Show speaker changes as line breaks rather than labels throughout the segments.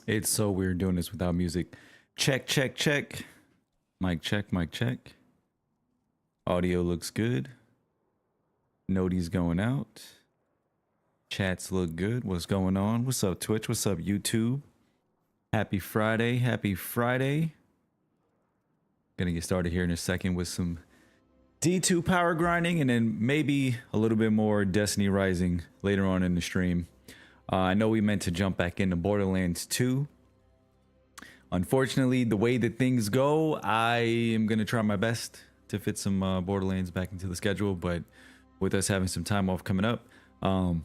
It's so weird doing this without music. Check, check, check. Mic check, mic check. Audio looks good. Noties going out. Chats look good. What's going on? What's up, Twitch? What's up, YouTube? Happy Friday. Happy Friday. Gonna get started here in a second with some D2 power grinding and then maybe a little bit more Destiny Rising later on in the stream. I know we meant to jump back into Borderlands 2. Unfortunately, the way that things go, I am going to try my best to fit some Borderlands back into the schedule. But with us having some time off coming up, kind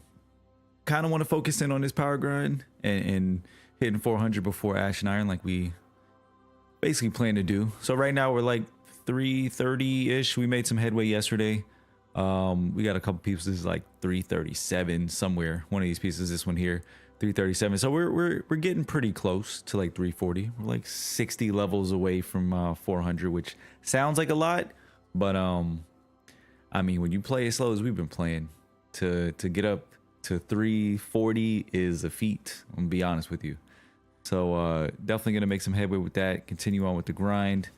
of want to focus in on this power grind and hitting 400 before Ash and Iron like we basically plan to do. So right now we're like 330-ish. We made some headway yesterday. We got a couple pieces like 337 somewhere. One of these pieces, this one here, 337. So we're getting pretty close to like 340. We're like 60 levels away from 400, which sounds like a lot, but I mean, when you play as slow as we've been playing, to get up to 340 is a feat. I'm gonna be honest with you. So definitely gonna make some headway with that. Continue on with the grind.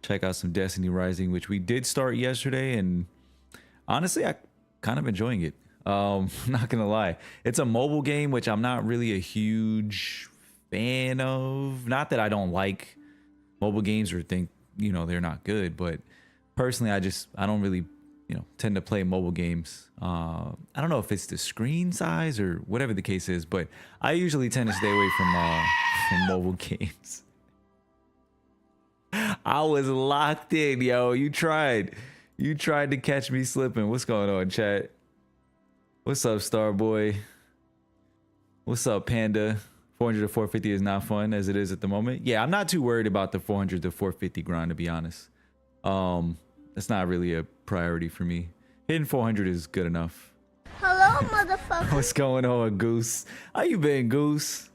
Check out some Destiny Rising, which we did start yesterday, and honestly, I kind of enjoying it. Not gonna lie, it's a mobile game, which I'm not really a huge fan of. Not that I don't like mobile games or think they're not good, but personally, I don't really tend to play mobile games. I don't know if it's the screen size or whatever the case is, but I usually tend to stay away from mobile games. I was locked in, yo. You tried to catch me slipping. What's going on, chat? What's up, Starboy? What's up, Panda? 400 to 450 is not fun as it is at the moment. Yeah, I'm not too worried about the 400 to 450 grind, to be honest. It's not really a priority for me. Hitting 400 is good enough.
Hello, motherfucker.
What's going on, Goose? How you been, Goose?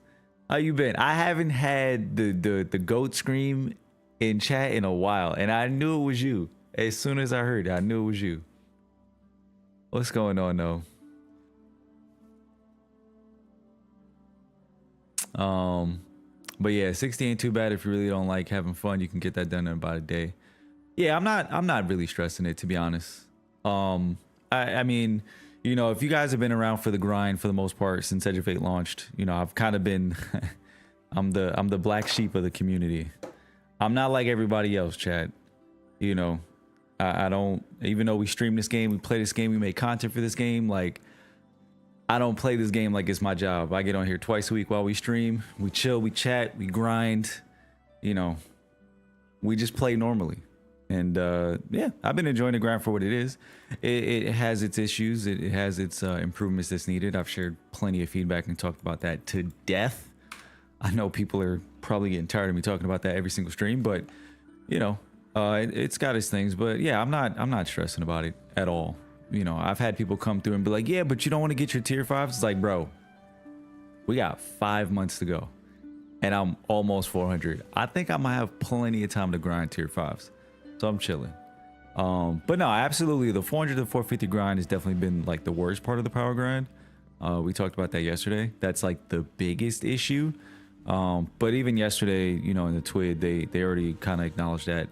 How you been? I haven't had the goat scream in chat in a while, and I knew it was you. As soon as I heard it, I knew it was you. What's going on, though? But yeah, 60 ain't too bad if you really don't like having fun. You can get that done in about a day. Yeah, I'm not really stressing it, to be honest. I mean, if you guys have been around for the grind for the most part since Edge of Fate launched, I've kind of been I'm the black sheep of the community. I'm not like everybody else, Chad. I don't, even though we stream this game, we play this game, we make content for this game, like, I don't play this game like it's my job. I get on here twice a week while we stream, we chill, we chat, we grind, we just play normally. And yeah, I've been enjoying the grind for what it is. It has its issues, it has its improvements that's needed. I've shared plenty of feedback and talked about that to death. I know people are probably getting tired of me talking about that every single stream, but it's got its things. But yeah, I'm not stressing about it at all. I've had people come through and be like, yeah, but you don't want to get your tier 5s. It's like, bro, we got 5 months to go and I'm almost 400. I think I might have plenty of time to grind tier 5s. So I'm chilling. But no, absolutely. The 400 to 450 grind has definitely been like the worst part of the power grind. We talked about that yesterday. That's like the biggest issue. But even yesterday, in the tweet, they already kind of acknowledged that.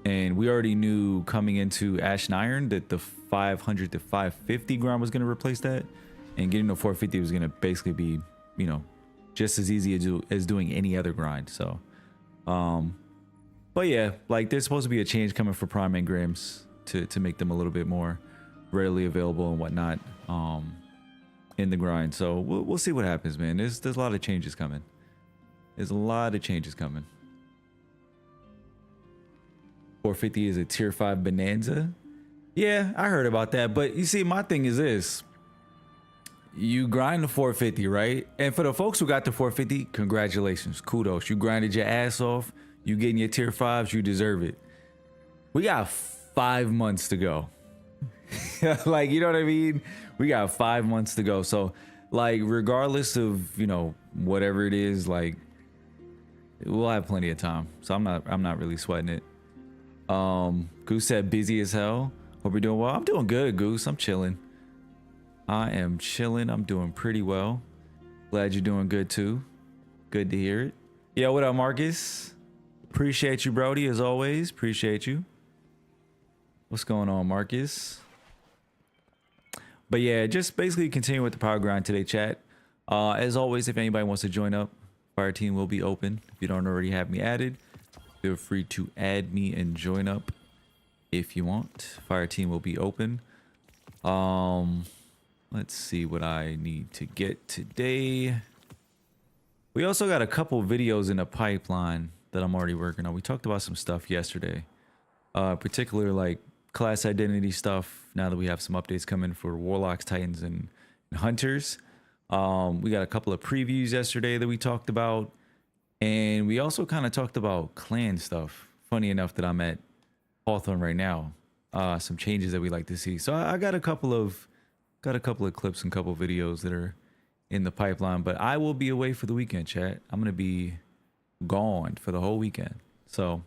And we already knew coming into Ash and Iron that the 500 to 550 grind was going to replace that, and getting to 450 was going to basically be, just as easy as doing any other grind. So, but yeah, like there's supposed to be a change coming for Prime engrams to make them a little bit more readily available and whatnot. In the grind, so we'll see what happens, man. There's a lot of changes coming. There's a lot of changes coming. 450 is a tier 5 bonanza. Yeah, I heard about that, but you see, my thing is this: you grind the 450, right? And for the folks who got the 450, congratulations, kudos. You grinded your ass off. You getting your tier 5s. You deserve it. We got 5 months to go. Like, you know what I mean? We got 5 months to go. So like, regardless of whatever it is, like, we'll have plenty of time. So I'm not really sweating it. Goose said busy as hell. Hope you're doing well. I'm doing good, Goose. I'm chilling. I am chilling. I'm doing pretty well. Glad you're doing good too. Good to hear it. Yo, what up, Marcus? Appreciate you, Brody, as always. Appreciate you. What's going on, Marcus? But yeah, just basically continue with the power grind today, chat. As always, if anybody wants to join up, Fire Team will be open. If you don't already have me added, feel free to add me and join up if you want. Fire Team will be open. Let's see what I need to get today. We also got a couple videos in the pipeline that I'm already working on. We talked about some stuff yesterday, particular like class identity stuff. Now that we have some updates coming for Warlocks, Titans, and Hunters. We got a couple of previews yesterday that we talked about, and we also kind of talked about clan stuff. Funny enough that I'm at Hawthorne right now. Some changes that we like to see. So I got a couple of clips and couple of videos that are in the pipeline, but I will be away for the weekend, chat. I'm gonna be gone for the whole weekend, so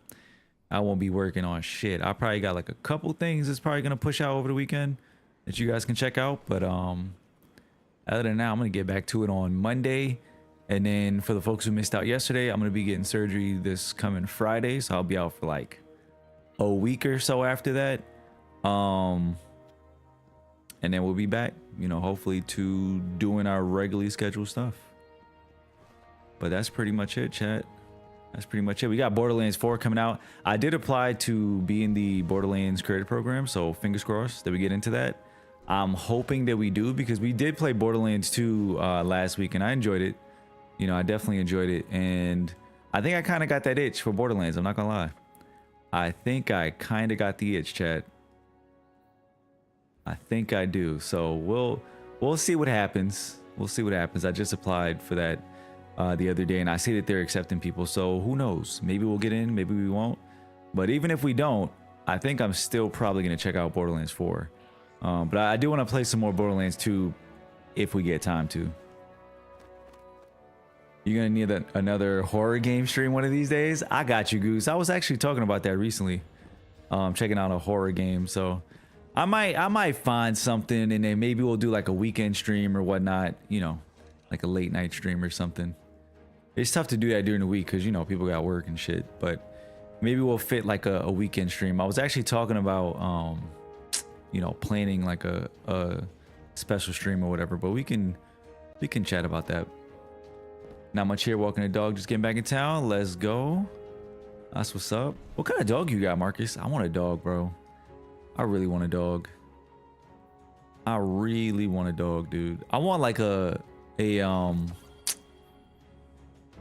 I won't be working on shit. I probably got like a couple things that's probably gonna push out over the weekend that you guys can check out, but other than that, I'm gonna get back to it on Monday. And then for the folks who missed out yesterday, I'm gonna be getting surgery this coming Friday, so I'll be out for like a week or so after that. And then we'll be back, you know, hopefully to doing our regularly scheduled stuff. But that's pretty much it, chat. That's pretty much it. We got Borderlands 4 coming out. I did apply to be in the Borderlands creator program, so fingers crossed that we get into that. I'm hoping that we do, because we did play Borderlands 2 last week and I enjoyed it. You know, I definitely enjoyed it, and I think I kind of got that itch for Borderlands. I'm not gonna lie. I think I kind of got the itch, chat. I think I do. So we'll see what happens. We'll see what happens. I just applied for that the other day, and I see that they're accepting people. So who knows? Maybe we'll get in, maybe we won't. But even if we don't, I think I'm still probably gonna check out Borderlands 4. But I do want to play some more Borderlands 2 if we get time to. You're gonna need another horror game stream one of these days. I got you, Goose. I was actually talking about that recently. Checking out a horror game, so I might find something, and then maybe we'll do like a weekend stream or whatnot. You know, like a late night stream or something. It's tough to do that during the week because, you know, people got work and shit. But maybe we'll fit like a weekend stream. I was actually talking about you know, planning like a special stream or whatever. But we can chat about that. Not much here. Walking the dog, just getting back in town. Let's go. That's what's up. What kind of dog you got, Marcus? I want a dog, bro. I really want a dog. I really want a dog, dude. I want like a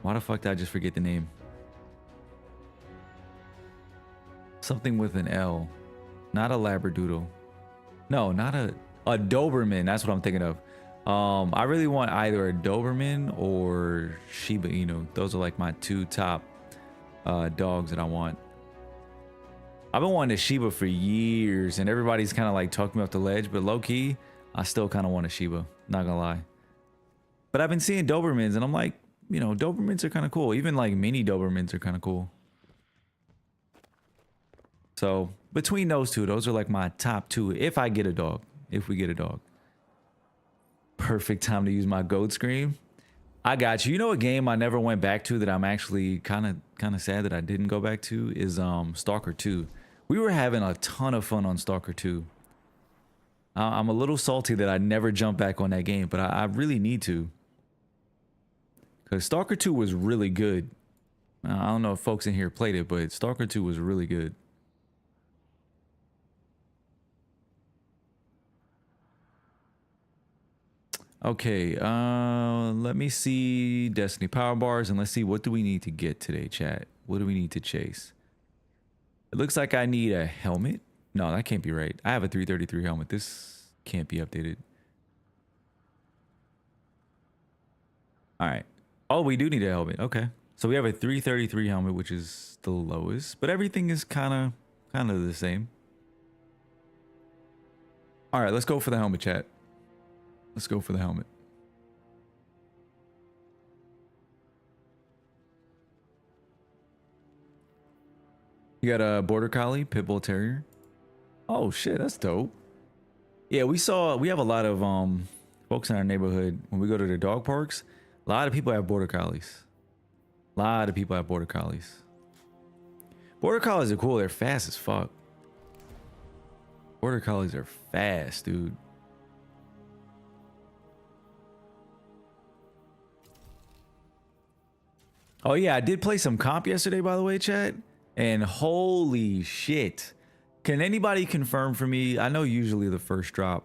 why the fuck did I just forget the name? Something with an L. Not a Labradoodle. No, not a Doberman. That's what I'm thinking of. I really want either a Doberman or Shiba Inu. Those are like my two top dogs that I want. I've been wanting a Shiba for years, and everybody's kind of like talking me off the ledge, but low key, I still kind of want a Shiba. Not gonna lie. But I've been seeing Dobermans, and I'm like, you know, Dobermans are kind of cool. Even like mini Dobermans are kind of cool. So between those two, those are like my top two. If I get a dog, if we get a dog. Perfect time to use my goat scream. I got you. You know, a game I never went back to that I'm actually kind of sad that I didn't go back to is Stalker 2. We were having a ton of fun on Stalker 2. I'm a little salty that I never jumped back on that game, but I really need to. Because Stalker 2 was really good. I don't know if folks in here played it, but Stalker 2 was really good. Okay, let me see Destiny power bars, and let's see, what do we need to get today, chat? What do we need to chase? It looks like I need a helmet. No, that can't be right. I have a 333 helmet. This can't be updated. All right. Oh, we do need a helmet. Okay. So we have a 333 helmet, which is the lowest, but everything is kind of the same. All right, let's go for the helmet, chat. Let's go for the helmet. You got a border collie, pit bull terrier. Oh shit, that's dope. Yeah, we have a lot of folks in our neighborhood when we go to the dog parks. A lot of people have border collies. A lot of people have border collies. Border collies are cool. They're fast as fuck. Border collies are fast, dude. Oh yeah, I did play some comp yesterday, by the way, chat. And holy shit. Can anybody confirm for me? I know usually the first drop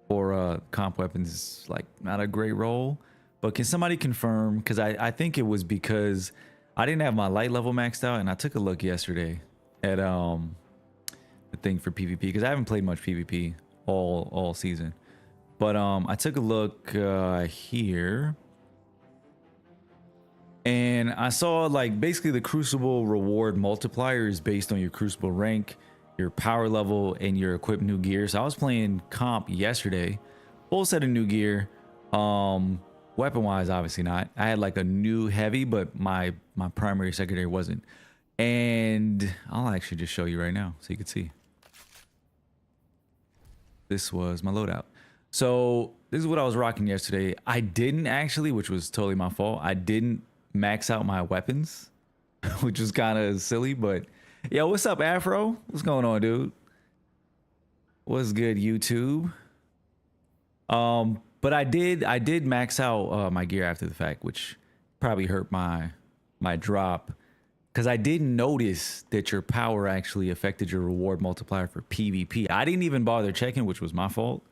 for comp weapons is like not a great roll, but can somebody confirm? Because I think it was because I didn't have my light level maxed out, and I took a look yesterday at the thing for PvP because I haven't played much PvP all season. But I took a look here. And I saw like basically the Crucible reward multiplier is based on your Crucible rank, your power level, and your equipped new gear. So I was playing comp yesterday, full set of new gear. Weapon wise, obviously not. I had like a new heavy, but my primary secondary wasn't. And I'll actually just show you right now so you can see. This was my loadout. So this is what I was rocking yesterday. I didn't actually, which was totally my fault. I didn't max out my weapons, which was kind of silly, but yo, what's up, Afro? What's going on, dude? What's good, YouTube? But I did max out my gear after the fact, which probably hurt my drop, because I didn't notice that your power actually affected your reward multiplier for PvP. I didn't even bother checking, which was my fault.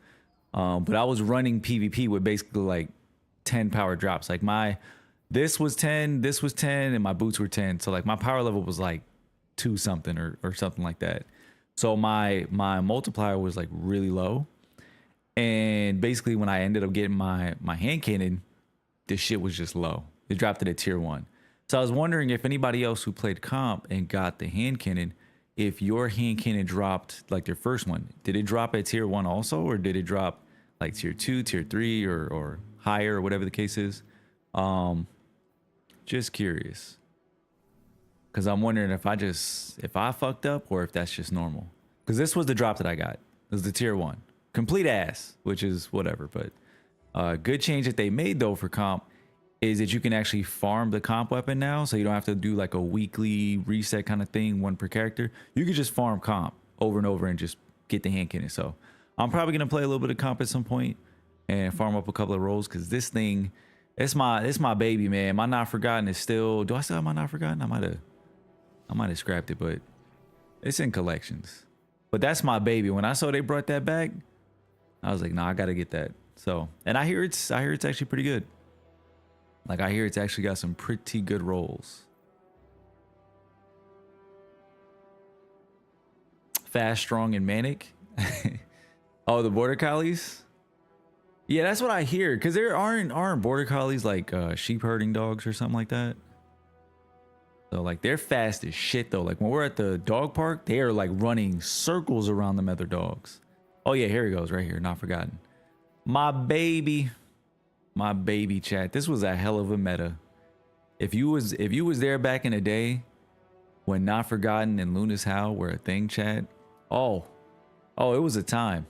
But I was running PvP with basically like 10 power drops. Like this was 10, this was 10, and my boots were 10. So like my power level was like 2 something or something like that. So my multiplier was like really low. And basically when I ended up getting my hand cannon, this shit was just low. It dropped it at tier 1. So I was wondering if anybody else who played comp and got the hand cannon, if your hand cannon dropped like their first one, did it drop at tier 1 also, or did it drop like tier 2, tier 3, or higher, or whatever the case is? Just curious, because I'm wondering if I fucked up or if that's just normal. Because this was the drop that I got. It was the tier 1, complete ass, which is whatever. But good change that they made though for comp is that you can actually farm the comp weapon now, so you don't have to do like a weekly reset kind of thing, 1 per character. You can just farm comp over and over and just get the hand cannon. So I'm probably gonna play a little bit of comp at some point and farm up a couple of rolls, because this thing, it's my baby, man. My Not Forgotten is still. Do I still have my Not Forgotten? I might have scrapped it, but it's in collections. But that's my baby. When I saw they brought that back, I was like, nah, I gotta get that. So, and I hear it's actually pretty good. Like I hear it's actually got some pretty good rolls. Fast, strong, and manic. Oh, the border collies. Yeah, that's what I hear. Because there aren't border collies like sheep herding dogs or something like that. So like they're fast as shit though. Like when we're at the dog park, they are like running circles around them other dogs. Oh yeah, here he goes right here. Not Forgotten. My baby chat. This was a hell of a meta. If you was there back in the day when Not Forgotten and Luna's Howl were a thing, chat. Oh, it was a time.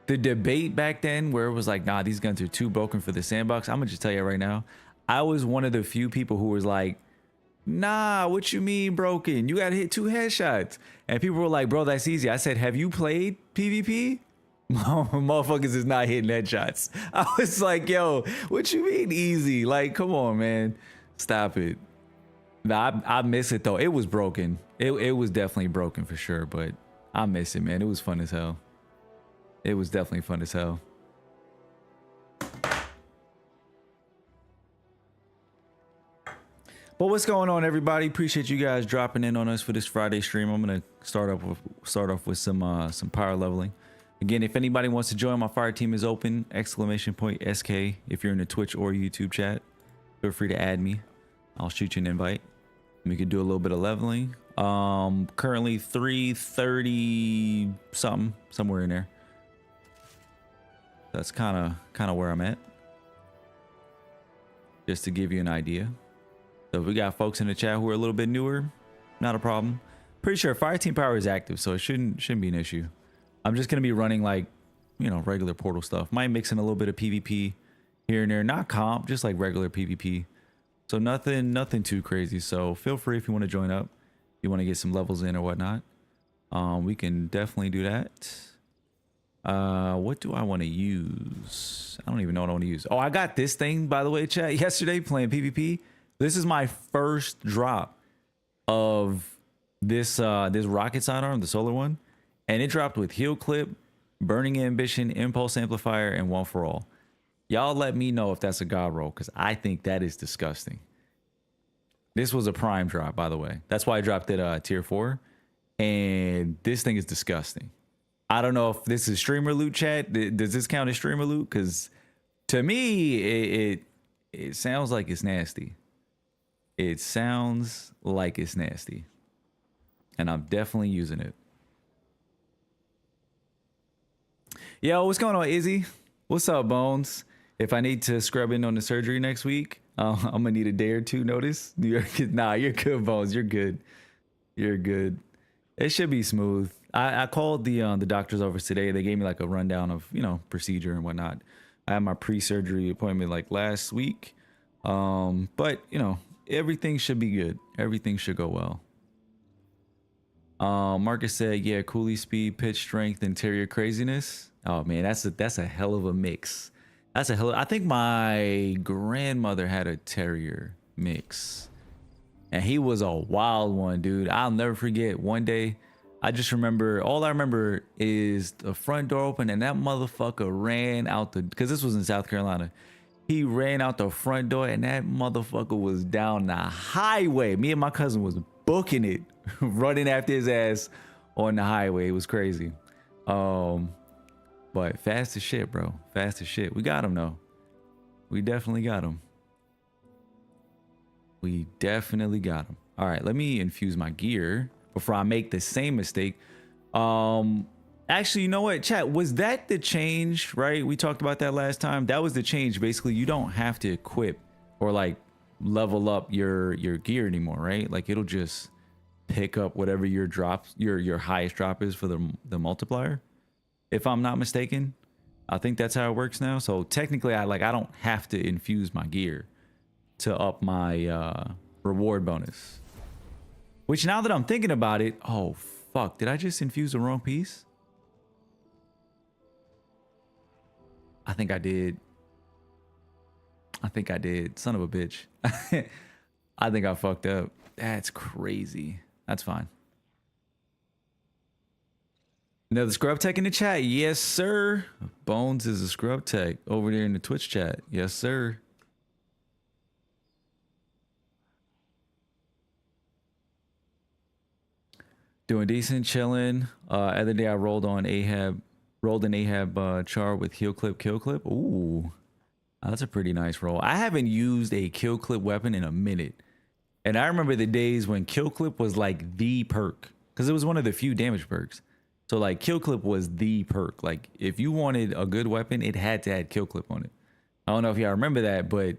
The debate back then where it was like, nah, these guns are too broken for the sandbox. I'm gonna just tell you right now, I was one of the few people who was like, nah, what you mean broken? You gotta hit 2 headshots. And people were like, bro, that's easy. I said, have you played PvP? Motherfuckers is not hitting headshots. I was like, yo, what you mean easy? Like, come on, man. Stop it. Nah, I miss it though. It was broken. It was definitely broken for sure, but I miss it, man. It was fun as hell. It was definitely fun as hell. But what's going on, everybody? Appreciate you guys dropping in on us for this Friday stream. I'm gonna start off with some power leveling. Again, if anybody wants to join, my fire team is open. !SK if you're in the Twitch or YouTube chat. Feel free to add me. I'll shoot you an invite. We could do a little bit of leveling. Currently 330 something, somewhere in there. That's kind of where I'm at. Just to give you an idea. So if we got folks in the chat who are a little bit newer, not a problem. Pretty sure fire team power is active, so it shouldn't be an issue. I'm just gonna be running like, you know, regular portal stuff. Might mix in a little bit of PvP here and there, not comp, just like regular PvP. So nothing too crazy. So feel free if you want to join up, you want to get some levels in or whatnot. We can definitely do that. What do I want to use? I don't even know what I want to use. Oh, I got this thing, by the way, chat, yesterday playing PvP. This is my first drop of this this rocket sidearm, the solar one, and it dropped with heal clip, burning ambition, impulse amplifier, and one for all. Y'all let me know if that's a god roll, because I think that is disgusting. This was a prime drop, by the way. That's why I dropped it tier 4, and this thing is disgusting. I don't know if this is streamer loot, chat. Does this count as streamer loot? Because to me, it sounds like it's nasty. It sounds like it's nasty. And I'm definitely using it. Yo, what's going on, Izzy? What's up, Bones? If I need to scrub in on the surgery next week, I'm gonna need a day or two notice. Nah, you're good, Bones. You're good. You're good. It should be smooth. I called the doctors over today. They gave me like a rundown of, you know, procedure and whatnot. I had my pre-surgery appointment like last week. But you know, everything should be good. Everything should go well. Marcus said, yeah, coolie speed, pitch strength, interior craziness. Oh man, that's a hell of a mix. I think my grandmother had a terrier mix, and he was a wild one, dude. I'll never forget one day. All I remember is the front door open and that motherfucker ran out because this was in South Carolina. He ran out the front door and that motherfucker was down the highway. Me and my cousin was booking it, running after his ass on the highway. It was crazy. But fast as shit, bro. Fast as shit. We got him though. We definitely got him. We definitely got him. All right, let me infuse my gear before I make the same mistake. Actually, you know what, chat, was that the change, right? We talked about that last time. That was the change. Basically, you don't have to equip or like level up your gear anymore, right? Like it'll just pick up whatever your drops, your highest drop is for the multiplier. If I'm not mistaken, I think that's how it works now. So technically, I don't have to infuse my gear to up my reward bonus. Which now that I'm thinking about it, oh fuck, did I just infuse the wrong piece? I think I did. Son of a bitch. I think I fucked up. That's crazy. That's fine. Another scrub tech in the chat. Yes, sir. Bones is a scrub tech over there in the Twitch chat. Yes, sir. Doing decent, chilling. Other day I rolled an Ahab char with heal clip, kill clip. Ooh, that's a pretty nice roll. I haven't used a kill clip weapon in a minute. And I remember the days when kill clip was like the perk, because it was one of the few damage perks. So like kill clip was the perk. Like if you wanted a good weapon, it had to add kill clip on it. I don't know if y'all remember that, but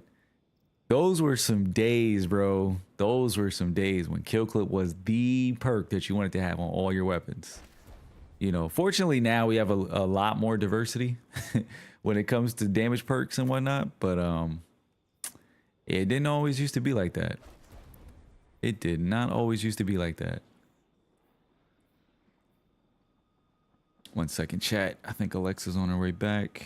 those were some days, bro. Those were some days when kill clip was the perk that you wanted to have on all your weapons. You know, fortunately now we have a lot more diversity when it comes to damage perks and whatnot, but it didn't always used to be like that. It did not always used to be like that. 1 second, chat. I think Alexa's on her way back.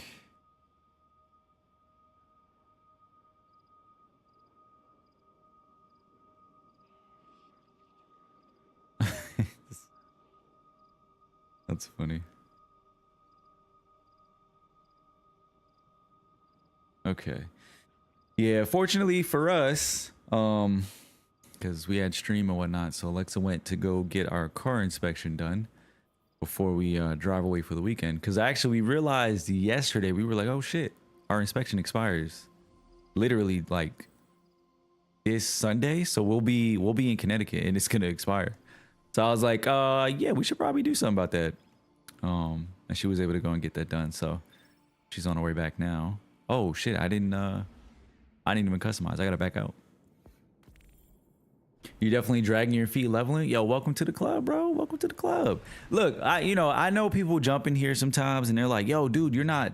That's funny. Okay. Yeah, fortunately for us, because we had stream and whatnot, so Alexa went to go get our car inspection done before we drive away for the weekend. Because actually we realized yesterday, we were like, oh shit, our inspection expires literally like this Sunday. So we'll be in Connecticut and it's gonna expire. So I was like, yeah, we should probably do something about that. And she was able to go and get that done. So she's on her way back now. Oh shit, I didn't even customize. I gotta back out. You're definitely dragging your feet leveling. Yo, welcome to the club, bro. Welcome to the club. Look, I know people jump in here sometimes and they're like, yo, dude, you're not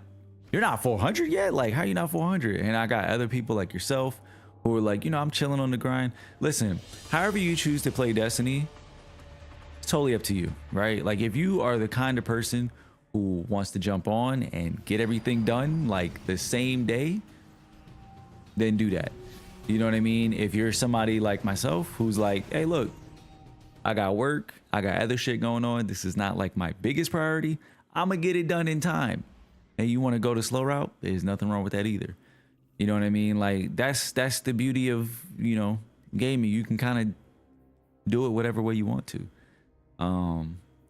400 yet? Like, how you not 400? And I got other people like yourself who are like, you know, I'm chilling on the grind. Listen, however you choose to play Destiny, it's totally up to you, right? Like if you are the kind of person who wants to jump on and get everything done like the same day, then do that. You know what I mean? If you're somebody like myself who's like, hey, look, I got work, I got other shit going on, this is not like my biggest priority, I'm gonna get it done in time. And you want to go the slow route, there's nothing wrong with that either. You know what I mean? Like that's the beauty of, you know, gaming. You can kind of do it whatever way you want to.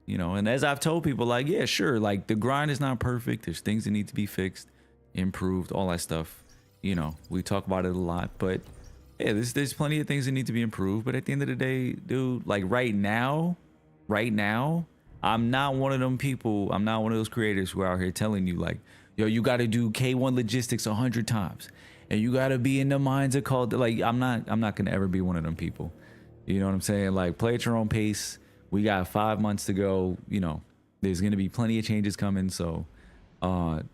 You know, and as I've told people, like, yeah, sure, like the grind is not perfect. There's things that need to be fixed, improved, all that stuff. You know, we talk about it a lot, but yeah, there's plenty of things that need to be improved. But at the end of the day, dude, like right now, I'm not one of them people. I'm not one of those creators who are out here telling you like, yo, you got to do K1 logistics 100 times, and you got to be in the minds of called. Like, I'm not gonna ever be one of them people. You know what I'm saying? Like, play at your own pace. We got 5 months to go. You know, there's gonna be plenty of changes coming. So, you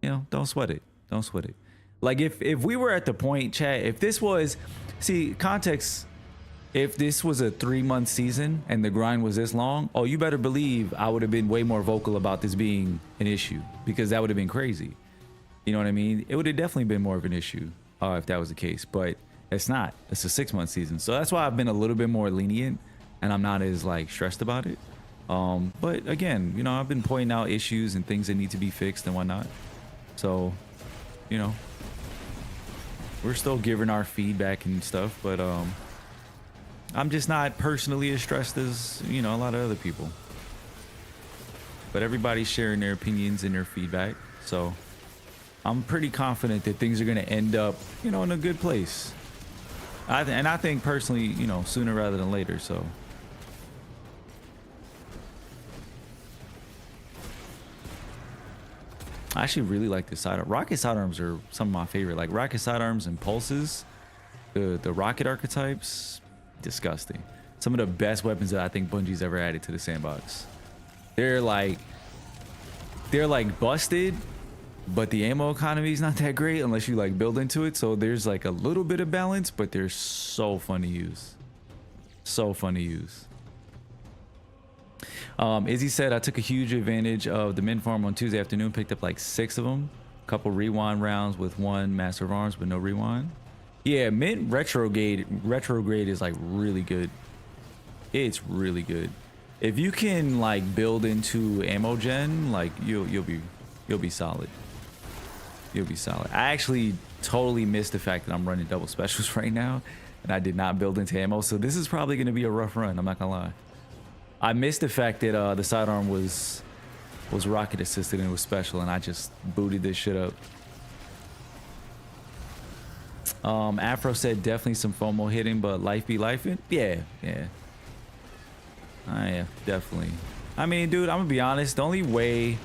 know, don't sweat it. Don't sweat it. Like if we were at the point, chat, if this was, see, context, if this was a 3-month season and the grind was this long, oh, you better believe I would have been way more vocal about this being an issue, because that would have been crazy. You know what I mean? It would have definitely been more of an issue if that was the case, but it's not. It's a 6-month season. So that's why I've been a little bit more lenient and I'm not as like stressed about it. But again, you know, I've been pointing out issues and things that need to be fixed and whatnot. So, you know, we're still giving our feedback and stuff, but I'm just not personally as stressed as, you know, a lot of other people. But everybody's sharing their opinions and their feedback, so I'm pretty confident that things are going to end up, you know, in a good place. And I think personally, you know, sooner rather than later. So I actually really like the sidearm. Rocket sidearms are some of my favorite. Like rocket sidearms and pulses, the rocket archetypes, disgusting. Some of the best weapons that I think Bungie's ever added to the sandbox. They're like busted, but the ammo economy is not that great unless you like build into it. So there's like a little bit of balance, but they're so fun to use. So fun to use. Izzy said, I took a huge advantage of the min farm on Tuesday afternoon, picked up like 6 of them, couple rewind rounds with 1 master of arms, but no rewind. Yeah, mint retrograde is like really good. It's really good. If you can like build into ammo gen, like you'll be solid. You'll be solid. I actually totally missed the fact that I'm running double specials right now, and I did not build into ammo, so this is probably going to be a rough run. I'm not gonna lie. I missed the fact that the sidearm was rocket assisted and it was special, and I just booted this shit up. Afro said definitely some FOMO hitting, but life be lifing. Yeah. Yeah, definitely. I mean, dude, I'm gonna be honest. The only way,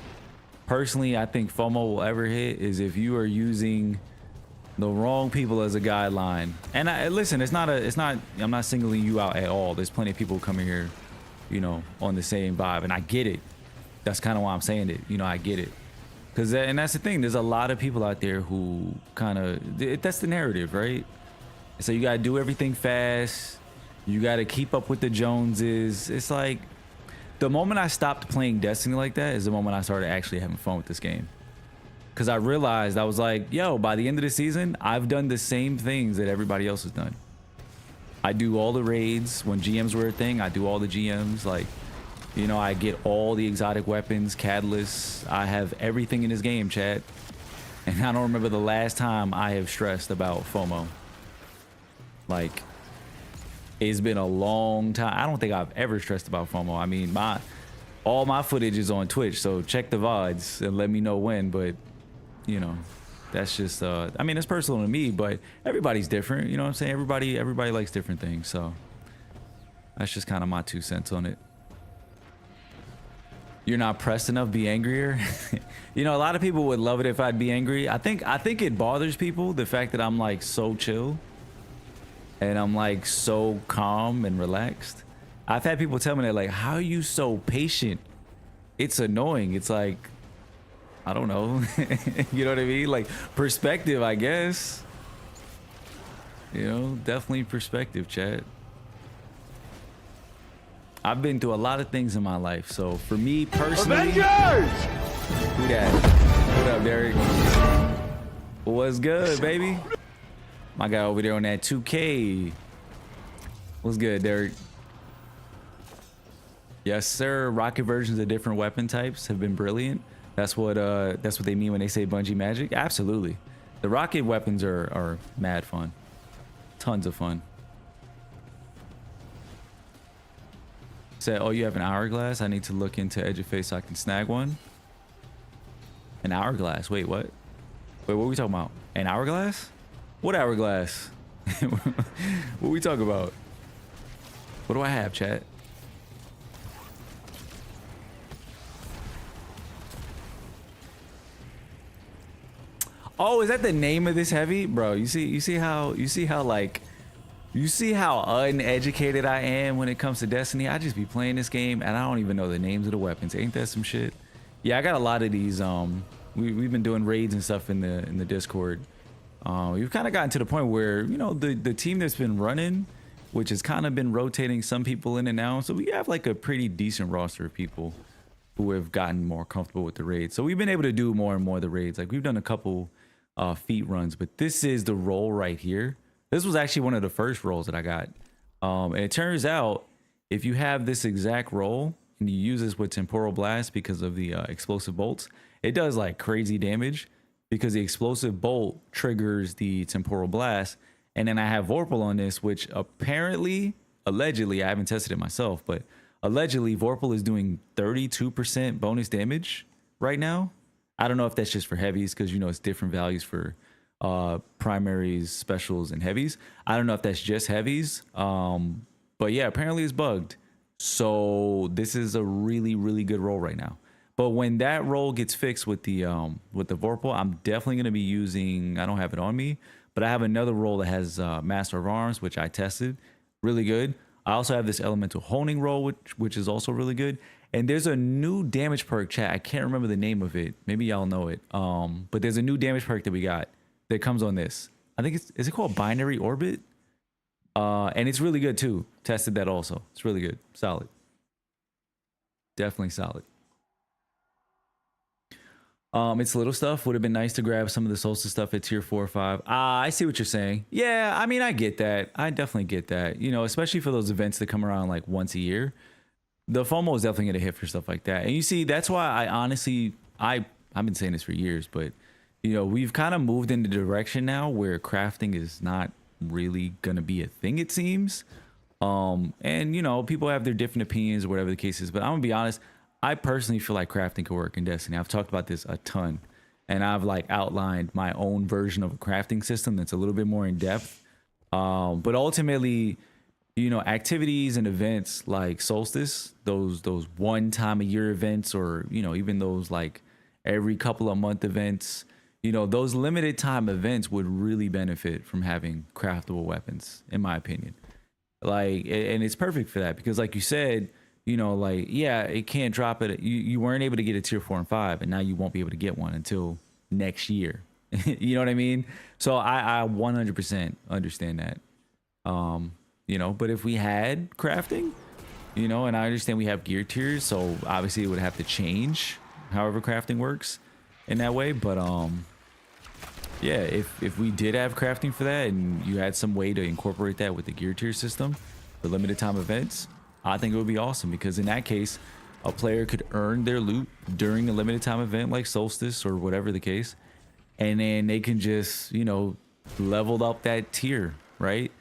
personally, I think FOMO will ever hit is if you are using the wrong people as a guideline. And listen, it's not. I'm not singling you out at all. There's plenty of people coming here, you know, on the same vibe, and I get it. That's kind of why I'm saying it. You know, I get it. And that's the thing. There's a lot of people out there who kind of, that's the narrative, right? So you gotta do everything fast. You gotta keep up with the Joneses. It's like the moment I stopped playing Destiny like that is the moment I started actually having fun with this game. Because I realized, I was like, yo, by the end of the season, I've done the same things that everybody else has done. I do all the raids. When GMs were a thing, I do all the GMs. Like, you know, I get all the exotic weapons, catalysts. I have everything in this game, chat. And I don't remember the last time I have stressed about FOMO. Like, it's been a long time. I don't think I've ever stressed about FOMO. I mean, all my footage is on Twitch, so check the VODs and let me know when. But, you know, that's just, I mean, it's personal to me, but everybody's different. You know what I'm saying? Everybody likes different things. So that's just kind of my 2 cents on it. You're not pressed enough, be angrier. You know, a lot of people would love it if I'd be angry. I think it bothers people, the fact that I'm like so chill and I'm like so calm and relaxed. I've had people tell me that, like, how are you so patient? It's annoying. It's like, I don't know. You know what I mean? Like, perspective, I guess. You know, definitely perspective, chat. I've been through a lot of things in my life, so for me personally,
Avengers!
who that? What up, Derek? What's good, baby? My guy over there on that 2K. What's good, Derek? Yes, sir. Rocket versions of different weapon types have been brilliant. That's what they mean when they say Bungie magic. Absolutely. The rocket weapons are mad fun. Tons of fun. Said, oh, you have an hourglass? I need to look into Edge of Fate so I can snag one. An hourglass? Wait, what? Wait, what are we talking about? An hourglass? What hourglass? What are we talking about? What do I have, chat? Oh, is that the name of this heavy? Bro, you see how uneducated I am when it comes to Destiny? I just be playing this game and I don't even know the names of the weapons. Ain't that some shit? Yeah, I got a lot of these. We've been doing raids and stuff in the Discord. We've kind of gotten to the point where, you know, the team that's been running, which has kind of been rotating some people in and out. So we have like a pretty decent roster of people who have gotten more comfortable with the raids. So we've been able to do more and more of the raids. Like we've done a couple feat runs, but this is the role right here. This was actually one of the first roles that I got. And it turns out if you have this exact role and you use this with Temporal Blast because of the explosive bolts, it does like crazy damage because the explosive bolt triggers the Temporal Blast. And then I have Vorpal on this, which apparently, allegedly, I haven't tested it myself, but allegedly Vorpal is doing 32% bonus damage right now. I don't know if that's just for heavies because, you know, it's different values for primaries, specials, and heavies. I don't know if that's just heavies, but yeah, apparently it's bugged. So this is a really, really good roll right now. But when that roll gets fixed with the Vorpal, I'm definitely going to be using, I don't have it on me, but I have another roll that has Master of Arms, which I tested. Really good. I also have this Elemental Honing roll, which is also really good. And there's a new damage perk, chat. I can't remember the name of it. Maybe y'all know it. But there's a new damage perk that we got that comes on this. I think is it called Binary Orbit? And it's really good too. Tested that also. It's really good. Solid. Definitely solid. It's little stuff. Would have been nice to grab some of the Solstice stuff at tier 4 or 5. I see what you're saying. Yeah, I mean, I get that. I definitely get that. You know, especially for those events that come around like once a year. The FOMO is definitely gonna hit for stuff like that. And you see, that's why I honestly, I've been saying this for years, but you know, we've kind of moved in the direction now where crafting is not really gonna be a thing, it seems. And you know, people have their different opinions or whatever the case is, but I'm gonna be honest, I personally feel like crafting could work in Destiny. I've talked about this a ton, and I've like outlined my own version of a crafting system that's a little bit more in depth. But ultimately, you know, activities and events like Solstice, those one time a year events, or you know, even those like every couple of month events, you know, those limited time events would really benefit from having craftable weapons, in my opinion. Like, and it's perfect for that because, like you said, you know, like, yeah, it can't drop it. You weren't able to get a tier 4 and 5, and now you won't be able to get one until next year. You know what I mean? So I 100% understand that. You know, but if we had crafting, you know, and I understand we have gear tiers, so obviously it would have to change however crafting works in that way. But yeah, if we did have crafting for that and you had some way to incorporate that with the gear tier system for limited time events, I think it would be awesome, because in that case, a player could earn their loot during a limited time event like Solstice or whatever the case, and then they can just, you know, level up that tier, right?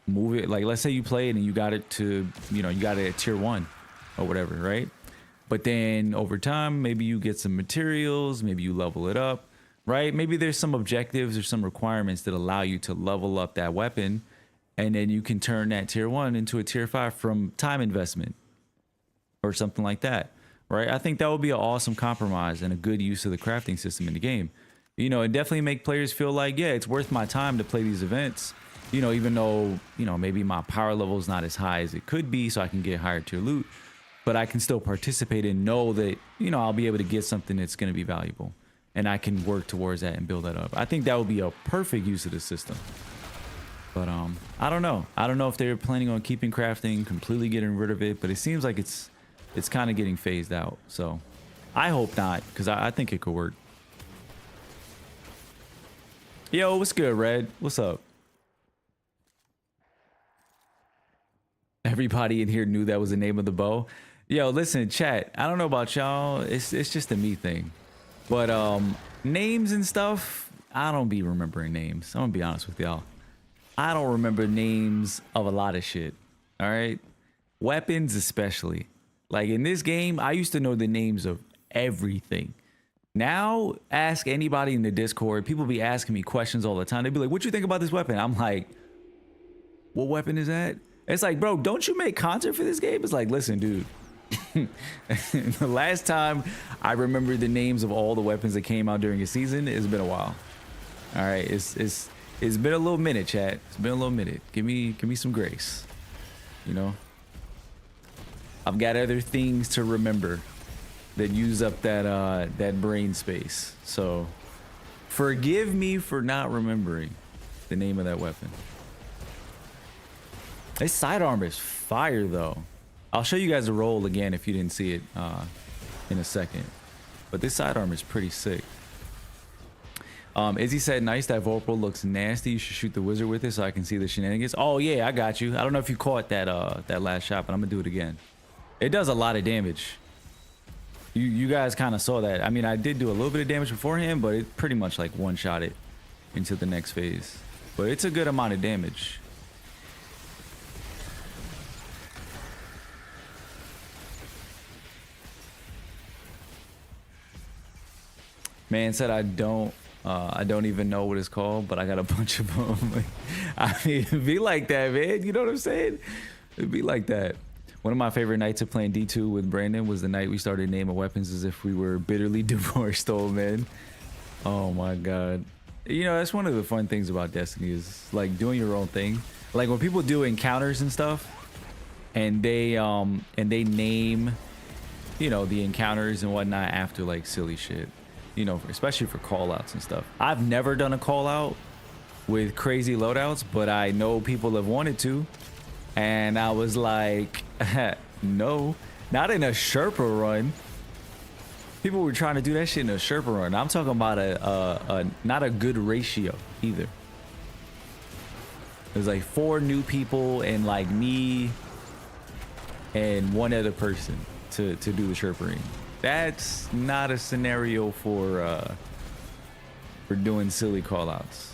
Move it, like let's say you play it and you got it to, you know, you got it at tier 1 or whatever, right? But then over time, maybe you get some materials, maybe you level it up, right? Maybe there's some objectives or some requirements that allow you to level up that weapon, and then you can turn that tier 1 into a tier 5 from time investment or something like that, right? I think that would be an awesome compromise and a good use of the crafting system in the game. You know, it definitely make players feel like, yeah, it's worth my time to play these events, you know, even though, you know, maybe my power level is not as high as it could be, so I can get higher tier loot, but I can still participate and know that, you know, I'll be able to get something that's going to be valuable, and I can work towards that and build that up. I think that would be a perfect use of the system. But I don't know. I don't know if they're planning on keeping crafting, completely getting rid of it, but it seems like it's kind of getting phased out. So I hope not, because I think it could work. Yo, what's good, Red? What's up? Everybody in here knew that was the name of the bow. Yo, listen, chat. I don't know about y'all. It's just a me thing. But names and stuff, I don't be remembering names. I'm gonna be honest with y'all. I don't remember names of a lot of shit. All right? Weapons especially. Like in this game, I used to know the names of everything. Now, ask anybody in the Discord. People be asking me questions all the time. They be like, what you think about this weapon? I'm like, what weapon is that? It's like, bro, don't you make content for this game? It's like, listen, dude. The last time I remember the names of all the weapons that came out during a season, it's been a while. All right, it's been a little minute, chat. It's been a little minute. Give me some grace. You know, I've got other things to remember that use up that brain space. So forgive me for not remembering the name of that weapon. This sidearm is fire though. I'll show you guys a roll again if you didn't see it in a second. But this sidearm is pretty sick. Izzy said, nice, that Vorpal looks nasty. You should shoot the wizard with it so I can see the shenanigans. Oh yeah, I got you. I don't know if you caught that last shot, but I'm gonna do it again. It does a lot of damage. You guys kind of saw that. I mean, I did do a little bit of damage beforehand, but it pretty much like one-shot it into the next phase. But it's a good amount of damage. Man said I don't even know what it's called, but I got a bunch of them. I mean, it'd be like that, man. You know what I'm saying? It'd be like that. One of my favorite nights of playing D2 with Brandon was the night we started naming weapons as if we were bitterly divorced old men. Oh my God. You know, that's one of the fun things about Destiny is like doing your own thing. Like when people do encounters and stuff and they name, you know, the encounters and whatnot after like silly shit. You know, especially for call outs and stuff. I've never done a call out with crazy loadouts, but I know people have wanted to. And I was like, no, not in a Sherpa run. People were trying to do that shit in a Sherpa run. I'm talking about a not a good ratio either. There's like 4 new people and like me and one other person to do the Sherpa ring. That's not a scenario for doing silly callouts.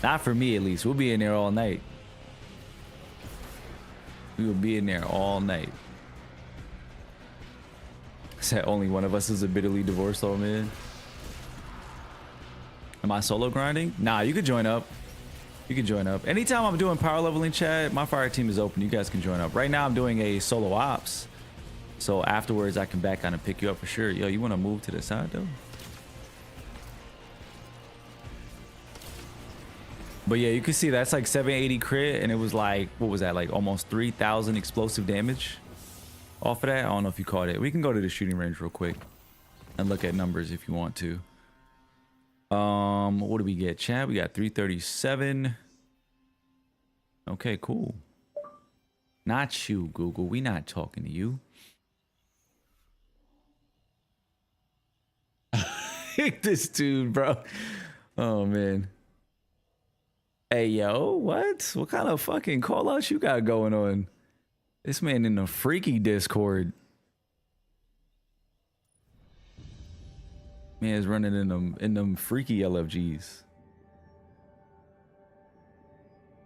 Not for me, at least. We'll be in there all night. We will be in there all night. Said only one of us is a bitterly divorced old man. Am I solo grinding? Nah, you could join up. You can join up. Anytime I'm doing power leveling chat, my fire team is open. You guys can join up. Right now I'm doing a solo ops. So afterwards, I can back on and pick you up for sure. Yo, you want to move to the side though? But yeah, you can see that's like 780 crit, and it was like, what was that? Like almost 3,000 explosive damage off of that. I don't know if you caught it. We can go to the shooting range real quick and look at numbers if you want to. What do we get, chat? We got 337. Okay, cool. Not you, Google. We not talking to you. This dude, bro. Oh man. Hey yo, what kind of fucking call outs you got going on? This man in the freaky Discord. Man is running in them freaky LFGs.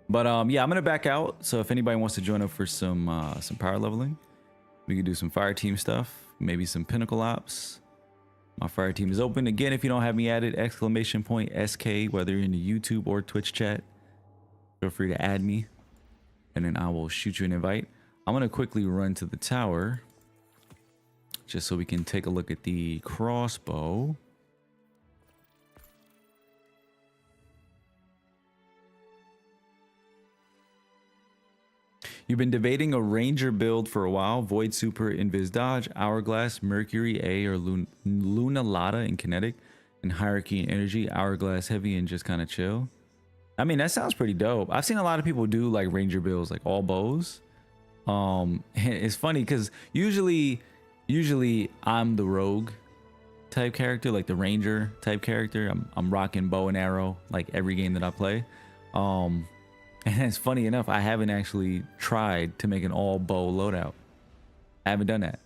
But yeah, I'm gonna back out. So if anybody wants to join up for some power leveling, we can do some fire team stuff, maybe some pinnacle ops. My fire team is open. Again, if you don't have me added, !SK, whether you're in the YouTube or Twitch chat, feel free to add me and then I will shoot you an invite. I'm gonna quickly run to the tower just so we can take a look at the crossbow. You've been debating a ranger build for a while. Void Super, Invis Dodge, Hourglass, Mercury A or Luna Lada in Kinetic, and Hierarchy and Energy, Hourglass Heavy and just kind of chill. I mean, that sounds pretty dope. I've seen a lot of people do like ranger builds, like all bows. It's funny because usually I'm the rogue type character, like the ranger type character. I'm rocking bow and arrow like every game that I play. And it's funny enough, I haven't actually tried to make an all bow loadout. I haven't done that.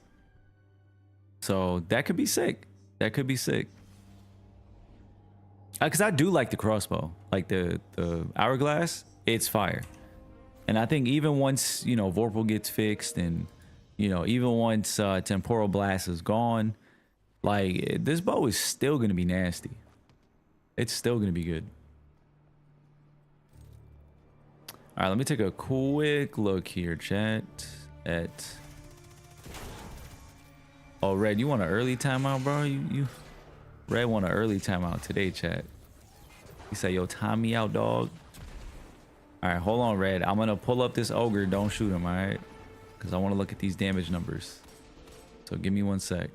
So that could be sick. That could be sick. Because I do like the crossbow, like the hourglass. It's fire. And I think even once, you know, Vorpal gets fixed and, you know, even once Temporal Blast is gone, like this bow is still going to be nasty. It's still going to be good. All right, let me take a quick look here, chat, at... Oh, Red, you want an early timeout, bro? Red want an early timeout today, chat. He said, yo, time me out, dog. All right, hold on, Red. I'm going to pull up this ogre. Don't shoot him, all right? Because I want to look at these damage numbers. So give me 1 sec.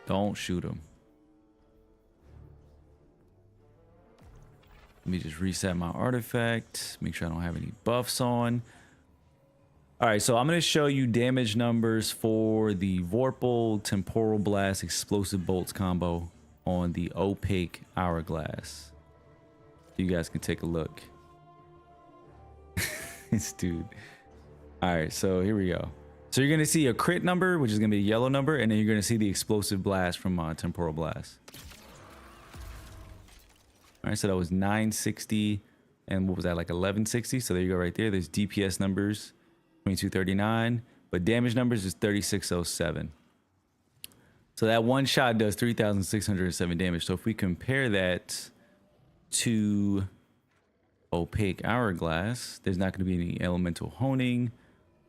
Don't shoot him. Let me just reset my artifact. Make sure I don't have any buffs on. All right, so I'm going to show you damage numbers for the Vorpal Temporal Blast Explosive Bolts combo on the Opaque Hourglass. You guys can take a look. This dude. All right, so here we go. So you're going to see a crit number, which is going to be a yellow number, and then you're going to see the Explosive Blast from Temporal Blast. All right, so that was 960, and what was that, like 1160? So there you go right there. There's DPS numbers. 2239, but damage numbers is 3607. So that one shot does 3,607 damage. So if we compare that to Opaque Hourglass, there's not going to be any elemental honing.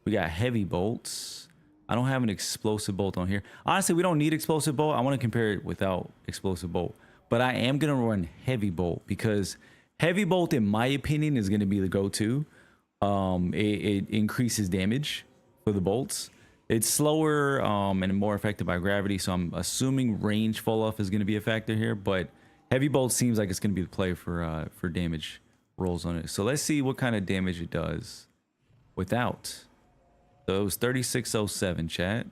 We got heavy bolts. I don't have an explosive bolt on here. Honestly, we don't need explosive bolt. I want to compare it without explosive bolt, but I am going to run heavy bolt because heavy bolt, in my opinion, is going to be the go-to. It increases damage for the bolts. It's slower and more affected by gravity, so I'm assuming range fall off is going to be a factor here, but heavy bolt seems like it's going to be the play for damage rolls on it. So let's see what kind of damage it does without. So it was 3607, chat.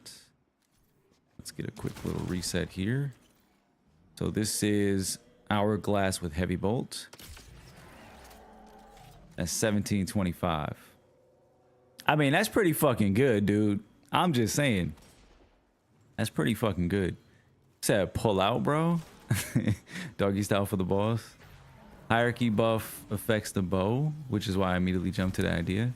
Let's get a quick little reset here. So this is Hourglass with heavy bolt. That's 1725. I mean, that's pretty fucking good, dude. I'm just saying. That's pretty fucking good. Said pull out, bro. Doggy style for the boss. Hierarchy buff affects the bow, which is why I immediately jumped to the idea.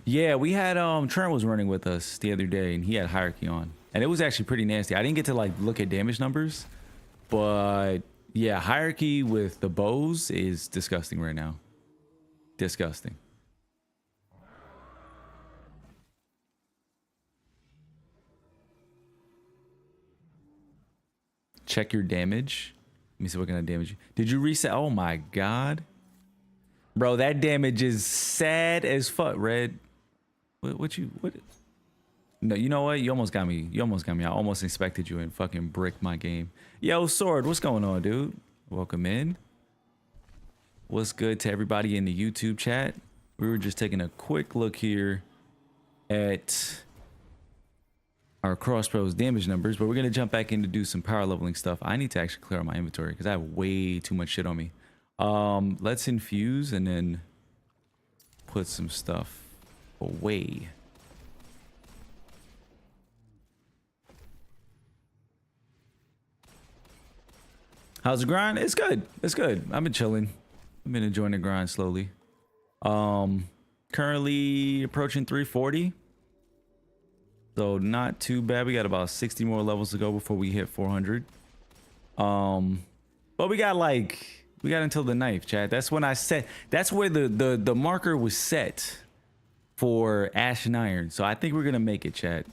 Yeah, we had Trent was running with us the other day, and he had hierarchy on, and it was actually pretty nasty. I didn't get to like look at damage numbers, but yeah, hierarchy with the bows is disgusting right now. Disgusting. Check your damage. Let me see what kind of damage. Did you reset? Oh my god, bro, that damage is sad as fuck. Red, what? No, you know what? You almost got me. You almost got me. I almost expected you and fucking brick my game. Yo, Sword, what's going on, dude? Welcome in. What's good to everybody in the YouTube chat? We were just taking a quick look here at our Crosspros damage numbers, but we're going to jump back in to do some power leveling stuff. I need to actually clear out my inventory because I have way too much shit on me. Let's infuse and then put some stuff away. How's the grind? It's good. It's good. I've been chilling. I've been enjoying the grind slowly. Currently approaching 340. So not too bad. We got about 60 more levels to go before we hit 400. But we got until the 9th, chat. That's when I set. That's where the marker was set for Ash and Iron. So I think we're gonna make it, chat.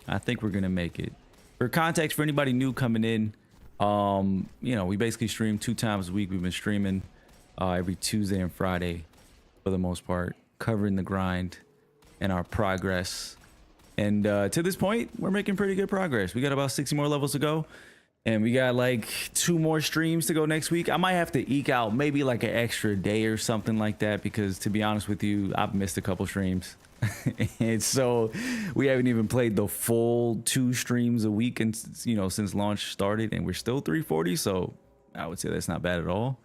I think we're gonna make it. For context, for anybody new coming in, you know, we basically stream 2 times a week. We've been streaming every Tuesday and Friday for the most part, covering the grind and our progress. And to this point, we're making pretty good progress. We got about 60 more levels to go. And we got like 2 more streams to go next week. I might have to eke out maybe like an extra day or something like that, because to be honest with you, I've missed a couple streams. And so we haven't even played the full 2 streams a week, and you know, since launch started, and we're still 340. So I would say that's not bad at all.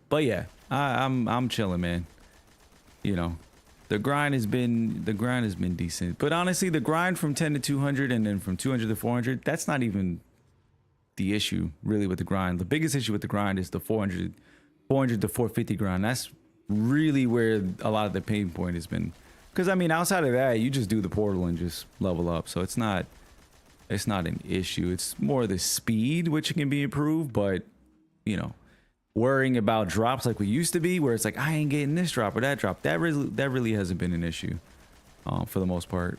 But yeah, I'm chilling, man. You know, the grind has been decent. But honestly, the grind from 10 to 200 and then from 200 to 400, that's not even the issue really with the grind. The biggest issue with the grind is the 400 to 450 grind. That's really where a lot of the pain point has been. Because I mean, outside of that, you just do the portal and just level up. So it's not an issue. It's more the speed, which can be improved, but you know, worrying about drops like we used to be, where it's like, I ain't getting this drop or that drop, that really hasn't been an issue for the most part.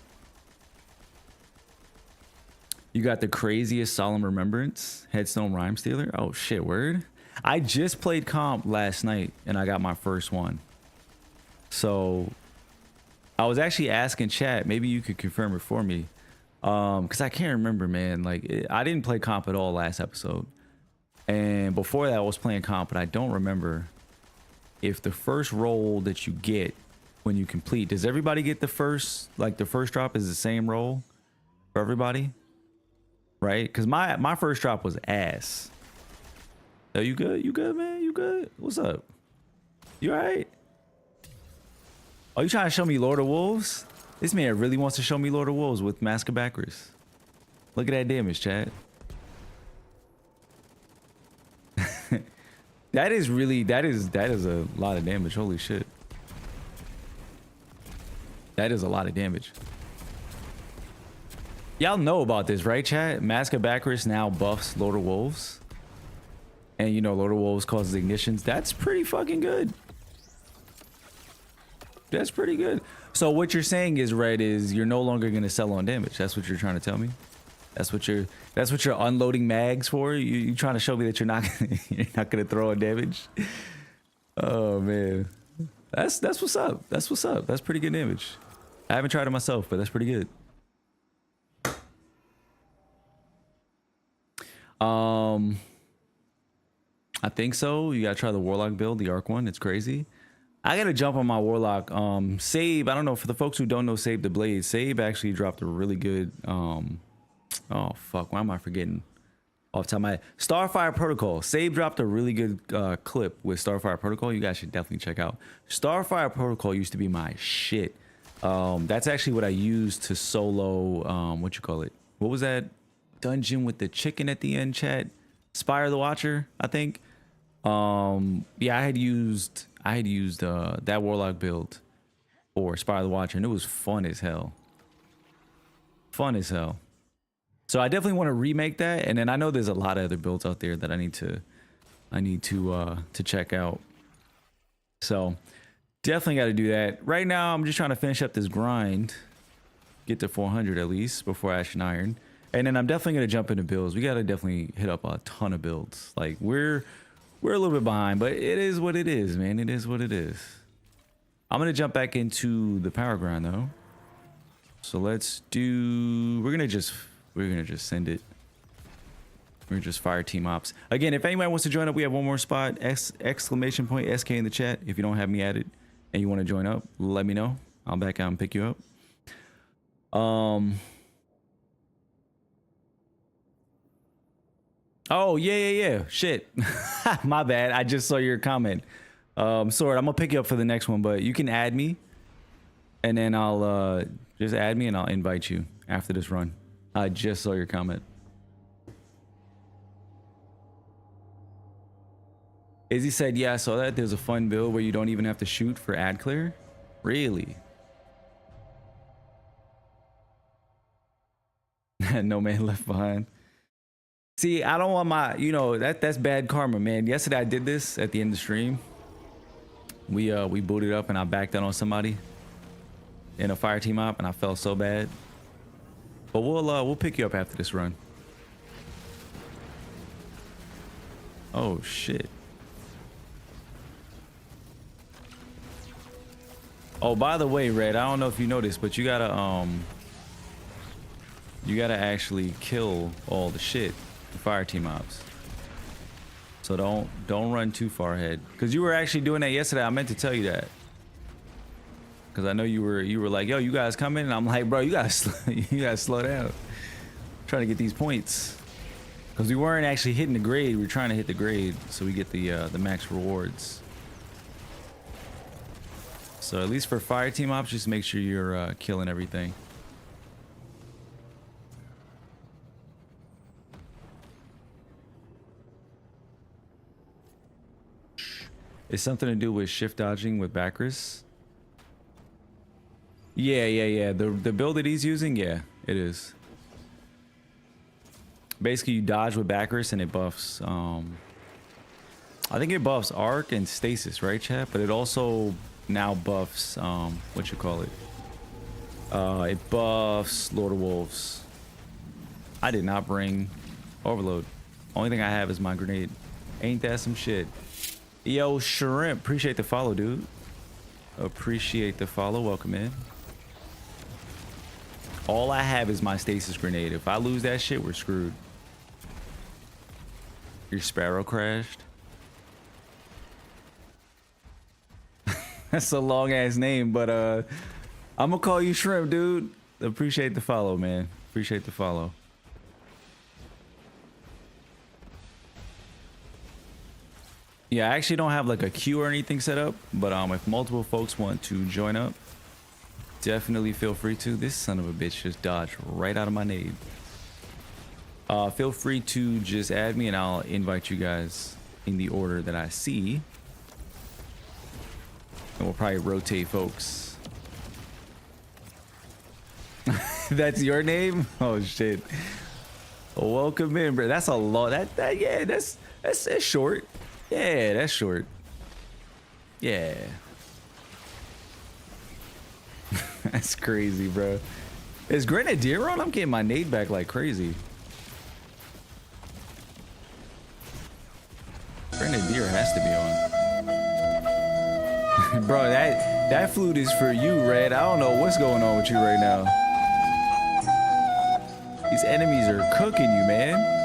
You got the craziest solemn remembrance headstone rhyme stealer. Oh shit, word. I just played comp last night and I got my first one. So I was actually asking chat, maybe you could confirm it for me, because I can't remember, man. Like I didn't play comp at all last episode. And before that, I was playing comp, but I don't remember if the first roll that you get when you complete, does everybody get the first drop is the same roll for everybody? Right? Because my first drop was ass. Oh, you good? You good, man? You good? What's up? You all right? Oh, you trying to show me Lord of Wolves? This man really wants to show me Lord of Wolves with Mask of Backers. Look at that damage, Chad. That is a lot of damage. Holy shit. That is a lot of damage. Y'all know about this, right, chat? Mask of Backers now buffs Lord of Wolves. And you know, Lord of Wolves causes ignitions. That's pretty fucking good. That's pretty good. So what you're saying is, Red, is you're no longer gonna sell on damage. That's what you're trying to tell me? That's what you're unloading mags for? You trying to show me that you're not gonna throw on damage? Oh man. That's what's up. That's what's up. That's pretty good damage. I haven't tried it myself, but that's pretty good. I think so. You gotta try the Warlock build, the Arc one. It's crazy. I gotta jump on my Warlock. Sabe, I don't know, for the folks who don't know Sabe the Blade, Sabe actually dropped a really good oh fuck, why am I forgetting off the top of my head? Starfire Protocol. Sabe dropped a really good clip with Starfire Protocol. You guys should definitely check out. Starfire Protocol used to be my shit. That's actually what I used to solo what you call it? What was that dungeon with the chicken at the end, chat? Spire the Watcher, I think. Yeah, I had used that Warlock build for Spire the Watcher, and it was fun as hell. Fun as hell. So I definitely want to remake that, and then I know there's a lot of other builds out there that I need to check out. So definitely got to do that. Right now, I'm just trying to finish up this grind, get to 400 at least before Ash and Iron, and then I'm definitely gonna jump into builds. We gotta definitely hit up a ton of builds. Like we're a little bit behind, but it is what it is, man. It is what it is. I'm gonna jump back into the power grind though. So let's do. We're gonna just send it. We're gonna just fire team ops again. If anybody wants to join up, we have one more spot. Exclamation point SK in the chat. If you don't have me added and you want to join up, let me know. I'll back out and pick you up. Oh yeah. Shit. My bad. I just saw your comment. Sword, I'm gonna pick you up for the next one, but you can add me, and then I'll just add me and I'll invite you after this run. I just saw your comment. Izzy said, yeah, I saw that. There's a fun build where you don't even have to shoot for ad clear. Really? No man left behind. See, I don't want my, you know, that's bad karma, man. Yesterday I did this at the end of the stream. We booted up and I backed out on somebody in a fire team op and I felt so bad. But we'll pick you up after this run. Oh shit. Oh, by the way, Red, I don't know if you noticed, but you gotta you gotta actually kill all the shit, the fire team mobs. So don't run too far ahead. Cause you were actually doing that yesterday. I meant to tell you that. Cause I know you were like, yo, you guys coming? And I'm like, bro, you gotta slow down. Trying to get these points. Cause we weren't actually hitting the grade. We were trying to hit the grade so we get the max rewards. So at least for fire team ops, just make sure you're killing everything. It's something to do with shift dodging with Bacchus. Yeah. The build that he's using, yeah, it is. Basically, you dodge with Bacchus and it buffs. I think it buffs arc and stasis, right, chat? But it also now buffs what you call it. It buffs Lord of Wolves. I did not bring overload. Only thing I have is my grenade. Ain't that some shit? Yo, Shrimp, appreciate the follow, dude. Appreciate the follow. Welcome in. All I have is my stasis grenade. If I lose that shit, we're screwed. Your sparrow crashed. That's a long ass name, but I'm gonna call you Shrimp, dude. Appreciate the follow, man. Appreciate the follow. Yeah, I actually don't have like a queue or anything set up, but if multiple folks want to join up, definitely feel free to. This son of a bitch just dodged right out of my nade. Feel free to just add me and I'll invite you guys in the order that I see. And we'll probably rotate folks. That's your name? Oh shit. Welcome in, bro. That's a lot. Yeah, that's short. Yeah, that's short. Yeah. That's crazy, bro. Is Grenadier on? I'm getting my nade back like crazy. Grenadier has to be on. Bro, that flute is for you, Red. I don't know what's going on with you right now. These enemies are cooking you, man.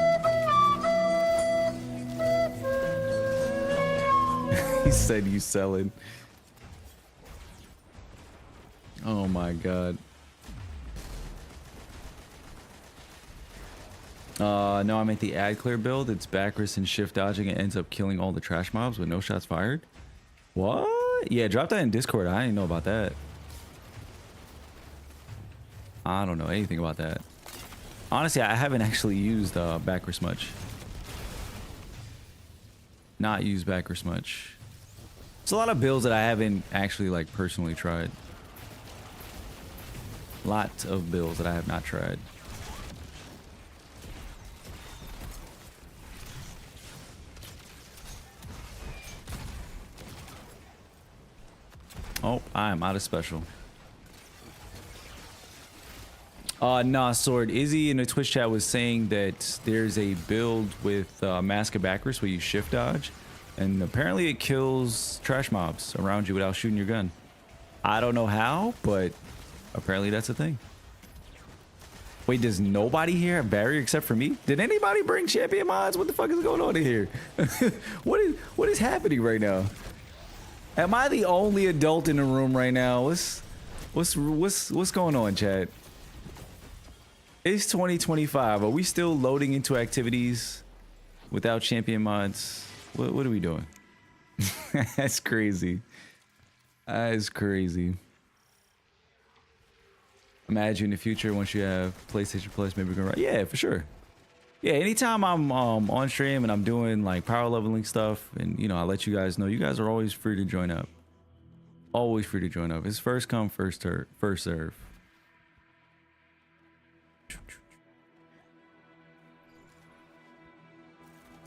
He said you selling. Oh my god. No, I'm at the ad clear build. It's Bacchus and shift dodging. It ends up killing all the trash mobs with no shots fired. What? Yeah, drop that in Discord. I didn't know about that. I don't know anything about that. Honestly, I haven't actually used Bacchus much. Not used Bacchus much. It's a lot of builds that I haven't actually like personally tried. Lots of builds that I have not tried. Oh, I am out of special. Nah, Sword. Izzy in the Twitch chat was saying that there's a build with Mask of Bacchus where you shift dodge. And apparently it kills trash mobs around you without shooting your gun. I don't know how, but apparently that's a thing. Wait, does nobody here have barrier except for me? Did anybody bring champion mods? What the fuck is going on in here? What is happening right now? Am I the only adult in the room right now? What's going on, chat? It's 2025. Are we still loading into activities without champion mods? What are we doing? That's crazy. That is crazy. Imagine in the future once you have PlayStation Plus, maybe we're gonna. Yeah, for sure. Yeah, anytime I'm on stream and I'm doing like power leveling stuff, and you know I let you guys know, you guys are always free to join up. Always free to join up. It's first come, first serve.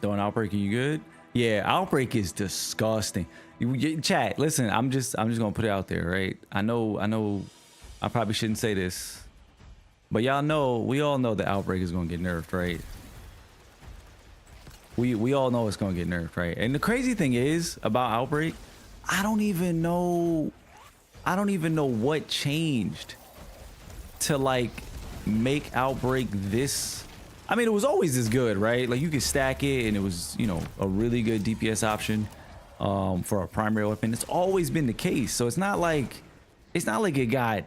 Doing Outbreak, are you good? Yeah, Outbreak is disgusting. Chat, listen, I'm just gonna put it out there, right? I know I probably shouldn't say this, but y'all know, we all know that Outbreak is gonna get nerfed, right? We all know it's gonna get nerfed, right? And the crazy thing is about Outbreak, I don't even know what changed to like make Outbreak this. I mean, it was always this good, right? Like you could stack it and it was, you know, a really good DPS option for a primary weapon. It's always been the case. So it's not like it got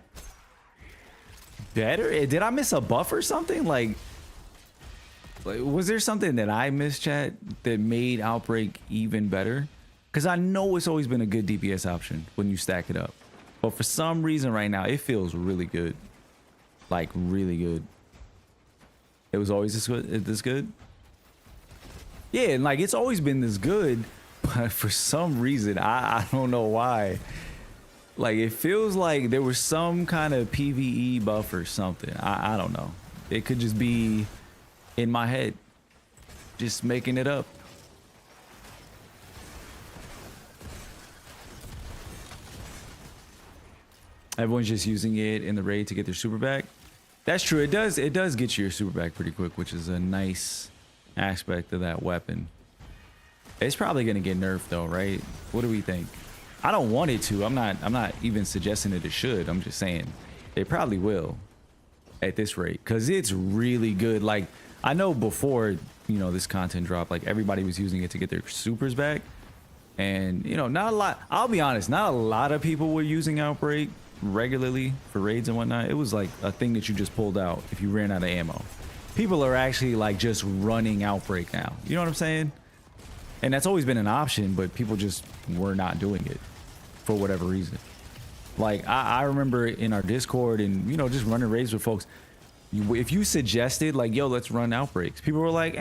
better. Did I miss a buff or something? Like was there something that I missed, chat, that made Outbreak even better? Because I know it's always been a good DPS option when you stack it up. But for some reason right now, it feels really good. Like really good. It was always this good? Yeah, and like it's always been this good. But for some reason, I don't know why. Like it feels like there was some kind of PvE buff or something. I don't know. It could just be in my head. Just making it up. Everyone's just using it in the raid to get their super back. That's true. It does get you your super back pretty quick, which is a nice aspect of that weapon. It's probably gonna get nerfed though, right? What do we think? I don't want it to. I'm not even suggesting that it should. I'm just saying it probably will at this rate, because it's really good. Like I know before, you know, this content dropped, like everybody was using it to get their supers back, and you know, not a lot. I'll be honest, not a lot of people were using Outbreak regularly for raids and whatnot. It was like a thing that you just pulled out if you ran out of ammo. People are actually like just running Outbreak now. You know what I'm saying? And that's always been an option, but people just were not doing it for whatever reason. Like I remember in our Discord and, you know, just running raids with folks, if you suggested like, yo, let's run Outbreaks, people were like,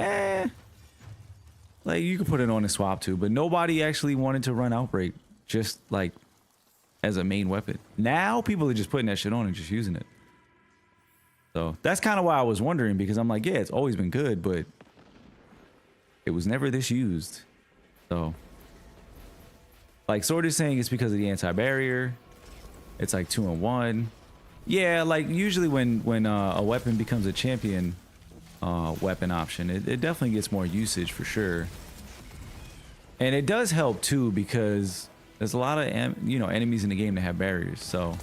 like you could put it on a swap too, but nobody actually wanted to run Outbreak just like as a main weapon. Now people are just putting that shit on and just using it. So that's kind of why I was wondering, because I'm like, yeah, it's always been good, but it was never this used. So like Sword is saying it's because of the anti-barrier. It's like 2-in-1. Yeah, like usually when a weapon becomes a champion weapon option, it definitely gets more usage for sure. And it does help too, because there's a lot of enemies in the game that have barriers. So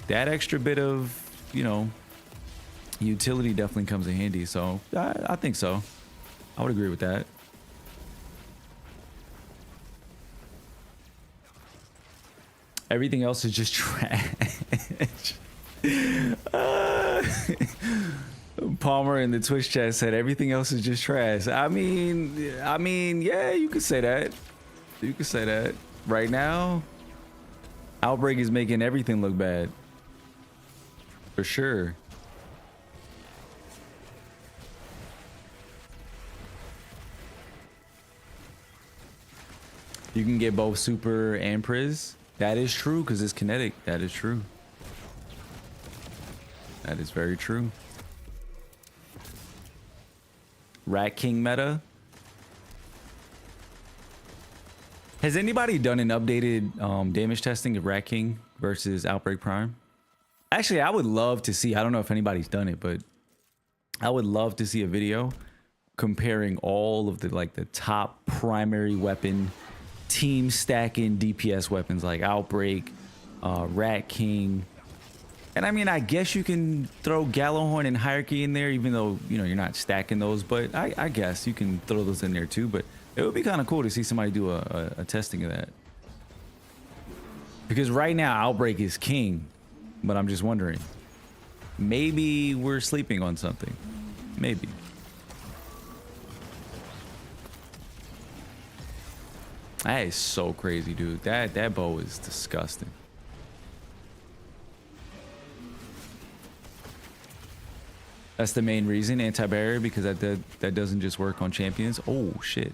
that extra bit of, you know, utility definitely comes in handy. So I think so. I would agree with that. Everything else is just trash. Palmer in the Twitch chat said everything else is just trash. I mean, yeah, you could say that. You could say that. Right now, Outbreak is making everything look bad. For sure. You can get both super and Priz. That is true, because it's kinetic. That is true. That is very true. Rat King meta. Has anybody done an updated damage testing of Rat King versus Outbreak Prime? Actually, I would love to see. I don't know if anybody's done it, but I would love to see a video comparing all of the top primary weapon team stacking DPS weapons like Outbreak, Rat King. And I mean, I guess you can throw Gallowhorn and Hierarchy in there, even though, you know, you're not stacking those, but I guess you can throw those in there too. But it would be kind of cool to see somebody do a testing of that. Because right now, Outbreak is king, but I'm just wondering, maybe we're sleeping on something. Maybe. That is so crazy, dude. That bow is disgusting. That's the main reason, anti-barrier, because that doesn't just work on champions. Oh shit.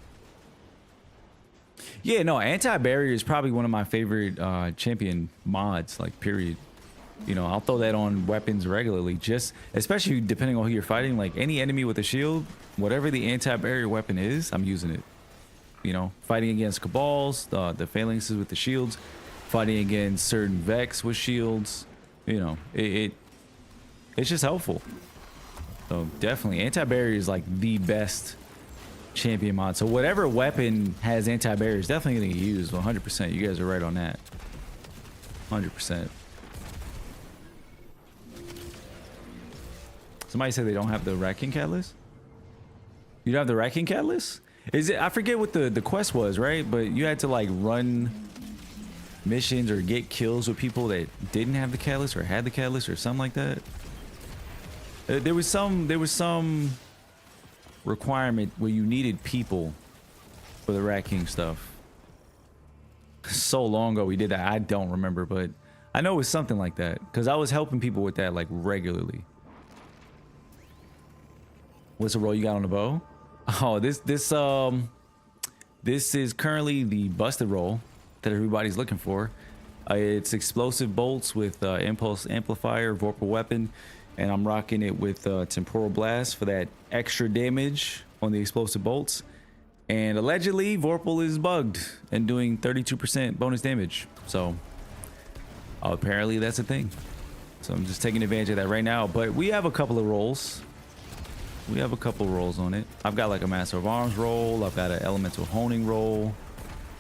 Yeah, no, anti-barrier is probably one of my favorite champion mods, like period. You know, I'll throw that on weapons regularly, just especially depending on who you're fighting. Like any enemy with a shield, whatever the anti-barrier weapon is, I'm using it. You know, fighting against Cabals, the phalanxes with the shields, fighting against certain Vex with shields. You know, it's just helpful. So definitely, anti-barrier is like the best champion mod. So whatever weapon has anti-barrier is definitely going to get used. 100%. You guys are right on that. 100%. Somebody said they don't have the Rat King catalyst. You don't have the Rat King catalyst? Is it? I forget what the quest was, right? But you had to like run missions or get kills with people that didn't have the catalyst or had the catalyst or something like that. There was some requirement where you needed people for the Rat King stuff. So long ago we did that. I don't remember, but I know it was something like that because I was helping people with that like regularly. What's the roll you got on the bow? Oh, this is currently the busted roll that everybody's looking for. It's explosive bolts with impulse amplifier, vorpal weapon, and I'm rocking it with temporal blast for that extra damage on the explosive bolts. And allegedly, vorpal is bugged and doing 32% bonus damage. So apparently that's a thing. So I'm just taking advantage of that right now. But we have a couple of rolls. We have a couple of rolls on it. I've got like a Master of Arms roll. I've got an Elemental Honing roll.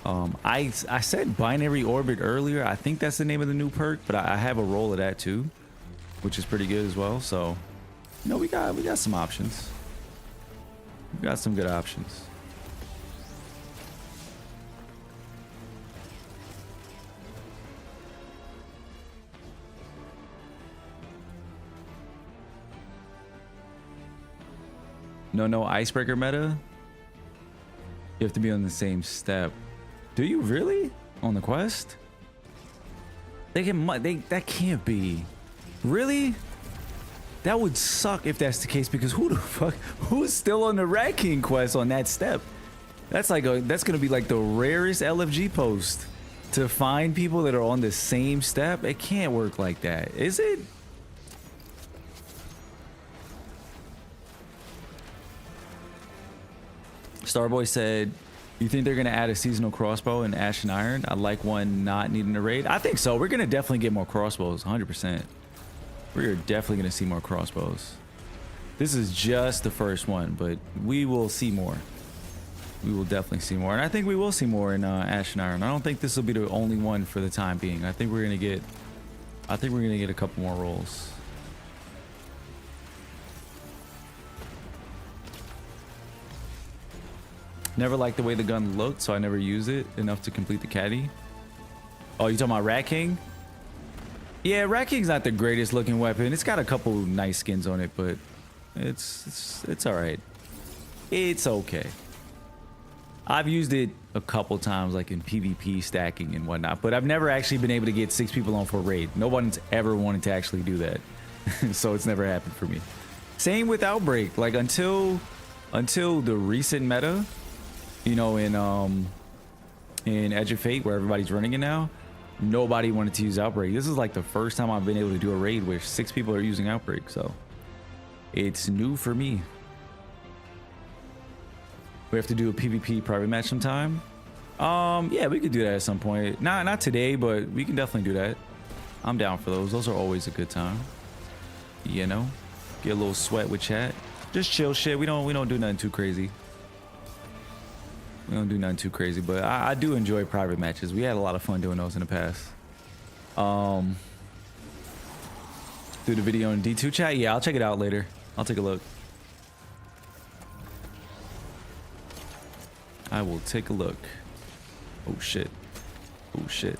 I said Binary Orbit earlier. I think that's the name of the new perk, but I have a roll of that too, which is pretty good as well. So, you know, we got some options. We got some good options. No icebreaker meta. You have to be on the same step. Do you really? On the quest? That can't be. Really? That would suck if that's the case, because who the fuck, who's still on the Rat King quest on that step? That's gonna be like the rarest LFG post to find people that are on the same step. It can't work like that, is it? Starboy said, you think they're gonna add a seasonal crossbow in Ash and Iron? I like one not needing a raid. I think so. We're gonna definitely get more crossbows, 100%. We're definitely gonna see more crossbows. This is just the first one, but we will see more. We will definitely see more, and I think we will see more in Ash and Iron. I don't think this will be the only one for the time being. I think we're gonna get a couple more rolls. Never liked the way the gun looked, so I never used it enough to complete the caddy. Oh, you talking about Rat King? Yeah, Rat King's not the greatest looking weapon. It's got a couple nice skins on it, but it's all right. It's okay. I've used it a couple times, like in PvP stacking and whatnot, but I've never actually been able to get 6 people on for a raid. No one's ever wanted to actually do that, so it's never happened for me. Same with Outbreak. Like until the recent meta, you know, in Edge of Fate, where everybody's running it now, nobody wanted to use Outbreak. This is like the first time I've been able to do a raid where 6 people are using Outbreak, so it's new for me. We have to do a PvP private match sometime. Yeah, we could do that at some point. Not today, but we can definitely do that. I'm down for those. Those are always a good time. You know, get a little sweat with chat. Just chill shit. We don't do nothing too crazy. We don't do nothing too crazy, but I do enjoy private matches. We had a lot of fun doing those in the past. Do the video in D2 chat? Yeah, I'll check it out later. I'll take a look. I will take a look. Oh shit. Oh shit.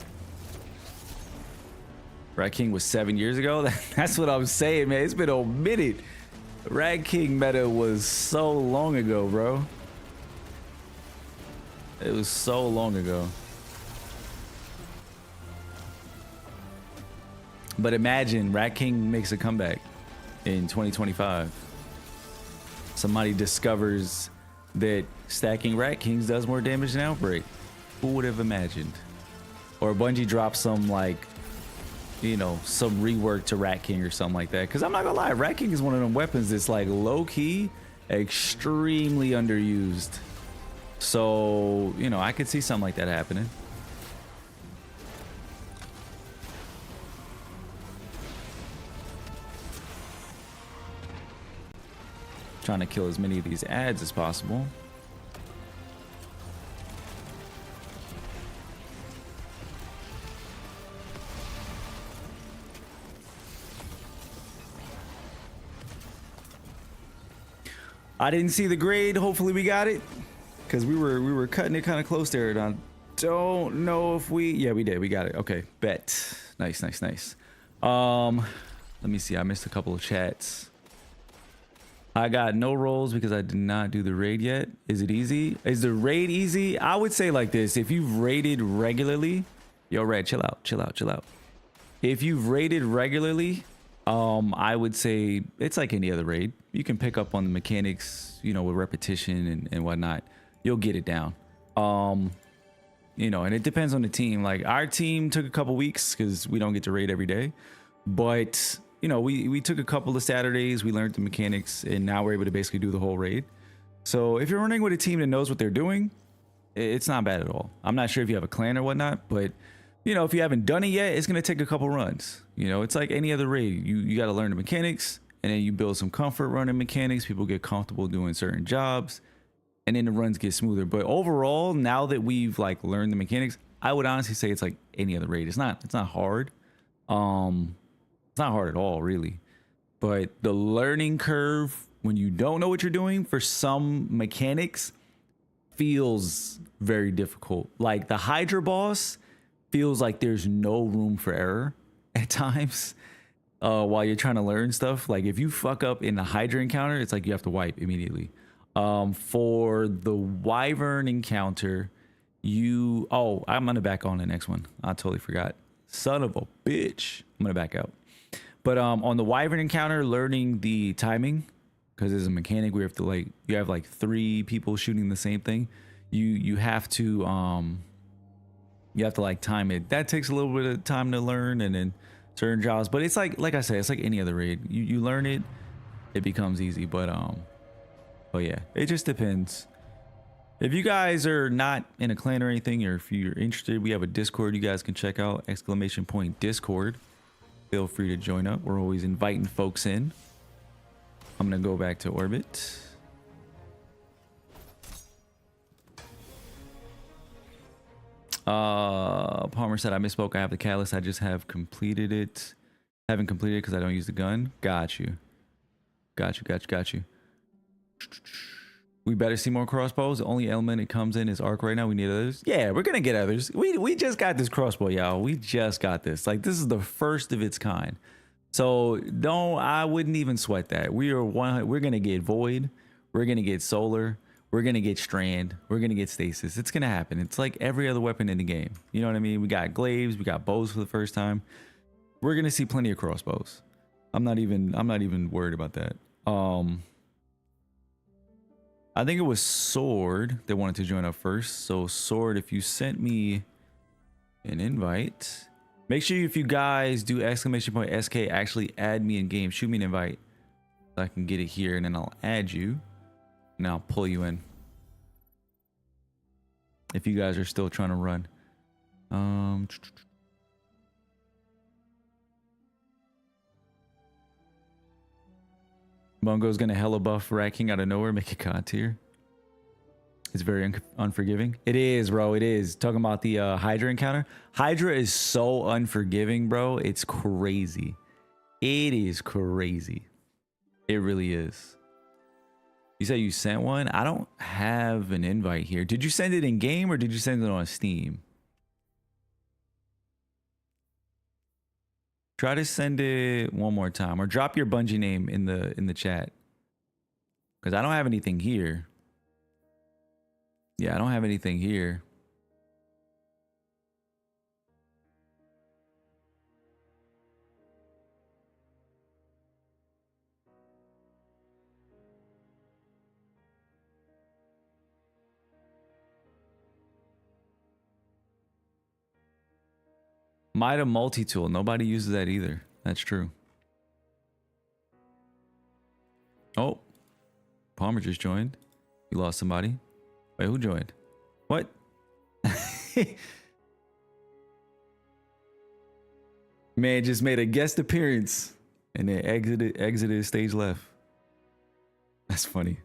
Rat King was 7 years ago? That's what I'm saying, man. It's been a minute. Rat King meta was so long ago, bro. It was so long ago. But imagine Rat King makes a comeback in 2025. Somebody discovers that stacking Rat Kings does more damage than Outbreak. Who would have imagined? Or Bungie drops some, like, you know, some rework to Rat King or something like that. Because I'm not gonna lie, Rat King is one of them weapons that's like low-key, extremely underused. So, you know, I could see something like that happening. Trying to kill as many of these ads as possible. I didn't see the grade. Hopefully we got it, because we were cutting it kind of close there. And I don't know if yeah, we did. We got it. Okay, bet. Nice, nice, nice. Let me see. I missed a couple of chats. I got no rolls because I did not do the raid yet. Is it easy? Is the raid easy? I would say like this. If you've raided regularly, yo, Red, chill out, chill out, chill out. If you've raided regularly, I would say it's like any other raid. You can pick up on the mechanics, you know, with repetition and whatnot. You'll get it down. You know, and it depends on the team. Like our team took a couple weeks because we don't get to raid every day. But, you know, we took a couple of Saturdays, we learned the mechanics, and now we're able to basically do the whole raid. So if you're running with a team that knows what they're doing, it's not bad at all. I'm not sure if you have a clan or whatnot, but, you know, if you haven't done it yet, it's going to take a couple runs. You know, it's like any other raid. You got to learn the mechanics, and then you build some comfort running mechanics. People get comfortable doing certain jobs, and then the runs get smoother. But overall, now that we've like learned the mechanics, I would honestly say it's like any other raid. It's not hard. It's not hard at all, really. But the learning curve when you don't know what you're doing for some mechanics feels very difficult. Like the Hydra boss feels like there's no room for error at times while you're trying to learn stuff. Like if you fuck up in the Hydra encounter, it's like you have to wipe immediately. For the Wyvern encounter, I'm gonna back on the next one. I totally forgot. Son of a bitch. I'm gonna back out. But on the Wyvern encounter, learning the timing, because as a mechanic, we have to you have like 3 people shooting the same thing. You have to like time it. That takes a little bit of time to learn, and then certain jobs. But it's like I said, it's like any other raid. You learn it, it becomes easy. But yeah, it just depends. If you guys are not in a clan or anything, or if you're interested, we have a Discord you guys can check out, !Discord. Feel free to join up. We're always inviting folks in. I'm gonna go back to orbit. Palmer said I misspoke. I have the catalyst. I just have completed it. Haven't completed it because I don't use the gun. Got you. Got you. We better see more crossbows. The only element it comes in is arc right now. We need others. Yeah, we're gonna get others. We just got this crossbow, y'all. We just got this. Like this is the first of its kind. So I wouldn't even sweat that. We're gonna get void. We're gonna get solar. We're gonna get strand. We're gonna get stasis. It's gonna happen. It's like every other weapon in the game. You know what I mean? We got glaives. We got bows for the first time. We're gonna see plenty of crossbows. I'm not even worried about that. I think it was Sword that wanted to join up first. So Sword, if you sent me an invite, make sure if you guys do !SK actually add me in game. Shoot me an invite so I can get it here, and then I'll add you and I'll pull you in. If you guys are still trying to run. Bungo's gonna hella buff Rat King out of nowhere, make a COD tier. It's very unforgiving. It is, bro. It is. Talking about the Hydra encounter. Hydra is so unforgiving, bro. It's crazy. It is crazy. It really is. You said you sent one? I don't have an invite here. Did you send it in game or did you send it on Steam? Try to send it one more time, or drop your Bungie name in the chat, because I don't have anything here. Yeah, I don't have anything here. Mida multi-tool. Nobody uses that either. That's true. Oh, Palmer just joined. You lost somebody. Wait, who joined? What? Man just made a guest appearance and then exited stage left. That's funny.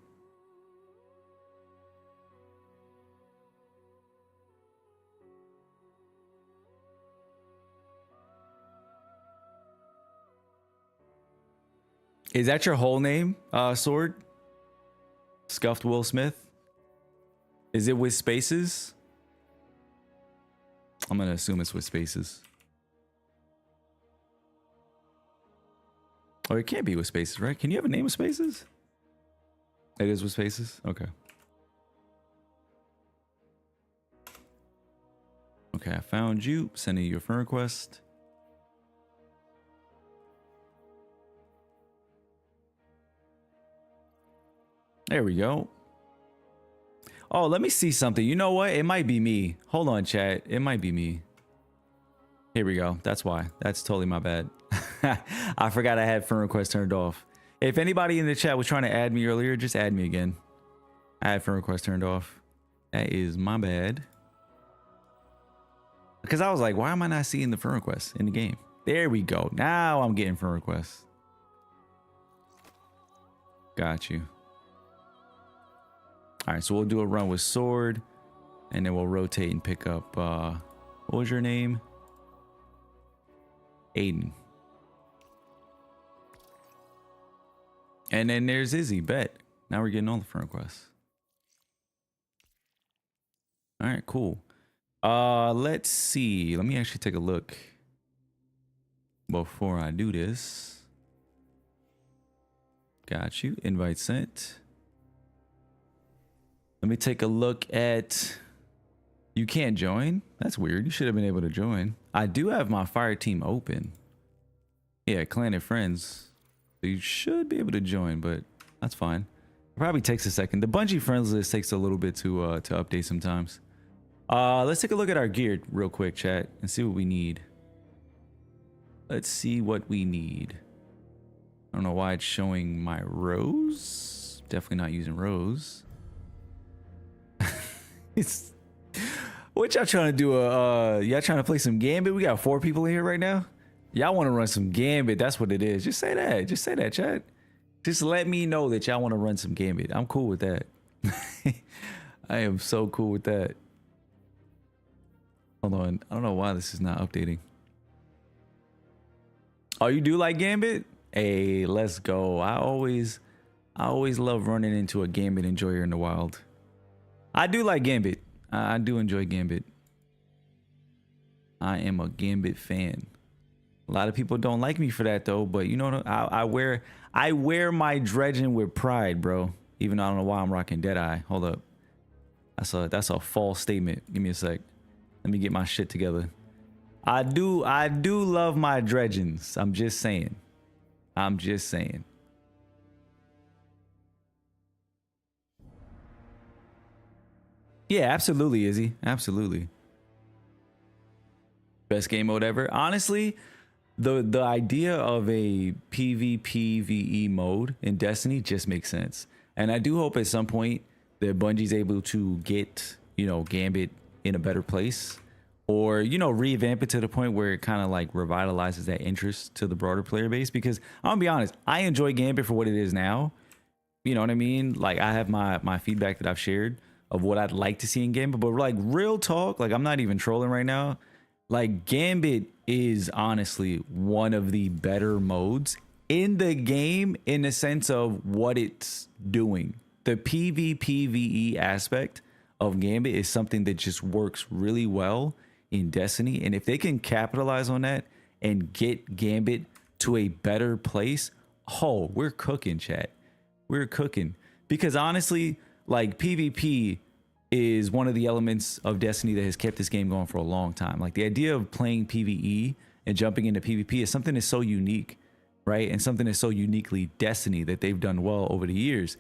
Is that your whole name, Sword? Scuffed Will Smith. Is it with spaces? I'm gonna assume it's with spaces. Or it can't be with spaces, right? Can you have a name with spaces? It is with spaces? Okay. Okay, I found you. Sending you a friend request. There we go. Oh, let me see something. You know what? It might be me. Hold on, chat. It might be me. Here we go. That's why. That's totally my bad. I forgot I had friend request turned off. If anybody in the chat was trying to add me earlier, just add me again. I had friend request turned off. That is my bad. Because I was like, why am I not seeing the friend requests in the game? There we go. Now I'm getting friend requests. Got you. All right, so we'll do a run with sword, and then we'll rotate and pick up, what was your name? Aiden. And then there's Izzy, bet. Now we're getting all the friend requests. All right, cool. Let's see. Let me actually take a look before I do this. Got you. Invite sent. Let me take a look at... You can't join? That's weird. You should have been able to join. I do have my fire team open. Yeah, clan and friends. So you should be able to join, but that's fine. It probably takes a second. The Bungie friends list takes a little bit to update sometimes. Let's take a look at our gear real quick, chat, and see what we need. Let's see what we need. I don't know why it's showing my rose. Definitely not using rose. It's what y'all trying to do? Y'all trying to play some Gambit? We got 4 people in here right now. Y'all want to run some Gambit? That's what it is. Just say that. Just say that, chat. Just let me know that y'all want to run some Gambit. I'm cool with that. I am so cool with that. Hold on. I don't know why this is not updating. Oh, you do like Gambit? Hey, let's go. I always love running into a Gambit enjoyer in the wild. I do like Gambit. I do enjoy Gambit. I am a Gambit fan. A lot of people don't like me for that though, but you know what? I wear my dredging with pride, bro. Even though I don't know why I'm rocking Deadeye. Hold up. That's a false statement. Give me a sec. Let me get my shit together. I do love my dredgings. I'm just saying. I'm just saying. Yeah, absolutely, Izzy. Absolutely. Best game mode ever. Honestly, the idea of a PvPvE mode in Destiny just makes sense. And I do hope at some point that Bungie's able to get, you know, Gambit in a better place, or, you know, revamp it to the point where it kind of like revitalizes that interest to the broader player base. Because I'm gonna be honest, I enjoy Gambit for what it is now. You know what I mean? Like, I have my feedback that I've shared of what I'd like to see in Gambit, but like real talk, like I'm not even trolling right now. Like, Gambit is honestly one of the better modes in the game in the sense of what it's doing. The PvPvE aspect of Gambit is something that just works really well in Destiny. And if they can capitalize on that and get Gambit to a better place, oh, we're cooking, chat. We're cooking. Because honestly, like, PvP is one of the elements of Destiny that has kept this game going for a long time. Like, the idea of playing PvE and jumping into PvP is something that's so unique, right? And something that's so uniquely Destiny that they've done well over the years.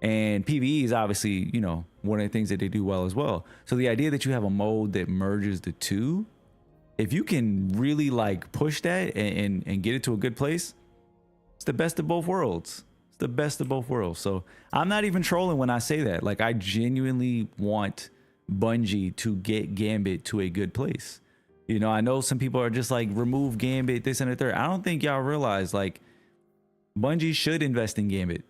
And PvE is obviously, you know, one of the things that they do well as well. So the idea that you have a mode that merges the two, if you can really like push that and get it to a good place, it's the best of both worlds. It's the best of both worlds. So I'm not even trolling when I say that. Like, I genuinely want Bungie to get Gambit to a good place. You know, I know some people are just like, remove Gambit, this and the third. I don't think y'all realize, like, Bungie should invest in Gambit.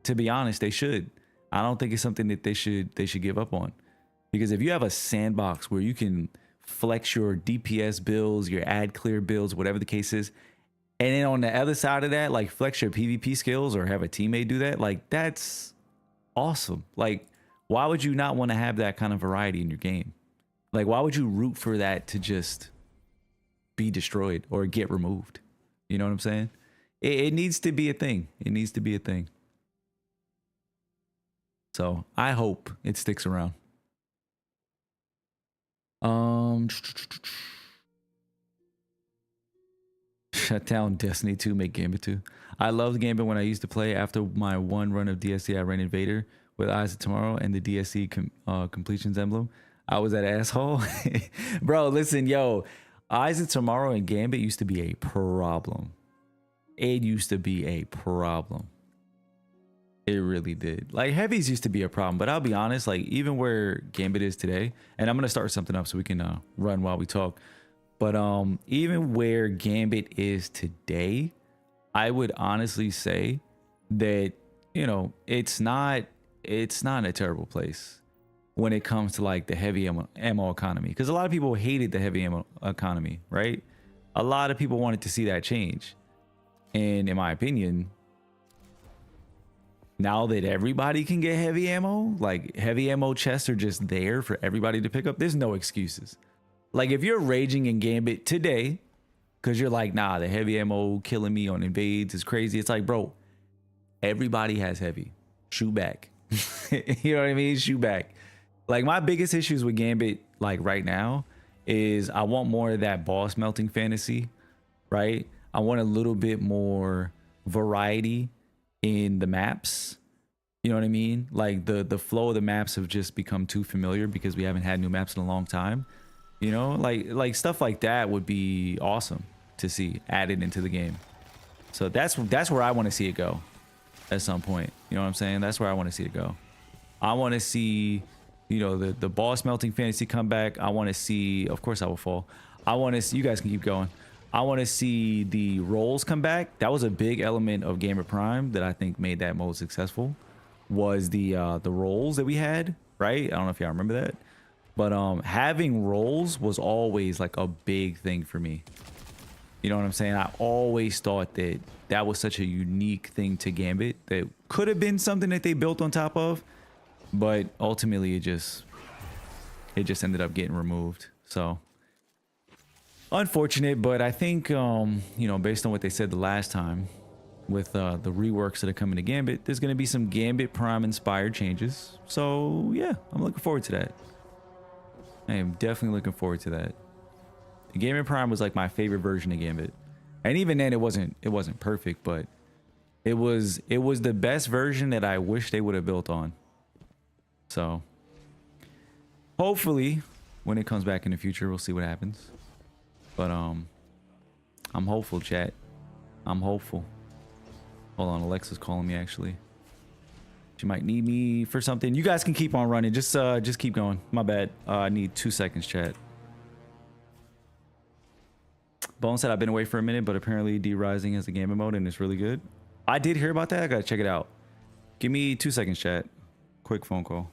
To be honest, they should. I don't think it's something that they should give up on. Because if you have a sandbox where you can flex your DPS builds, your ad clear builds, whatever the case is, and then on the other side of that, like, flex your PvP skills or have a teammate do that, like, that's awesome. Like, why would you not want to have that kind of variety in your game? Like, why would you root for that to just be destroyed or get removed? You know what I'm saying? It needs to be a thing. It needs to be a thing. So I hope it sticks around. Shut down Destiny 2, make Gambit 2. I loved Gambit when I used to play. After my one run of DSC, I ran Invader with Eyes of Tomorrow and the DSC completions emblem. I was that asshole. Bro, listen, yo. Eyes of Tomorrow and Gambit used to be a problem. It used to be a problem. It really did. Like, heavies used to be a problem, but I'll be honest, like, even where Gambit is today, and I'm gonna start something up so we can run while we talk. But even where Gambit is today, I would honestly say that, you know, it's not a terrible place when it comes to like the heavy ammo economy, because a lot of people hated the heavy ammo economy, right? A lot of people wanted to see that change, and in my opinion, now that everybody can get heavy ammo, like heavy ammo chests are just there for everybody to pick up, there's no excuses. Like, if you're raging in Gambit today because you're like, nah, the heavy ammo killing me on invades is crazy, it's like, bro, everybody has heavy. Shoot back. You know what I mean? Shoot back. Like, my biggest issues with Gambit, like right now, is I want more of that boss melting fantasy, right? I want a little bit more variety in the maps. You know what I mean? Like, the flow of the maps have just become too familiar because we haven't had new maps in a long time. You know, like stuff like that would be awesome to see added into the game. So that's where I want to see it go at some point. You know what I'm saying? That's where I want to see it go. I want to see, you know, the boss melting fantasy come back. I want to see, of course I will fall. I want to see, you guys can keep going. I want to see the rolls come back. That was a big element of Gamer Prime that I think made that mode successful, was the rolls that we had, right? I don't know if y'all remember that. But having rolls was always like a big thing for me. You know what I'm saying? I always thought that that was such a unique thing to Gambit that could have been something that they built on top of, but ultimately it just ended up getting removed. So unfortunate, but I think you know, based on what they said the last time with the reworks that are coming to Gambit, there's going to be some Gambit Prime inspired changes. So yeah, I'm looking forward to that. I am definitely looking forward to that. The Gambit Prime was like my favorite version of Gambit, and even then it wasn't perfect, but it was the best version that I wish they would have built on. So hopefully when it comes back in the future, we'll see what happens. But I'm hopeful, chat. I'm hopeful. Hold on, Alexa's calling me actually. She might need me for something. You guys can keep on running. Just keep going. My bad. I need 2 seconds, chat. Bone said I've been away for a minute, but apparently D-Rising has a gaming mode and it's really good. I did hear about that. I gotta check it out. Give me 2 seconds, chat. Quick phone call.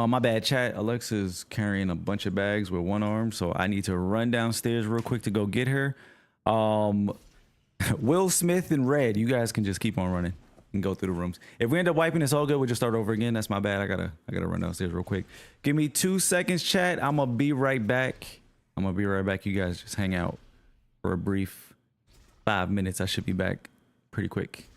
My bad, chat. Alexa's carrying a bunch of bags with one arm, so I need to run downstairs real quick to go get her. Will Smith and Red, you guys can just keep on running and go through the rooms. If we end up wiping, it's all good. We'll just start over again. That's my bad. I gotta run downstairs real quick. Give me 2 seconds, chat. I'm gonna be right back. You guys just hang out for a brief 5 minutes. I should be back pretty quick.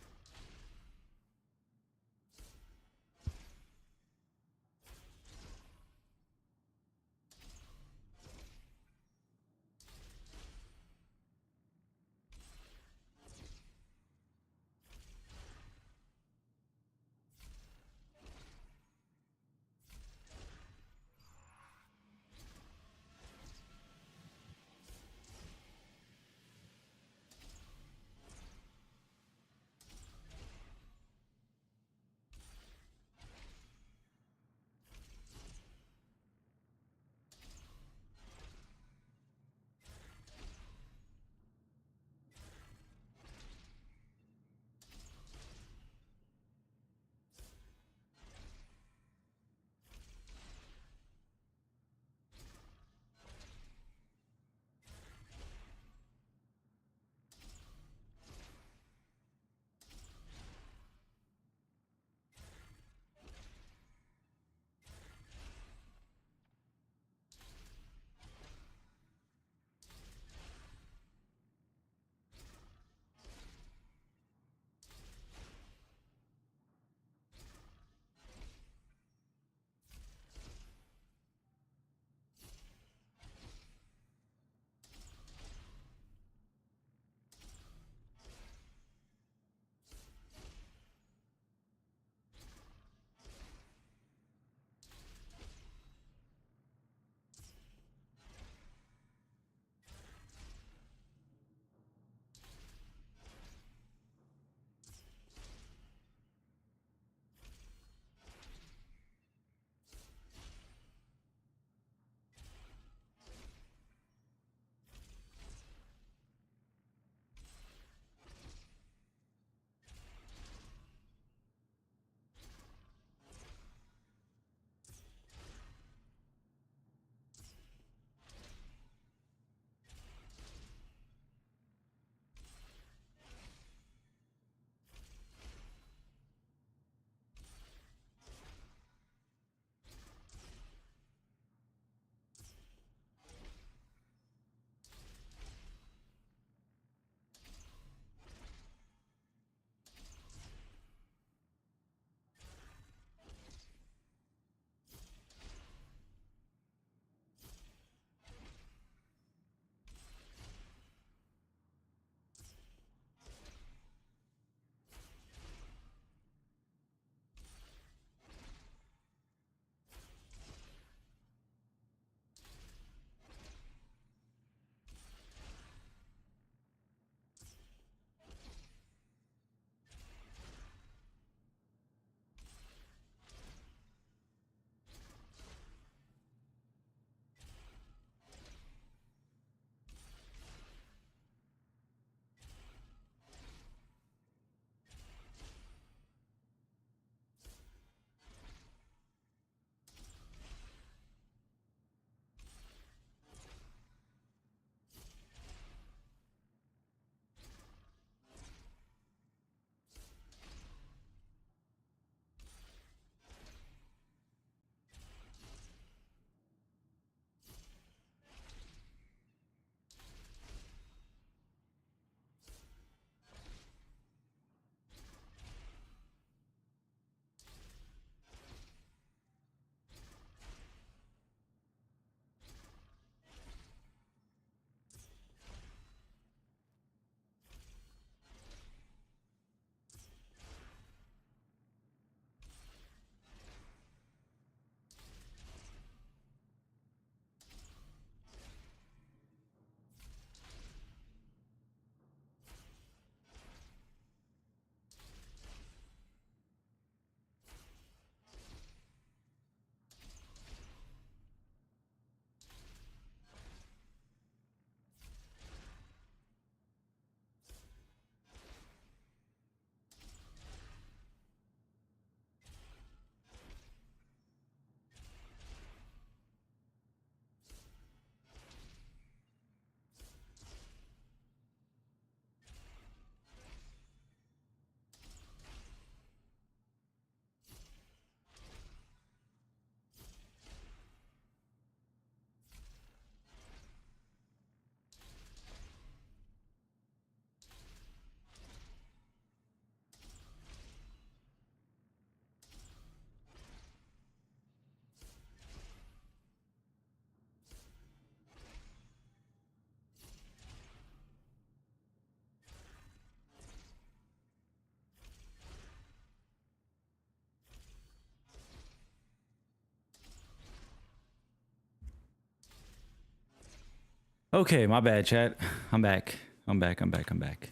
Okay, my bad, chat. I'm back. I'm back. I'm back. I'm back.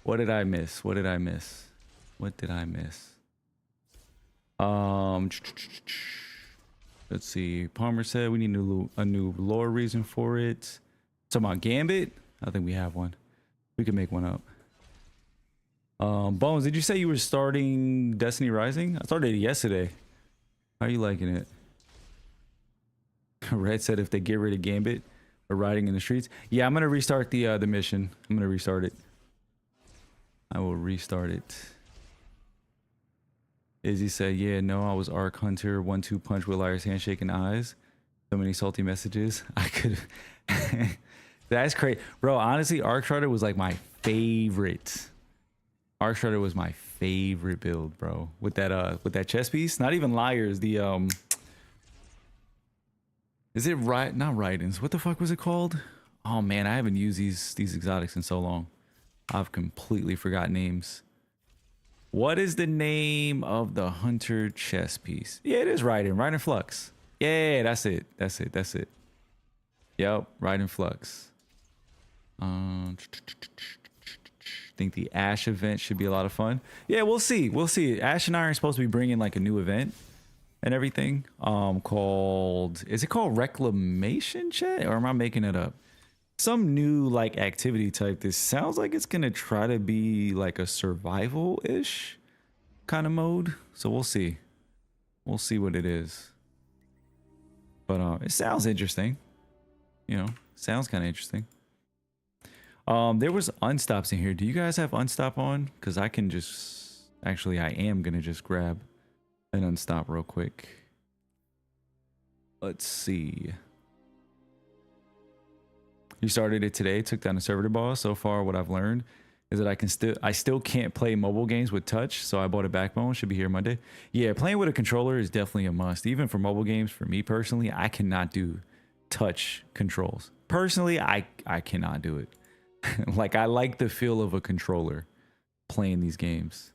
What did I miss? What did I miss? What did I miss? Let's see. Palmer said we need a new lore reason for it. Talking about Gambit? I think we have one. We can make one up. Bones, did you say you were starting Destiny Rising? I started it yesterday. How are you liking it? Red said if they get rid of Gambit or riding in the streets. Yeah, I'm gonna restart the mission. I'm gonna restart it. I will restart it. Izzy said, yeah, no, I was Arc Hunter, 1-2 punch with liar's handshake and eyes. So many salty messages. I could that's crazy. Bro, honestly, Arc Strider was like my favorite. Arc Strider was my favorite build, bro. With that chest piece. Not even liars, the is it right? Not Raidens. What the fuck was it called? Oh man, I haven't used these exotics in so long. I've completely forgot names. What is the name of the Hunter chest piece? Yeah, it is Raiden Flux. Yeah, that's it. That's it. That's it. Yep, Raiden Flux. I think the Ash event should be a lot of fun. Yeah, we'll see. We'll see. Ash and I are supposed to be bringing like a new event and everything. Called, is it called Reclamation, chat? Or am I making it up? Some new like activity type. This sounds like it's gonna try to be like a survival-ish kind of mode. So we'll see. We'll see what it is. But it sounds interesting. You know, sounds kind of interesting. There was unstops in here. Do you guys have unstop on? Because I can just actually I am gonna just grab an unstop real quick. Let's see. You started it today, took down a servitor boss. So far, what I've learned is that I still can't play mobile games with touch. So I bought a backbone. Should be here Monday. Yeah, playing with a controller is definitely a must. Even for mobile games, for me personally, I cannot do touch controls. Personally, I cannot do it. Like I like the feel of a controller playing these games.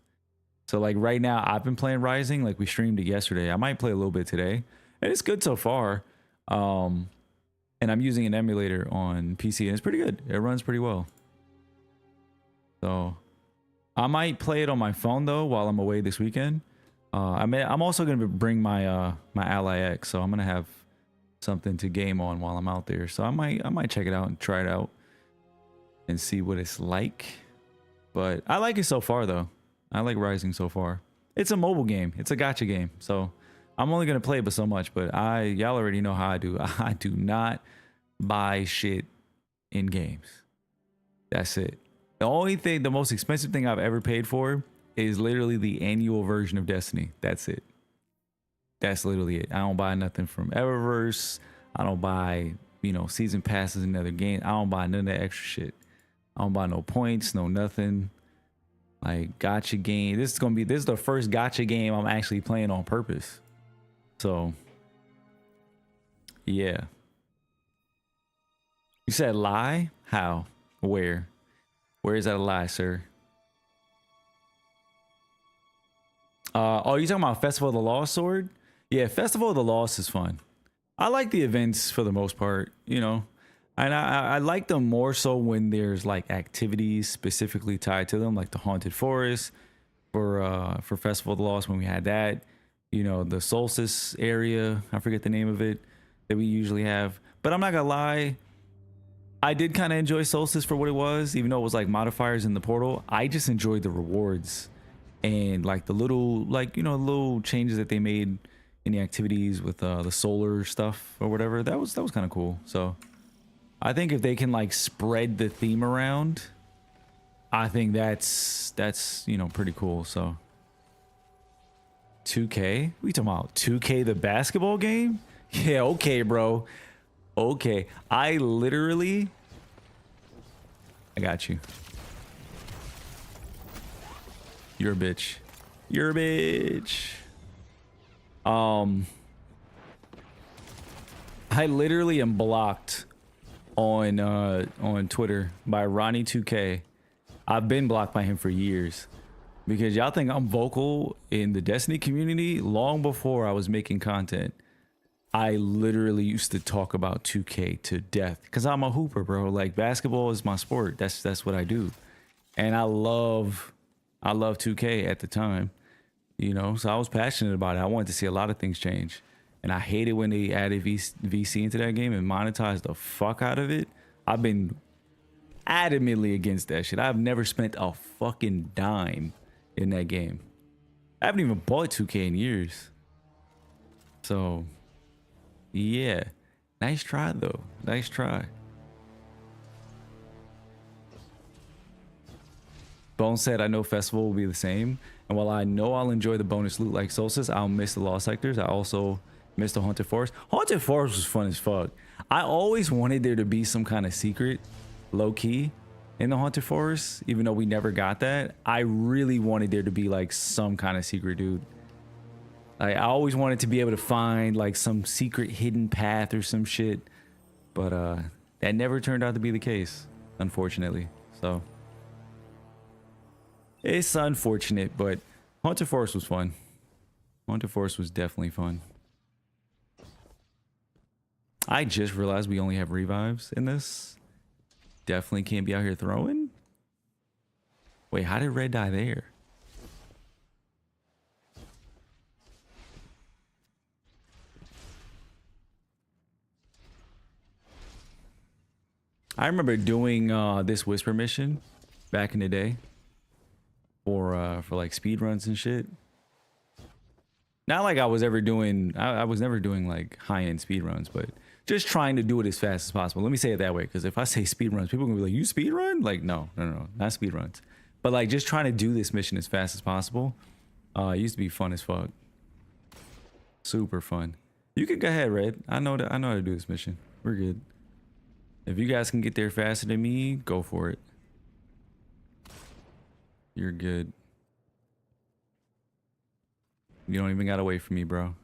So like right now, I've been playing Rising. Like we streamed it yesterday. I might play a little bit today, and it's good so far. And I'm using an emulator on PC, and it's pretty good. It runs pretty well. So I might play it on my phone though while I'm away this weekend. I'm also gonna bring my my Ally X, so I'm gonna have something to game on while I'm out there. So I might check it out and try it out and see what it's like. But I like it so far though. I like Rising so far. It's a mobile game. It's a gacha game. So I'm only gonna play it but so much. But y'all already know how I do. I do not buy shit in games. That's it. The most expensive thing I've ever paid for is literally the annual version of Destiny. That's it. That's literally it. I don't buy nothing from Eververse. I don't buy, season passes in other games. I don't buy none of that extra shit. I don't buy no points, no nothing. Like gacha game. This is the first gacha game I'm actually playing on purpose. So yeah. You said lie? How? Where? Where is that a lie, sir? Oh, you talking about Festival of the Lost Sword? Yeah, Festival of the Lost is fun. I like the events for the most part, and I like them more so when there's like activities specifically tied to them, like the Haunted Forest for Festival of the Lost when we had that, the Solstice area, I forget the name of it, that we usually have. But I'm not gonna lie, I did kind of enjoy Solstice for what it was, even though it was like modifiers in the portal. I just enjoyed the rewards and like the little little changes that they made in the activities with the solar stuff or whatever. That was kind of cool. So I think if they can like spread the theme around, I think that's pretty cool. So 2K? What are you talking about? 2K the basketball game? Yeah, okay, bro. Okay. I got you. You're a bitch. You're a bitch. I literally am blocked on Twitter by Ronnie2K. I've been blocked by him for years because y'all think I'm vocal in the Destiny community long before I was making content. I literally used to talk about 2K to death because I'm a hooper, bro. Like basketball is my sport. That's what I do, and I love 2K at the time, you know. So I was passionate about it. I wanted to see a lot of things change, and I hated when they added VC into that game and monetized the fuck out of it. I've been adamantly against that shit. I've never spent a fucking dime in that game. I haven't even bought 2K in years. So yeah, nice try though. Nice try. Bone said, I know festival will be the same, and while I know I'll enjoy the bonus loot like Solstice, I'll miss the lost sectors. I also miss the haunted forest. Haunted forest was fun as fuck. I always wanted there to be some kind of secret, low key, in the haunted forest, even though we never got that. I really wanted there to be like some kind of secret, dude. I always wanted to be able to find like some secret hidden path or some shit, but that never turned out to be the case, unfortunately. So it's unfortunate, but Haunted Forest was fun. Haunted Forest was definitely fun. I just realized we only have revives in this. Definitely can't be out here throwing. Wait, how did Red die there? I remember doing this whisper mission back in the day for like speed runs and shit. Not like I was ever doing, I was never doing like high-end speed runs, but just trying to do it as fast as possible. Let me say it that way, because if I say speed runs, people are gonna be like, you speed run? Like, no, not speed runs. But like just trying to do this mission as fast as possible. It used to be fun as fuck. Super fun. You can go ahead, Red. I know how to do this mission. We're good. If you guys can get there faster than me, go for it. You're good. You don't even gotta wait for me, bro.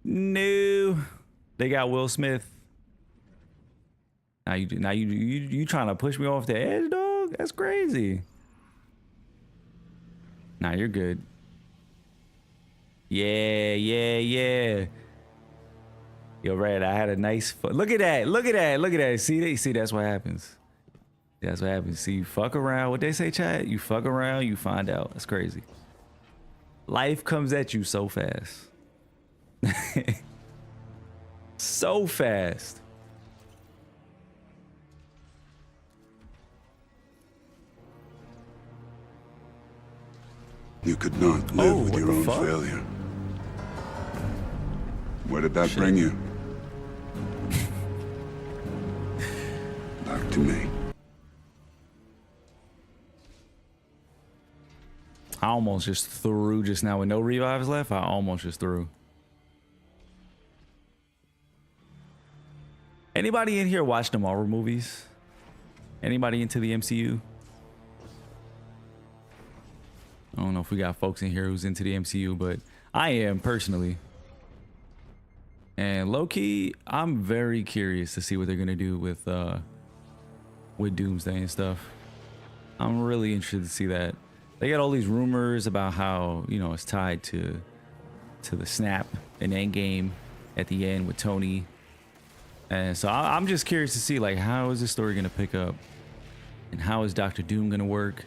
No, they got Will Smith. Now you trying to push me off the edge, dog? That's crazy. Nah, you're good. Yeah. Yo, Red, I had a nice look at that. See, that's what happens. That's what happens. See, you fuck around. What they say, chat? You fuck around, you find out. That's crazy. Life comes at you so fast. So fast.
You could not live with your own failure. Where did that bring you? Back to me.
I almost just threw just now with no revives left. I almost just threw. Anybody in here watch the Marvel movies? Anybody into the MCU? I don't know if we got folks in here who's into the MCU, but I am personally. And low-key, I'm very curious to see what they're gonna do with Doomsday and stuff. I'm really interested to see that. They got all these rumors about how, you know, it's tied to the snap and Endgame at the end with Tony. And so I'm just curious to see, like, how is this story gonna pick up? And how is Doctor Doom gonna work?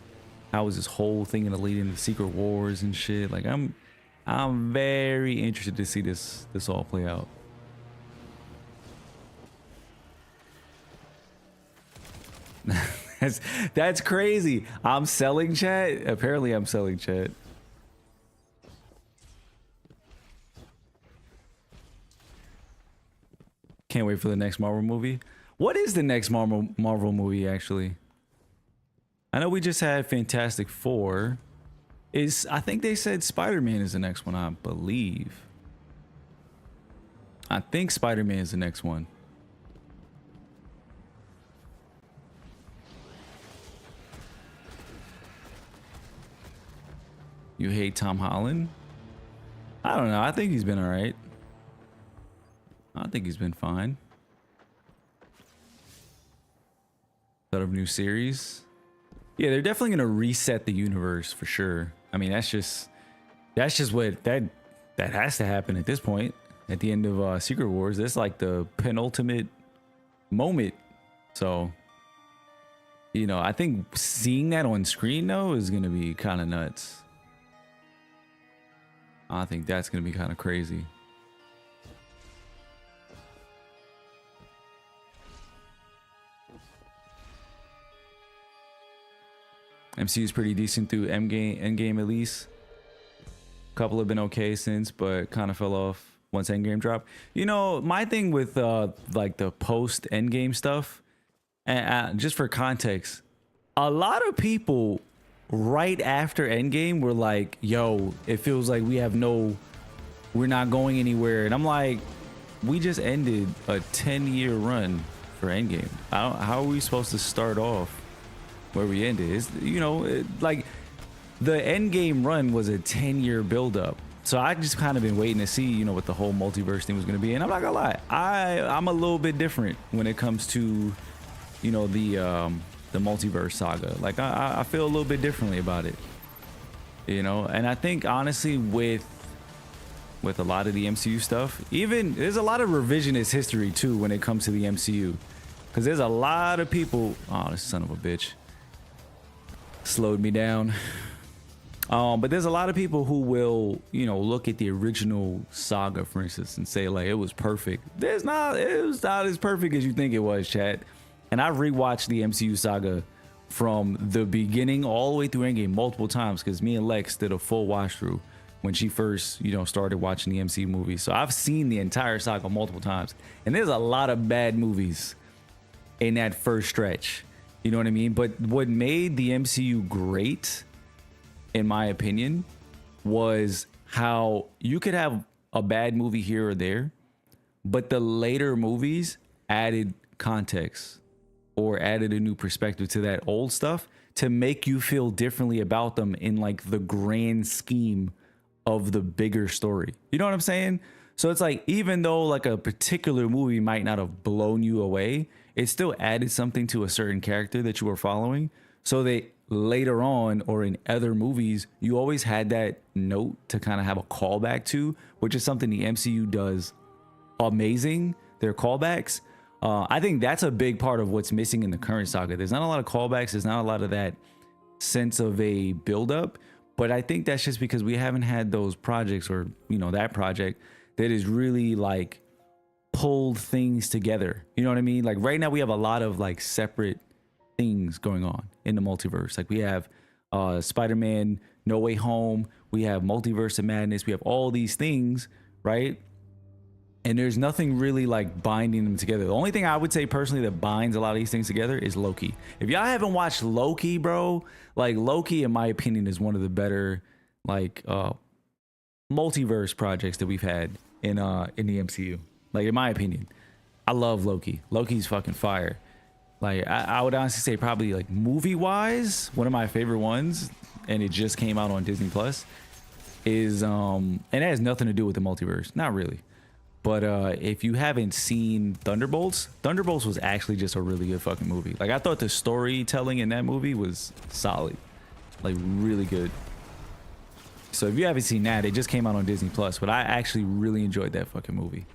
How is this whole thing gonna lead into Secret Wars and shit? Like, I'm very interested to see this all play out. That's crazy. I'm selling chat. Apparently I'm selling chat. Can't wait for the next Marvel movie. What is the next Marvel movie actually? I know we just had Fantastic Four. I think they said Spider-Man is the next one, I believe. I think Spider-Man is the next one. You hate Tom Holland? I don't know. I think he's been all right. I think he's been fine. Start of new series. Yeah, they're definitely gonna reset the universe for sure. I mean, that's just what that has to happen at this point. at the end of Secret Wars. That's like the penultimate moment. So, you know, I think seeing that on screen though is gonna be kind of nuts. I think that's gonna be kind of crazy. MCU is pretty decent through Endgame at least. A couple have been okay since, but kind of fell off once Endgame dropped. You know, my thing with like the post Endgame stuff, and just for context, a lot of people right after Endgame were like, "Yo, it feels like we're not going anywhere," and I'm like, we just ended a 10-year run for Endgame. How are we supposed to start off where we ended? Is, you know, like the Endgame run was a 10-year buildup. So I just kind of been waiting to see, you know, what the whole multiverse thing was going to be. And I'm not gonna lie, I'm a little bit different when it comes to, you know, the multiverse saga. Like I feel a little bit differently about it, you know. And I think honestly with a lot of the MCU stuff, even there's a lot of revisionist history too when it comes to the MCU, because there's a lot of people. Oh, this son of a bitch slowed me down. But there's a lot of people who will, you know, look at the original saga, for instance, and say like it was perfect. It was not as perfect as you think it was, chat. And I rewatched the MCU saga from the beginning all the way through Endgame multiple times, because me and Lex did a full watch through when she first, you know, started watching the MCU movies. So I've seen the entire saga multiple times, and there's a lot of bad movies in that first stretch. You know what I mean? But what made the MCU great, in my opinion, was how you could have a bad movie here or there, but the later movies added context or added a new perspective to that old stuff to make you feel differently about them in like the grand scheme of the bigger story. You know what I'm saying? So it's like, even though like a particular movie might not have blown you away, it still added something to a certain character that you were following, so that later on or in other movies you always had that note to kind of have a callback to, which is something the MCU does amazing, their callbacks. I think that's a big part of what's missing in the current saga. There's not a lot of callbacks, there's not a lot of that sense of a buildup, but I think that's just because we haven't had those projects, or, you know, that project that is really like pulled things together. You know what I mean? Like right now we have a lot of like separate things going on in the multiverse. Like we have Spider-Man No Way Home, we have Multiverse of Madness, we have all these things, right? And there's nothing really like binding them together. The only thing I would say personally that binds a lot of these things together is Loki. If y'all haven't watched Loki, bro, like Loki in my opinion is one of the better like multiverse projects that we've had in the MCU. Like in my opinion, I love Loki. Loki's fucking fire. Like I would honestly say probably like movie wise, one of my favorite ones, and it just came out on Disney Plus, is and it has nothing to do with the multiverse, not really. But if you haven't seen Thunderbolts was actually just a really good fucking movie. Like I thought the storytelling in that movie was solid, like really good. So if you haven't seen that, it just came out on Disney Plus, but I actually really enjoyed that fucking movie.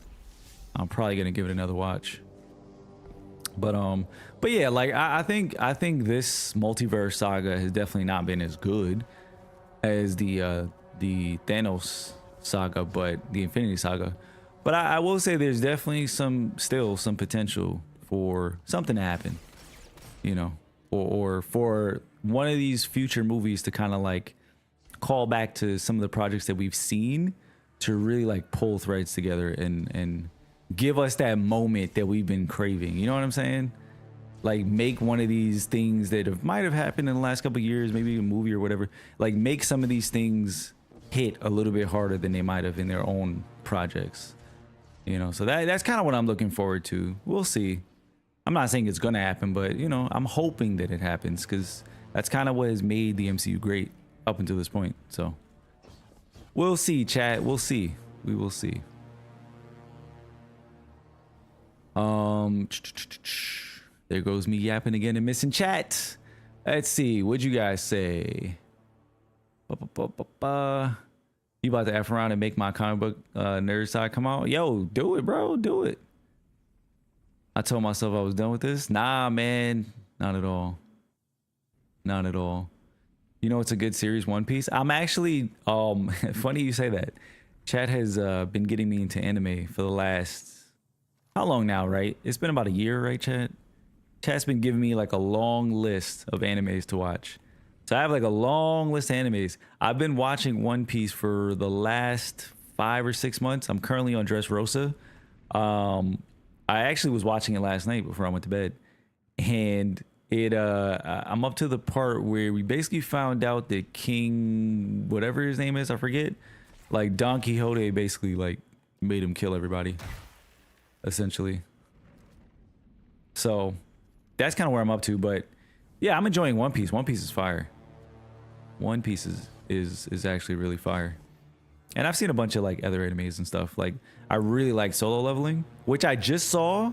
I'm probably gonna give it another watch. But yeah, like I think this multiverse saga has definitely not been as good as the Thanos saga, but the Infinity Saga. But I will say there's definitely still some potential for something to happen, you know, or for one of these future movies to kind of like call back to some of the projects that we've seen to really like pull threads together and give us that moment that we've been craving. You know what I'm saying? Like make one of these things that might have happened in the last couple of years, maybe a movie or whatever, like make some of these things hit a little bit harder than they might have in their own projects. You know, so that's kind of what I'm looking forward to. We'll see. I'm not saying it's gonna happen, but you know, I'm hoping that it happens, because that's kind of what has made the MCU great up until this point. So we'll see, chat. We'll see. We will see. There goes me yapping again and missing chat. Let's see. What'd you guys say? You You about to F around and make my comic book nerd side come out? Yo, do it, bro. Do it. I told myself I was done with this. Nah, man. Not at all. Not at all. You know, it's a good series, One Piece. I'm actually, funny you say that. Chat has been getting me into anime for the last, how long now, right? It's been about a year, right, Chat? Chat's been giving me like a long list of animes to watch. So I have like a long list of animes. I've been watching One Piece for the last 5 or 6 months. I'm currently on Dressrosa. I actually was watching it last night before I went to bed, and I'm up to the part where we basically found out that King, whatever his name is, I forget, like Don Quixote basically like made him kill everybody, essentially. So that's kind of where I'm up to, but yeah, I'm enjoying One Piece. One Piece is fire. One Piece is actually really fire. And I've seen a bunch of like other animes and stuff. Like I really like Solo Leveling, which I just saw,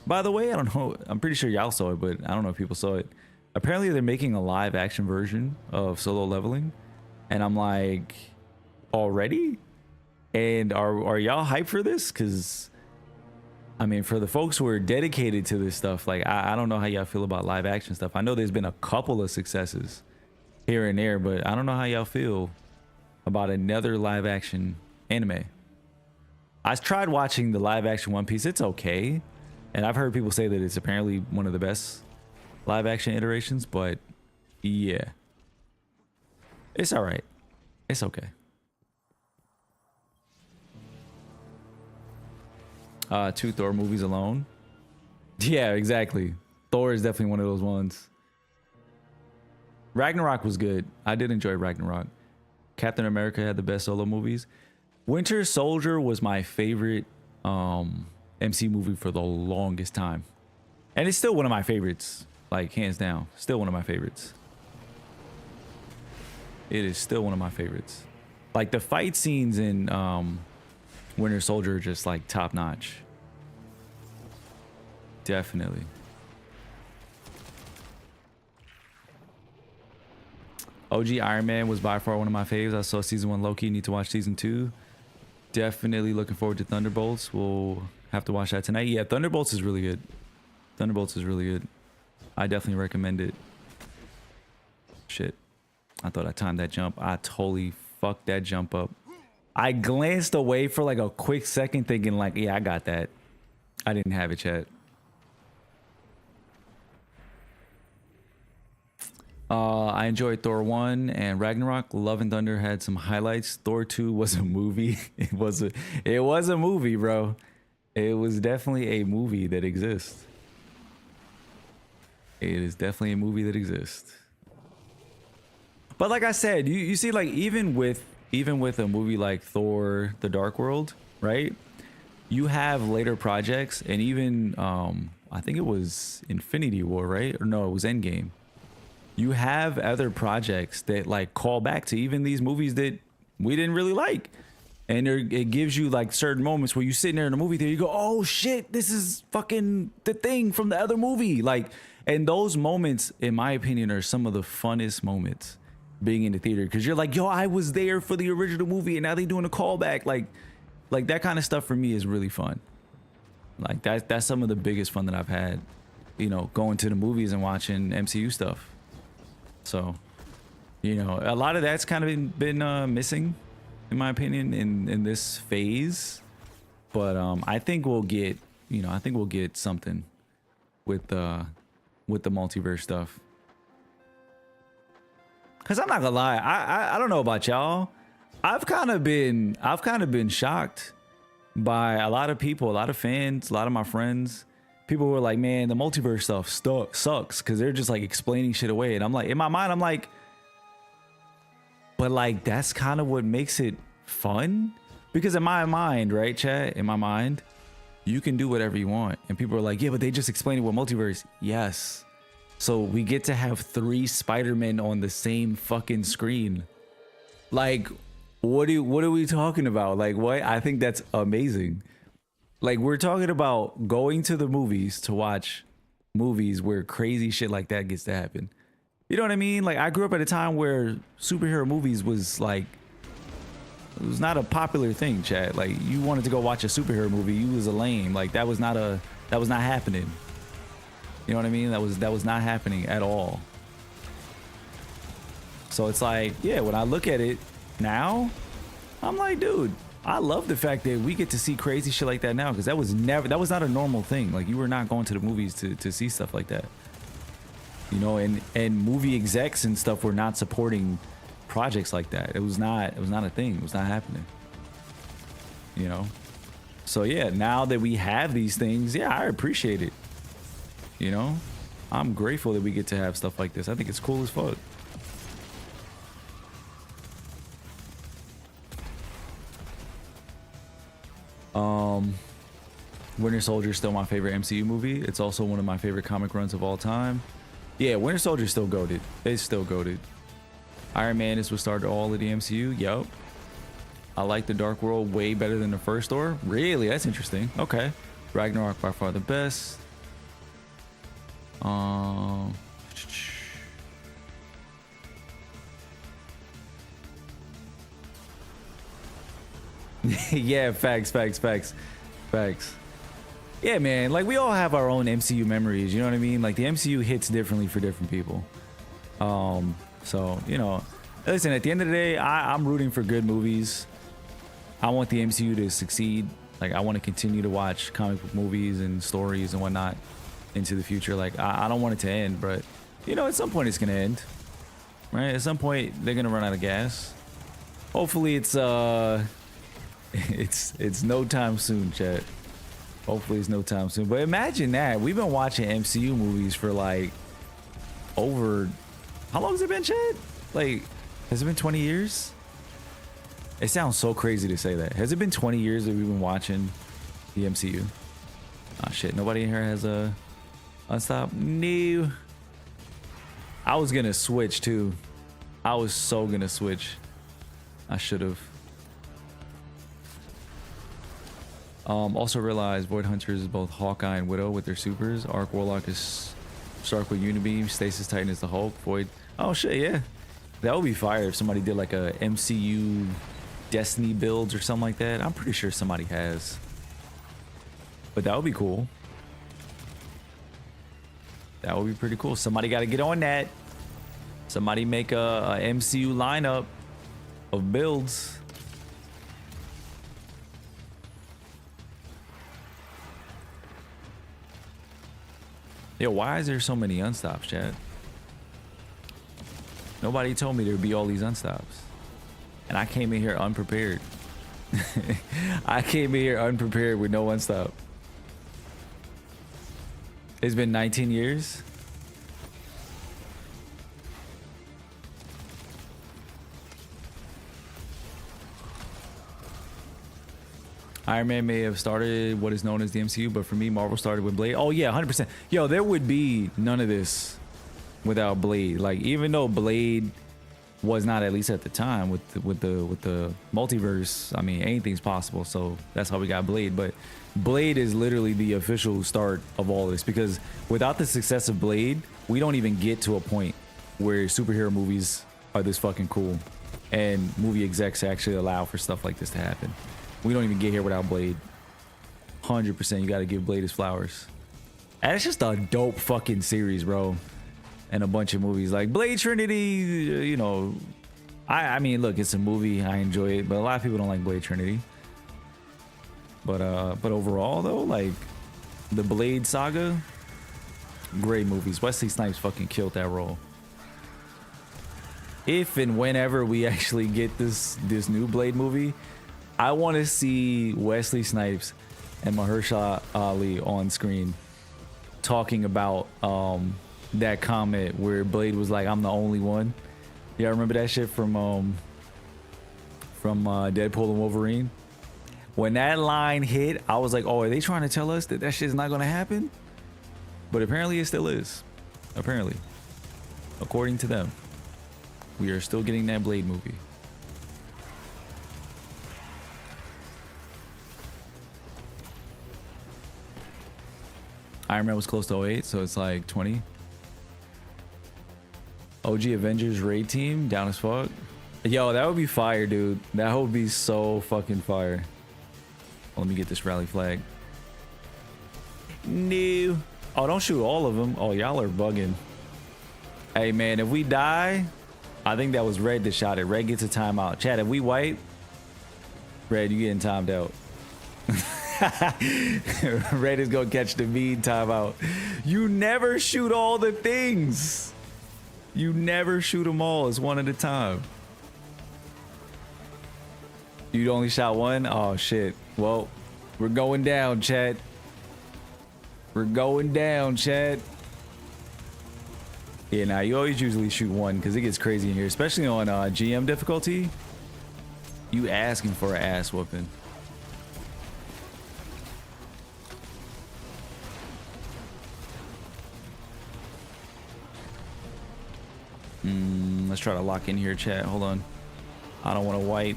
by the way. I don't know. I'm pretty sure y'all saw it, but I don't know if people saw it. Apparently they're making a live action version of Solo Leveling. And I'm like, already? And are y'all hyped for this? Cause I mean, for the folks who are dedicated to this stuff, like I don't know how y'all feel about live action stuff. I know there's been a couple of successes here and there, but I don't know how y'all feel about another live action anime. I tried watching the live action One Piece. It's okay. And I've heard people say that it's apparently one of the best live action iterations, but yeah. It's all right. It's okay. 2 Thor movies alone. Yeah, exactly. Thor is definitely one of those ones. Ragnarok was good. I did enjoy Ragnarok. Captain America had the best solo movies. Winter Soldier was my favorite MC movie for the longest time. And it's still one of my favorites, like hands down. Still one of my favorites. It is still one of my favorites. Like the fight scenes in Winter Soldier are just like top notch. Definitely. OG Iron Man was by far one of my faves. I saw season 1 Loki. Need to watch season 2. Definitely looking forward to Thunderbolts. We'll have to watch that tonight. Yeah, Thunderbolts is really good. Thunderbolts is really good. I definitely recommend it. Shit. I thought I timed that jump. I totally fucked that jump up. I glanced away for like a quick second thinking like, yeah, I got that. I didn't have it yet. I enjoyed Thor 1 and Ragnarok. Love and Thunder had some highlights. Thor 2 was a movie. It was a movie, bro. It was definitely a movie that exists. It is definitely a movie that exists. But like I said, you see, like even with a movie like Thor: The Dark World, right? You have later projects, and even I think it was Infinity War, right? Or no, it was Endgame. You have other projects that like call back to even these movies that we didn't really like. And it gives you like certain moments where you sitting there in a movie theater, you go, oh shit, this is fucking the thing from the other movie. Like, and those moments, in my opinion, are some of the funnest moments being in the theater. Cause you're like, yo, I was there for the original movie and now they doing a callback. Like that kind of stuff for me is really fun. Like that's some of the biggest fun that I've had, you know, going to the movies and watching MCU stuff. So, you know, a lot of that's kind of been missing, in my opinion, in this phase. But I think we'll get, you know, I think we'll get something with the multiverse stuff. Cause I'm not gonna lie, I don't know about y'all. I've kind of been shocked by a lot of people, a lot of fans, a lot of my friends. People were like, man, the multiverse stuff sucks because they're just like explaining shit away. And I'm like, in my mind, I'm like, but like, that's kind of what makes it fun. Because in my mind, right, chat, in my mind, you can do whatever you want. And people are like, yeah, but they just explained it with multiverse. Yes. So we get to have 3 Spider-Men on the same fucking screen. Like, what are we talking about? Like, what? I think that's amazing. Like, we're talking about going to the movies to watch movies where crazy shit like that gets to happen. You know what I mean? Like, I grew up at a time where superhero movies was like It was not a popular thing, chat. Like, you wanted to go watch a superhero movie, you was a lame. Like, that was not happening. You know what I mean? That was not happening at all. So it's like, yeah, when I look at it now, I'm like, dude, I love the fact that we get to see crazy shit like that now, because that was not a normal thing. Like, you were not going to the movies to see stuff like that. You know, and movie execs and stuff were not supporting projects like that. It was not a thing. It was not happening. You know? So yeah, now that we have these things, yeah, I appreciate it. You know? I'm grateful that we get to have stuff like this. I think it's cool as fuck. Winter Soldier is still my favorite MCU movie. It's also one of my favorite comic runs of all time. Yeah, Winter Soldier is still goated. It's still goated. Iron Man is what started all of the MCU. Yup. I like the Dark World way better than the first Thor. Really? That's interesting. Okay. Ragnarok by far the best. Yeah, facts. Yeah, man, like, we all have our own MCU memories, you know what I mean? Like, the MCU hits differently for different people. So, you know, listen, at the end of the day, I'm rooting for good movies. I want the MCU to succeed. Like, I want to continue to watch comic book movies and stories and whatnot into the future. Like, I don't want it to end, but, you know, at some point it's gonna end, right? At some point they're gonna run out of gas. Hopefully it's it's no time soon, chat. Hopefully it's no time soon. But imagine that. We've been watching MCU movies for like over... How long has it been, chat? Like, has it been 20 years? It sounds so crazy to say that. Has it been 20 years that we've been watching the MCU? Oh shit, nobody in here has a unstop? No. I was gonna switch too. I was so gonna switch. I should have. Also realized Void Hunters is both Hawkeye and Widow with their supers. Arc Warlock is Stark with Unibeam. Stasis Titan is the Hulk. Void. Oh shit, yeah. That would be fire if somebody did like a MCU Destiny builds or something like that. I'm pretty sure somebody has. But that would be cool. That would be pretty cool. Somebody got to get on that. Somebody make a MCU lineup of builds. Yo, why is there so many unstops, chat? Nobody told me there'd be all these unstops. And I came in here unprepared. I came in here unprepared with no unstop. It's been 19 years. Iron Man may have started what is known as the MCU, but for me, Marvel started with Blade. Oh yeah, 100%. Yo, there would be none of this without Blade. Like, even though Blade was not, at least at the time, with the multiverse, I mean, anything's possible. So that's how we got Blade. But Blade is literally the official start of all this, because without the success of Blade, we don't even get to a point where superhero movies are this fucking cool and movie execs actually allow for stuff like this to happen. We don't even get here without Blade. 100%, you got to give Blade his flowers. And it's just a dope fucking series, bro. And a bunch of movies like Blade Trinity, you know. I mean, look, it's a movie. I enjoy it, but a lot of people don't like Blade Trinity. But overall, though, like the Blade saga, great movies. Wesley Snipes fucking killed that role. If and whenever we actually get this new Blade movie, I want to see Wesley Snipes and Mahershala Ali on screen talking about that comment where Blade was like, "I'm the only one." Yeah, remember that shit from Deadpool and Wolverine? When that line hit, I was like, "Oh, are they trying to tell us that that shit's not gonna happen?" But apparently, it still is. Apparently, according to them, we are still getting that Blade movie. Iron Man was close to 08, so it's like 20. OG Avengers raid team, down as fuck. Yo, that would be fire, dude. That would be so fucking fire. Let me get this rally flag. No. Oh, don't shoot all of them. Oh, y'all are bugging. Hey, man, if we die, I think that was Red that shot it. Red gets a timeout. Chad, if we wipe, Red, you getting timed out. Red is gonna catch the mean timeout. You never shoot all the things. You never shoot them all. It's one at a time. You only shot one? Oh, shit. Well, we're going down, Chad. We're going down, Chad. Yeah, now you always usually shoot one because it gets crazy in here, especially on GM difficulty. You asking for an ass whooping. Let's try to lock in here, chat. Hold on. I don't want to wipe.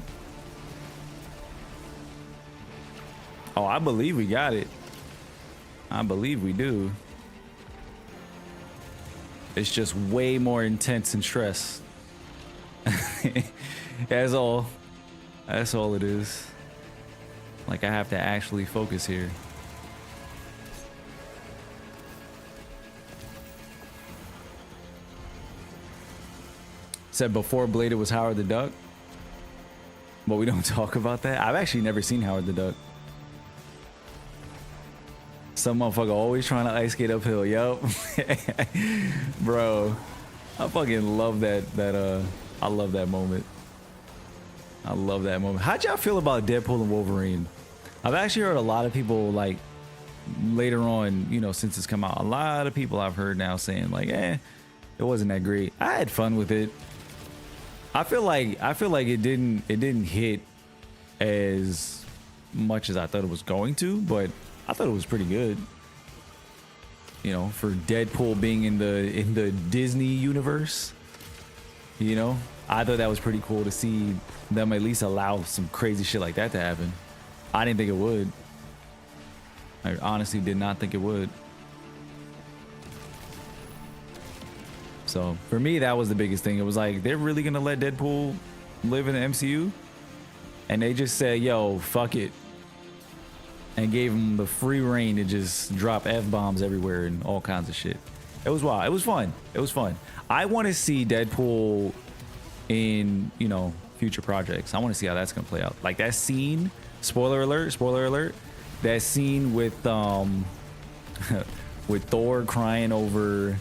Oh, I believe we got it. I believe we do. It's just way more intense and stress. That's all. That's all it is. Like I have to actually focus here. Said before Bladed was Howard the Duck. But we don't talk about that. I've actually never seen Howard the Duck. Some motherfucker always trying to ice skate uphill. Yup. Bro, I fucking love that. I love that moment. I love that moment. How'd y'all feel about Deadpool and Wolverine? I've actually heard a lot of people, like, later on, you know, since it's come out, a lot of people I've heard now saying like, it wasn't that great. I had fun with it. I feel like it didn't hit as much as I thought it was going to, but I thought it was pretty good. You know, for Deadpool being in the Disney universe, you know, I thought that was pretty cool to see them at least allow some crazy shit like that to happen. I didn't think it would. I honestly did not think it would. So for me, that was the biggest thing. It was like, they're really gonna let Deadpool live in the MCU? And they just said, yo, fuck it. And gave him the free reign to just drop F-bombs everywhere and all kinds of shit. It was wild. It was fun. It was fun. I want to see Deadpool in, you know, future projects. I want to see how that's gonna play out. Like that scene, spoiler alert, that scene with with Thor crying over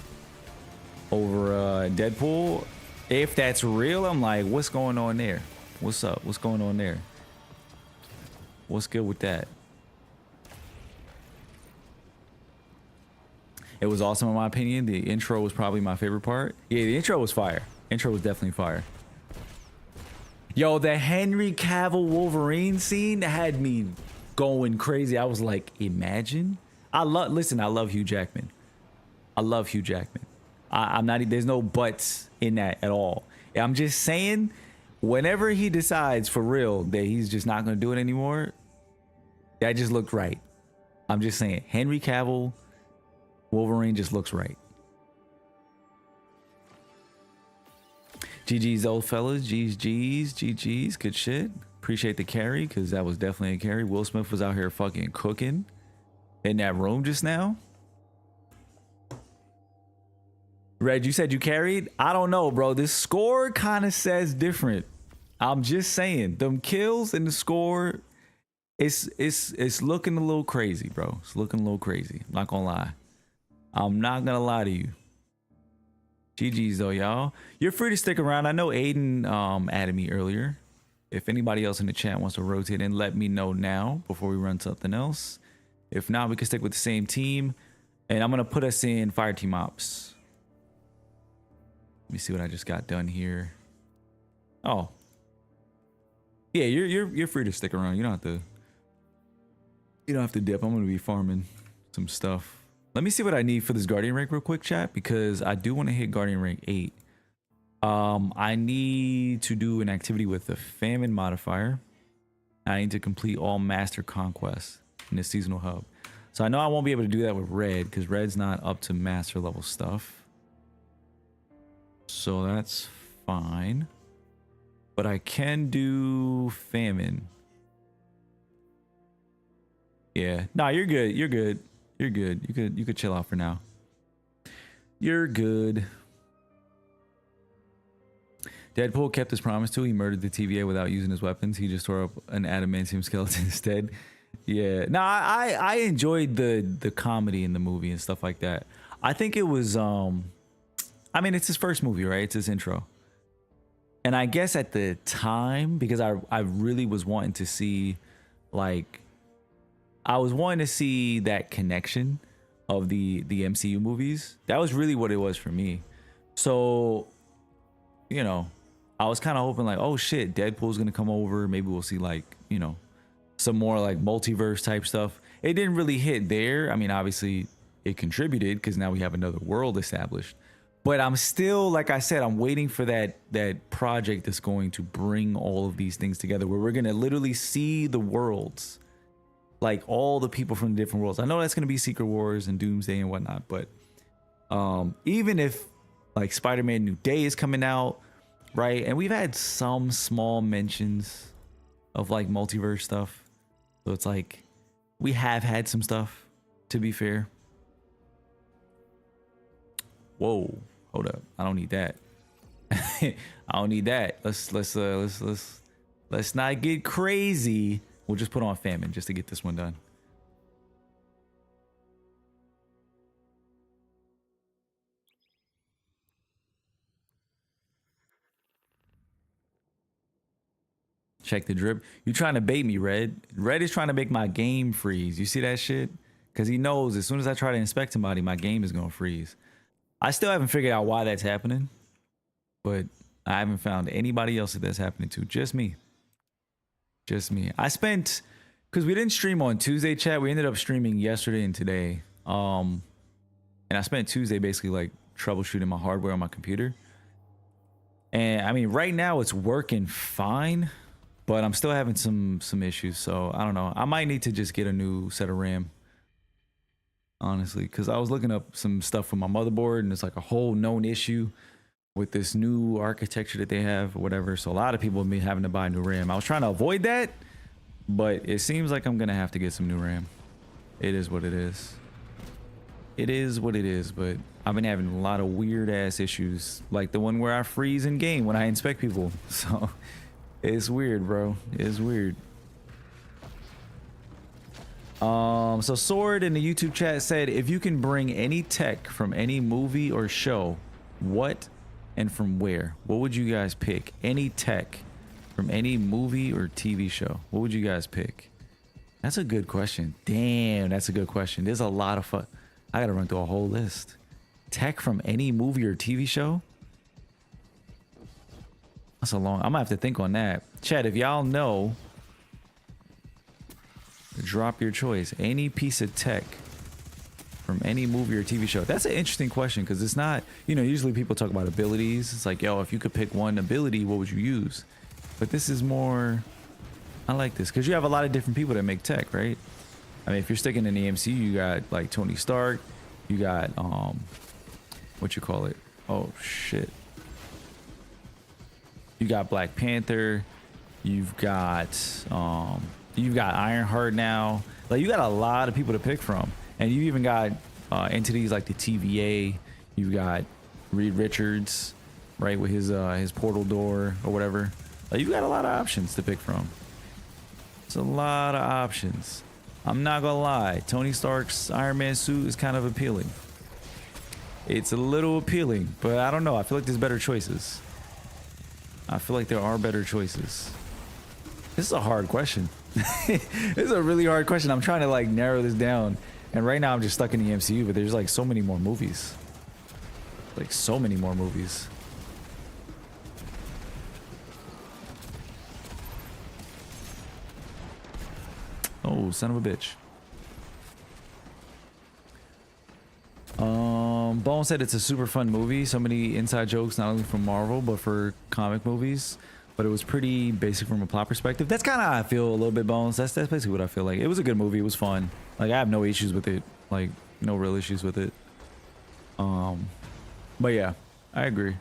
Deadpool. If that's real, I'm like, what's going on there? What's up? What's going on there? What's good with that? It was awesome in my opinion. The intro was probably my favorite part. Yeah, the intro was fire. Intro was definitely fire. Yo, the Henry Cavill Wolverine scene had me going crazy. I was like, imagine. Listen, I love Hugh Jackman. I love Hugh Jackman. I'm not, there's no buts in that at all. I'm just saying, whenever he decides for real that he's just not going to do it anymore, that just looked right. I'm just saying, Henry Cavill Wolverine just looks right. GG's old fellas. GG's. Good shit. Appreciate the carry, because that was definitely a carry. Will Smith was out here fucking cooking in that room just now. Red, you said you carried? I don't know, bro. This score kind of says different. I'm just saying. Them kills and the score, it's looking a little crazy, bro. It's looking a little crazy. I'm not gonna lie. I'm not gonna lie to you. GG's though, y'all. You're free to stick around. I know Aiden added me earlier. If anybody else in the chat wants to rotate in, let me know now before we run something else. If not, we can stick with the same team. And I'm gonna put us in fire team ops. Let me see what I just got done here. Oh. Yeah, you're free to stick around. You don't have to dip. I'm gonna be farming some stuff. Let me see what I need for this Guardian rank real quick, chat, because I do want to hit Guardian rank 8. I need to do an activity with the famine modifier. I need to complete all master conquests in the seasonal hub. So I know I won't be able to do that with Red because Red's not up to master level stuff. So that's fine. but I can do famine. Yeah. Nah, you're good. You're good. You're good. You could chill out for now. You're good. Deadpool kept his promise too. He murdered the TVA without using his weapons. He just tore up an adamantium skeleton instead. Yeah. No, I enjoyed the comedy in the movie and stuff like that. I think it was I mean, it's his first movie, right? It's his intro. And I guess at the time, because I really was wanting to see, like, I was wanting to see that connection of the MCU movies. That was really what it was for me. So, you know, I was kind of hoping like, oh shit, Deadpool's gonna come over. Maybe we'll see like, you know, some more like multiverse type stuff. It didn't really hit there. I mean, obviously it contributed because now we have another world established. But I'm still, like I said, I'm waiting for that project that's going to bring all of these things together, where we're gonna literally see the worlds, like all the people from the different worlds. I know that's gonna be Secret Wars and Doomsday and whatnot, but even if like Spider-Man New Day is coming out, right? And we've had some small mentions of like multiverse stuff, so it's like we have had some stuff, to be fair. Whoa, hold up, I don't need that. I don't need that. Let's not get crazy. We'll just put on famine just to get this one done. Check the drip. You trying to bait me, Red? Red is trying to make my game freeze. You see that shit? Because he knows as soon as I try to inspect somebody, my game is going to freeze. I still haven't figured out why that's happening, but I haven't found anybody else that that's happening to. Just me. Just me. I spent, because we didn't stream on Tuesday, chat. We ended up streaming yesterday and today. And I spent Tuesday basically like troubleshooting my hardware on my computer. And I mean, right now it's working fine, but I'm still having some issues. So I don't know. I might need to just get a new set of RAM, honestly, because I was looking up some stuff from my motherboard, and it's like a whole known issue with this new architecture that they have or whatever. So a lot of people have been having to buy new RAM. I was trying to avoid that, but it seems like I'm gonna have to get some new RAM. It is what it is. It is what it is, but I've been having a lot of weird ass issues, like the one where I freeze in game when I inspect people. So it's weird, bro. It's weird. So Sword in the YouTube chat said, if you can bring any tech from any movie or show, what and from where? What would you guys pick? Any tech from any movie or TV show, what would you guys pick? That's a good question. Damn, that's a good question. There's a lot of fun. I gotta run through a whole list. Tech from any movie or TV show? That's a long, I'm gonna have to think on that. Chat, if y'all know, drop your choice. Any piece of tech from any movie or TV show. That's an interesting question, because it's not, you know, usually people talk about abilities. It's like, yo, if you could pick one ability, what would you use? But this is more, I like this, because you have a lot of different people that make tech, right? I mean, if you're sticking in the MCU, you got like Tony Stark, you got what you call it? Oh shit. You got Black Panther, you've got Ironheart now. Like, you got a lot of people to pick from, and you even got entities like the TVA. You've got Reed Richards, right, with his portal door or whatever. Like, you got a lot of options to pick from. It's a lot of options. I'm not gonna lie, Tony Stark's Iron Man suit is kind of appealing. It's a little appealing, but I don't know. I feel like there's better choices. I feel like there are better choices. This is a hard question. This is a really hard question. I'm trying to like narrow this down, and right now I'm just stuck in the MCU, but there's like so many more movies. Like so many more movies. Oh, son of a bitch. Bone said it's a super fun movie. So many inside jokes, not only from Marvel, but for comic movies. But it was pretty basic from a plot perspective. That's kind of how I feel a little bit, Bones. That's basically what I feel like. It was a good movie. It was fun. Like, I have no issues with it. Like, no real issues with it. But yeah, I agree.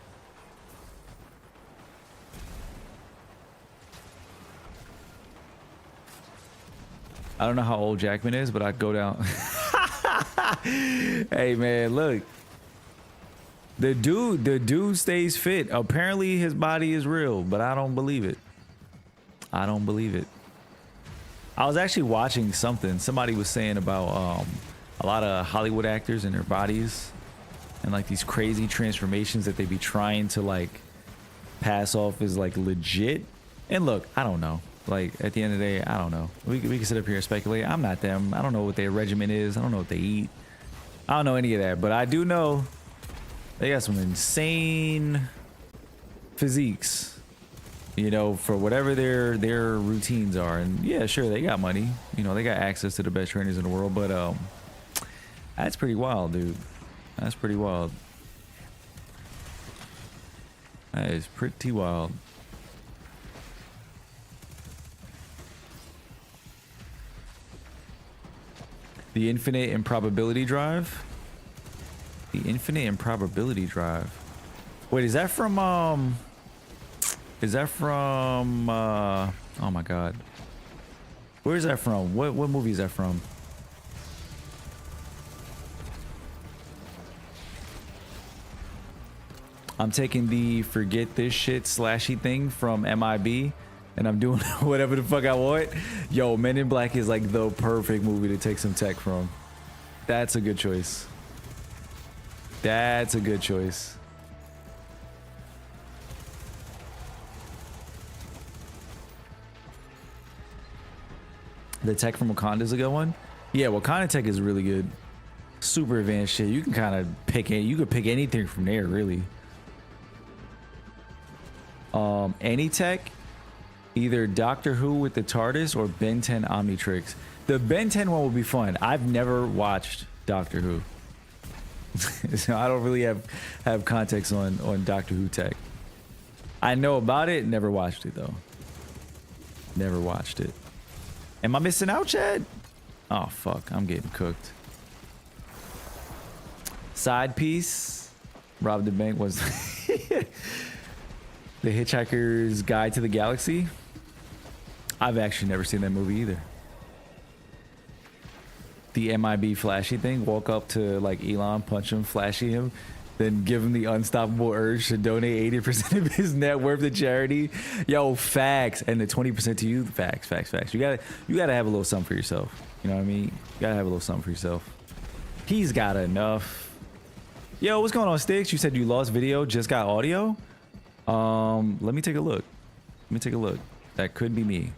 I don't know how old Jackman is, but I'd go down. Hey man, look. The dude stays fit. Apparently his body is real, but I don't believe it. I don't believe it. I was actually watching something. Somebody was saying about a lot of Hollywood actors and their bodies and like these crazy transformations that they be trying to like pass off as like legit. And look, I don't know. Like at the end of the day, I don't know. We can sit up here and speculate. I'm not them. I don't know what their regimen is. I don't know what they eat. I don't know any of that, but I do know they got some insane physiques, you know, for whatever their routines are. And yeah, sure, they got money. You know, they got access to the best trainers in the world, but that's pretty wild, dude. That's pretty wild. That is pretty wild. The infinite improbability drive. The infinite improbability drive. Wait, is that from oh my god. Where is that from? What movie is that from? I'm taking the forget this shit slashy thing from MIB and I'm doing whatever the fuck I want. Yo, Men in Black is like the perfect movie to take some tech from. That's a good choice. That's a good choice. The tech from Wakanda is a good one. Yeah, Wakanda tech is really good. Super advanced shit. You can kind of pick it. You could pick anything from there, really. Any tech, either Doctor Who with the TARDIS or Ben 10 Omnitrix. The Ben 10 one will be fun. I've never watched Doctor Who. So I don't really have context on Doctor Who tech. I know about it, never watched it though. Never watched it. Am I missing out, Chad? Oh fuck, I'm getting cooked. Side piece. Rob the Bank was The Hitchhiker's Guide to the Galaxy. I've actually never seen that movie either. The MIB flashy thing, walk up to like Elon, punch him, flashy him, then give him the unstoppable urge to donate 80% of his net worth to charity. Yo, facts. And the 20% to you, facts. You gotta have a little something for yourself. You know what I mean? You gotta have a little something for yourself. He's got enough. Yo, what's going on, Sticks? You said you lost video, just got audio? Let me take a look. That could be me.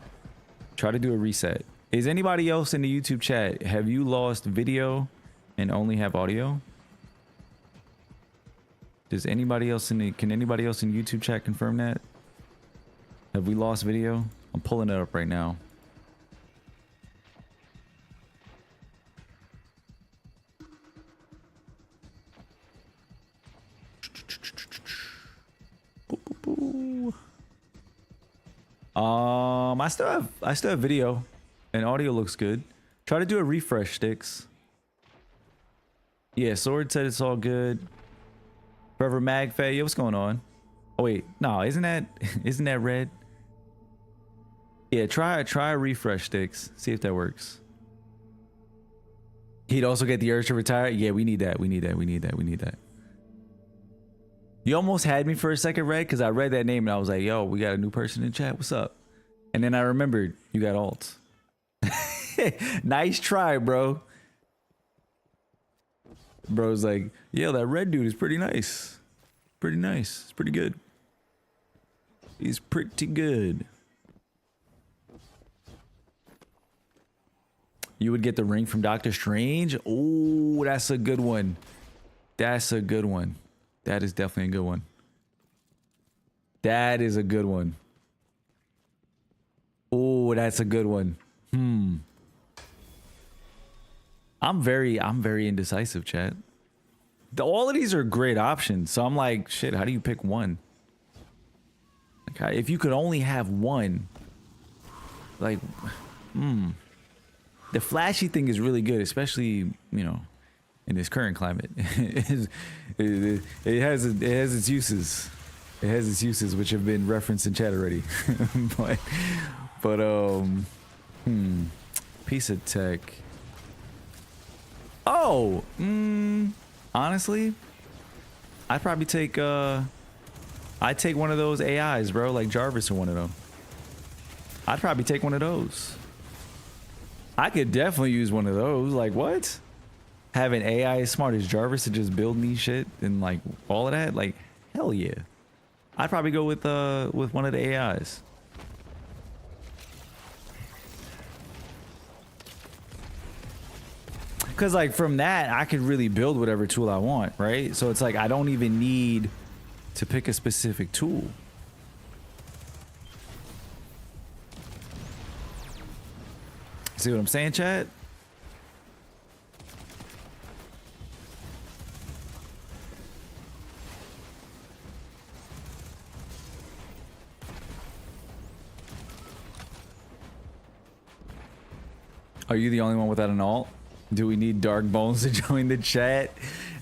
Try to do a reset. Is anybody else in the YouTube chat, have you lost video and only have audio? Does anybody else can anybody else in YouTube chat confirm that? Have we lost video? I'm pulling it up right now. I still have video and audio looks good. Try to do a refresh, Sticks. Yeah, Sword said it's all good. Forever Magfay, yo, what's going on? Oh wait, no, isn't that red? Yeah, try a refresh, Sticks. See if that works. He'd also get the urge to retire. Yeah, we need that. We need that. You almost had me for a second, Red, because I read that name and I was like, yo, we got a new person in chat. What's up? And then I remembered you got alts. Nice try, bro. Bro's like, yeah, that red dude is pretty nice. It's pretty good. He's pretty good. You would get the ring from Doctor Strange? Oh, that's a good one. That is definitely a good one. That is a good one. Oh, that's a good one. I'm very indecisive, chat. All of these are great options. So I'm like, shit, how do you pick one? Like, if you could only have one, like, the flashy thing is really good, especially, you know, in this current climate. it has its uses. It has its uses, which have been referenced in chat already. but Piece of tech. Oh, honestly, I'd probably take I'd take one of those AIs, bro, like Jarvis or one of them. I'd probably take one of those. I could definitely use one of those. Like, what? Having AI as smart as Jarvis to just build me shit and like all of that, like, hell yeah. I'd probably go with one of the AIs. Cause like from that, I could really build whatever tool I want, right? So it's like I don't even need to pick a specific tool. See what I'm saying, chat? Are you the only one without an alt? Do we need Dark Bones to join the chat?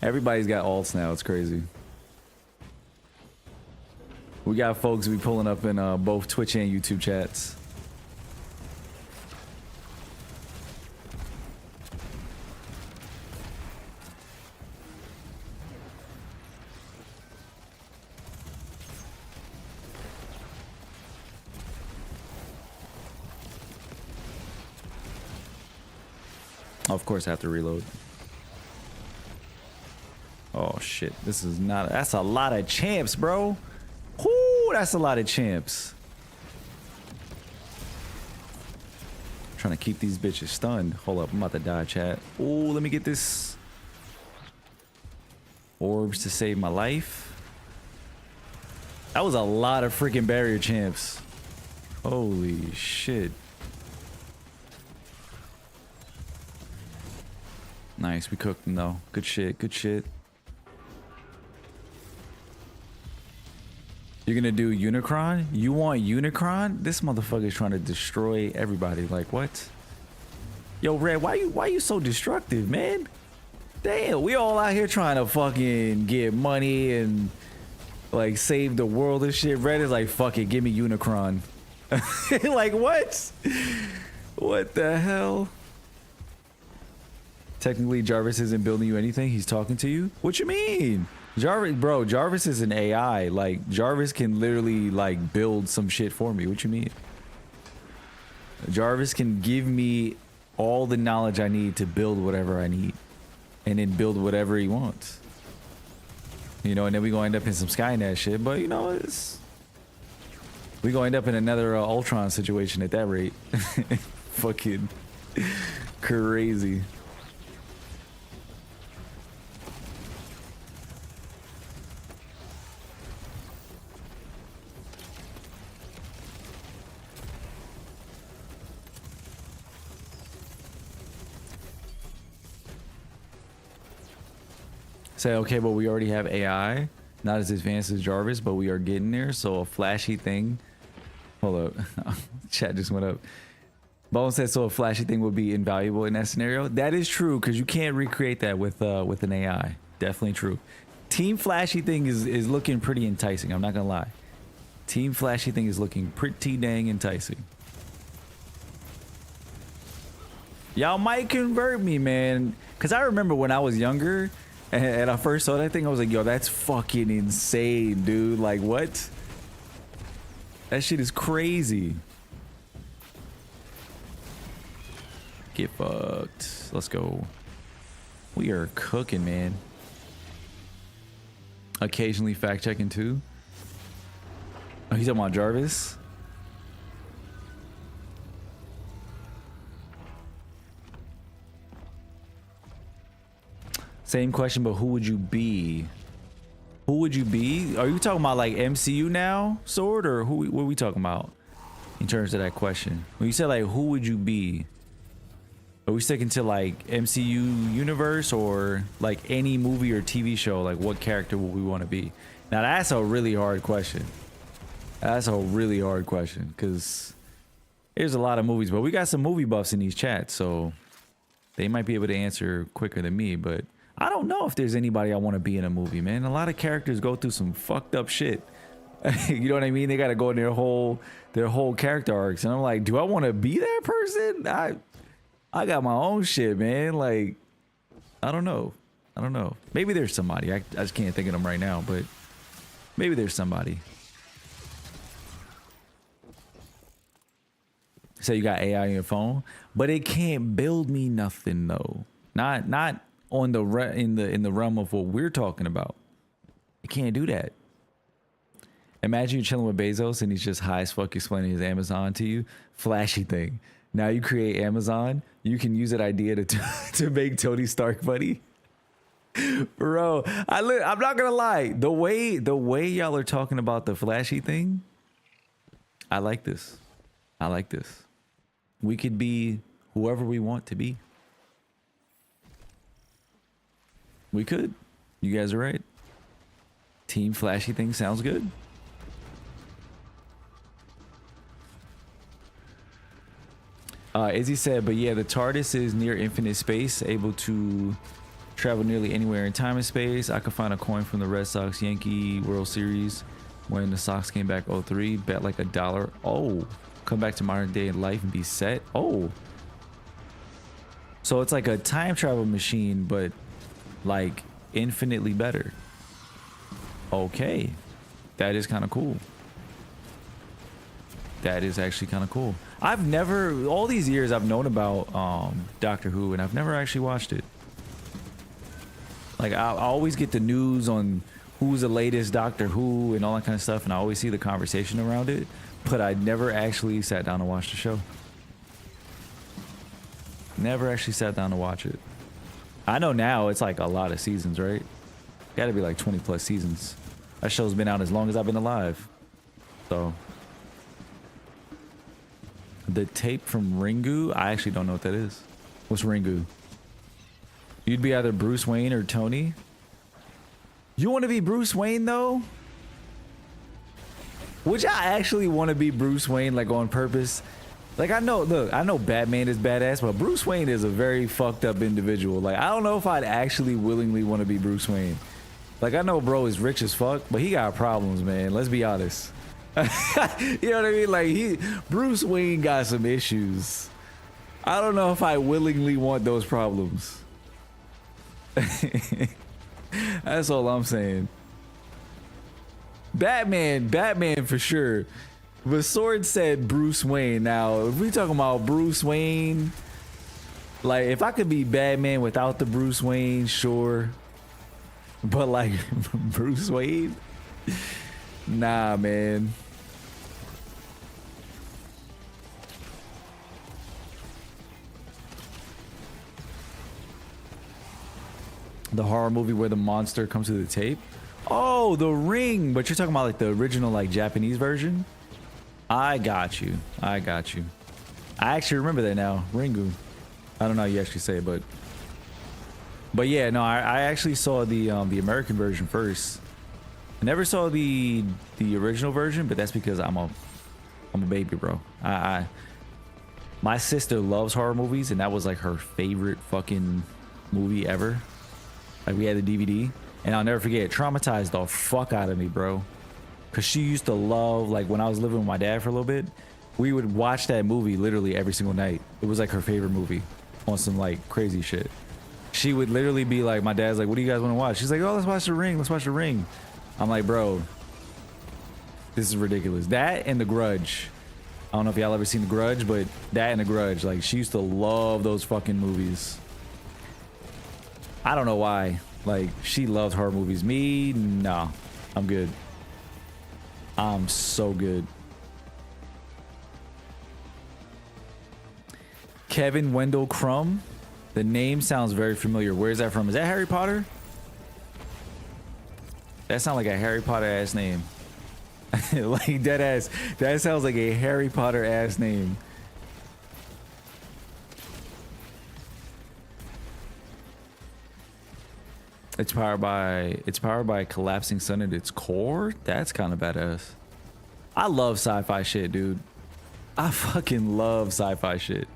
Everybody's got alts now. It's crazy. We got folks be pulling up in both Twitch and YouTube chats. Of course I have to reload. Oh shit, this is not, that's a lot of champs, bro. Whoo, that's a lot of champs. Trying to keep these bitches stunned. Hold up, I'm about to die, chat. Oh, let me get this orbs to save my life. That was a lot of freaking barrier champs. Holy shit. Nice, we cooked them though. Good shit, good shit. You're gonna do Unicron? You want Unicron? This motherfucker's trying to destroy everybody. Like what? Yo, Red, why you so destructive, man? Damn, we all out here trying to fucking get money and like save the world and shit. Red is like, fuck it, give me Unicron. Like what? What the hell? Technically, Jarvis isn't building you anything. He's talking to you. What you mean? Jarvis, bro, Jarvis is an AI. Like, Jarvis can literally, like, build some shit for me. What you mean? Jarvis can give me all the knowledge I need to build whatever I need. And then build whatever he wants. You know, and then we gonna end up in some Skynet shit. But, you know, it's... we gonna end up in another Ultron situation at that rate. Fucking crazy. Say, okay, but we already have AI, not as advanced as Jarvis, but we are getting there. So a flashy thing. Hold up, chat just went up. Bone said, so a flashy thing would be invaluable in that scenario. That is true, because you can't recreate that with an AI. Definitely true. Team flashy thing is looking pretty enticing. I'm not gonna lie. Team flashy thing is looking pretty dang enticing. Y'all might convert me, man, because I remember when I was younger. And I first saw that thing, I was like, yo, that's fucking insane, dude. Like, what? That shit is crazy. Get fucked. Let's go. We are cooking, man. Occasionally fact checking too. Oh, he's talking about Jarvis? Same question, but who would you be? Who would you be? Are you talking about like MCU now, Sword, or who? What are we talking about in terms of that question? When you said like, who would you be? Are we sticking to like MCU universe or like any movie or TV show? Like, what character would we want to be? Now that's a really hard question. That's a really hard question because there's a lot of movies, but we got some movie buffs in these chats, so they might be able to answer quicker than me, but. I don't know if there's anybody I want to be in a movie, man. A lot of characters go through some fucked up shit. You know what I mean? They got to go in their whole character arcs, and I'm like, do I want to be that person? I got my own shit, man. Like, I don't know. Maybe there's somebody. I just can't think of them right now, but maybe there's somebody. So you got AI on your phone, but it can't build me nothing though. Not on the in the realm of what we're talking about. It can't do that. Imagine you're chilling with Bezos and he's just high as fuck explaining his Amazon to you. Flashy thing. Now you create Amazon. You can use that idea to make Tony Stark funny. Bro, I'm not gonna lie. The way y'all are talking about the flashy thing, I like this. I like this. We could be whoever we want to be. We could. You guys are right. Team flashy thing sounds good. Izzy said, but yeah, the TARDIS is near infinite space, able to travel nearly anywhere in time and space. I could find a coin from the Red Sox Yankee World Series when the Sox came back 03, bet like $1. Oh, come back to modern day in life and be set. Oh, so it's like a time travel machine, but like infinitely better. Okay, that is kind of cool. That is actually kind of cool. I've never, all these years I've known about Doctor Who, and I've never actually watched it. Like I always get the news on who's the latest Doctor Who and all that kind of stuff, and I always see the conversation around it, but I never actually sat down to watch the show. Never actually sat down to watch it. I know now it's like a lot of seasons, right? Gotta be like 20 plus seasons. That show's been out as long as I've been alive. So the tape from Ringu, I actually don't know what that is. What's Ringu? You'd be either Bruce Wayne or Tony. You want to be Bruce Wayne though? Would y'all actually want to be Bruce Wayne like on purpose? Like I know, look, I know Batman is badass, but Bruce Wayne is a very fucked up individual. Like I don't know if I'd actually willingly want to be Bruce Wayne. Like I know bro is rich as fuck, but he got problems, man. Let's be honest. You know what I mean? Like Bruce Wayne got some issues. I don't know if I willingly want those problems. That's all I'm saying. Batman for sure. But Sword said Bruce Wayne. Now, if we talking about Bruce Wayne, like if I could be Batman without the Bruce Wayne, sure. But like Bruce Wayne? Nah, man. The horror movie where the monster comes to the tape. Oh, The Ring. But you're talking about like the original like Japanese version? I got you. I actually remember that now. Ringu. I don't know how you actually say it, but yeah, no, I actually saw the American version first. I never saw the original version, but that's because I'm a baby, bro. My sister loves horror movies, and that was like her favorite fucking movie ever. Like we had the DVD, and I'll never forget, it traumatized the fuck out of me, bro. Cause she used to love, like when I was living with my dad for a little bit, we would watch that movie literally every single night. It was like her favorite movie on some like crazy shit. She would literally be like, my dad's like, what do you guys want to watch? She's like, oh, let's watch The Ring. Let's watch The Ring. I'm like, bro, this is ridiculous. That and The Grudge. I don't know if y'all ever seen The Grudge, but that and The Grudge, like she used to love those fucking movies. I don't know why. Like she loves horror movies. Me, no, I'm good. I'm so good. Kevin Wendell Crumb. The name sounds very familiar. Where's that from? Is that Harry Potter? That sounds like a Harry Potter ass name. Like dead ass. That sounds like a Harry Potter ass name. It's powered by a collapsing sun at its core. That's kind of badass. I love sci-fi shit, dude. I fucking love sci-fi shit.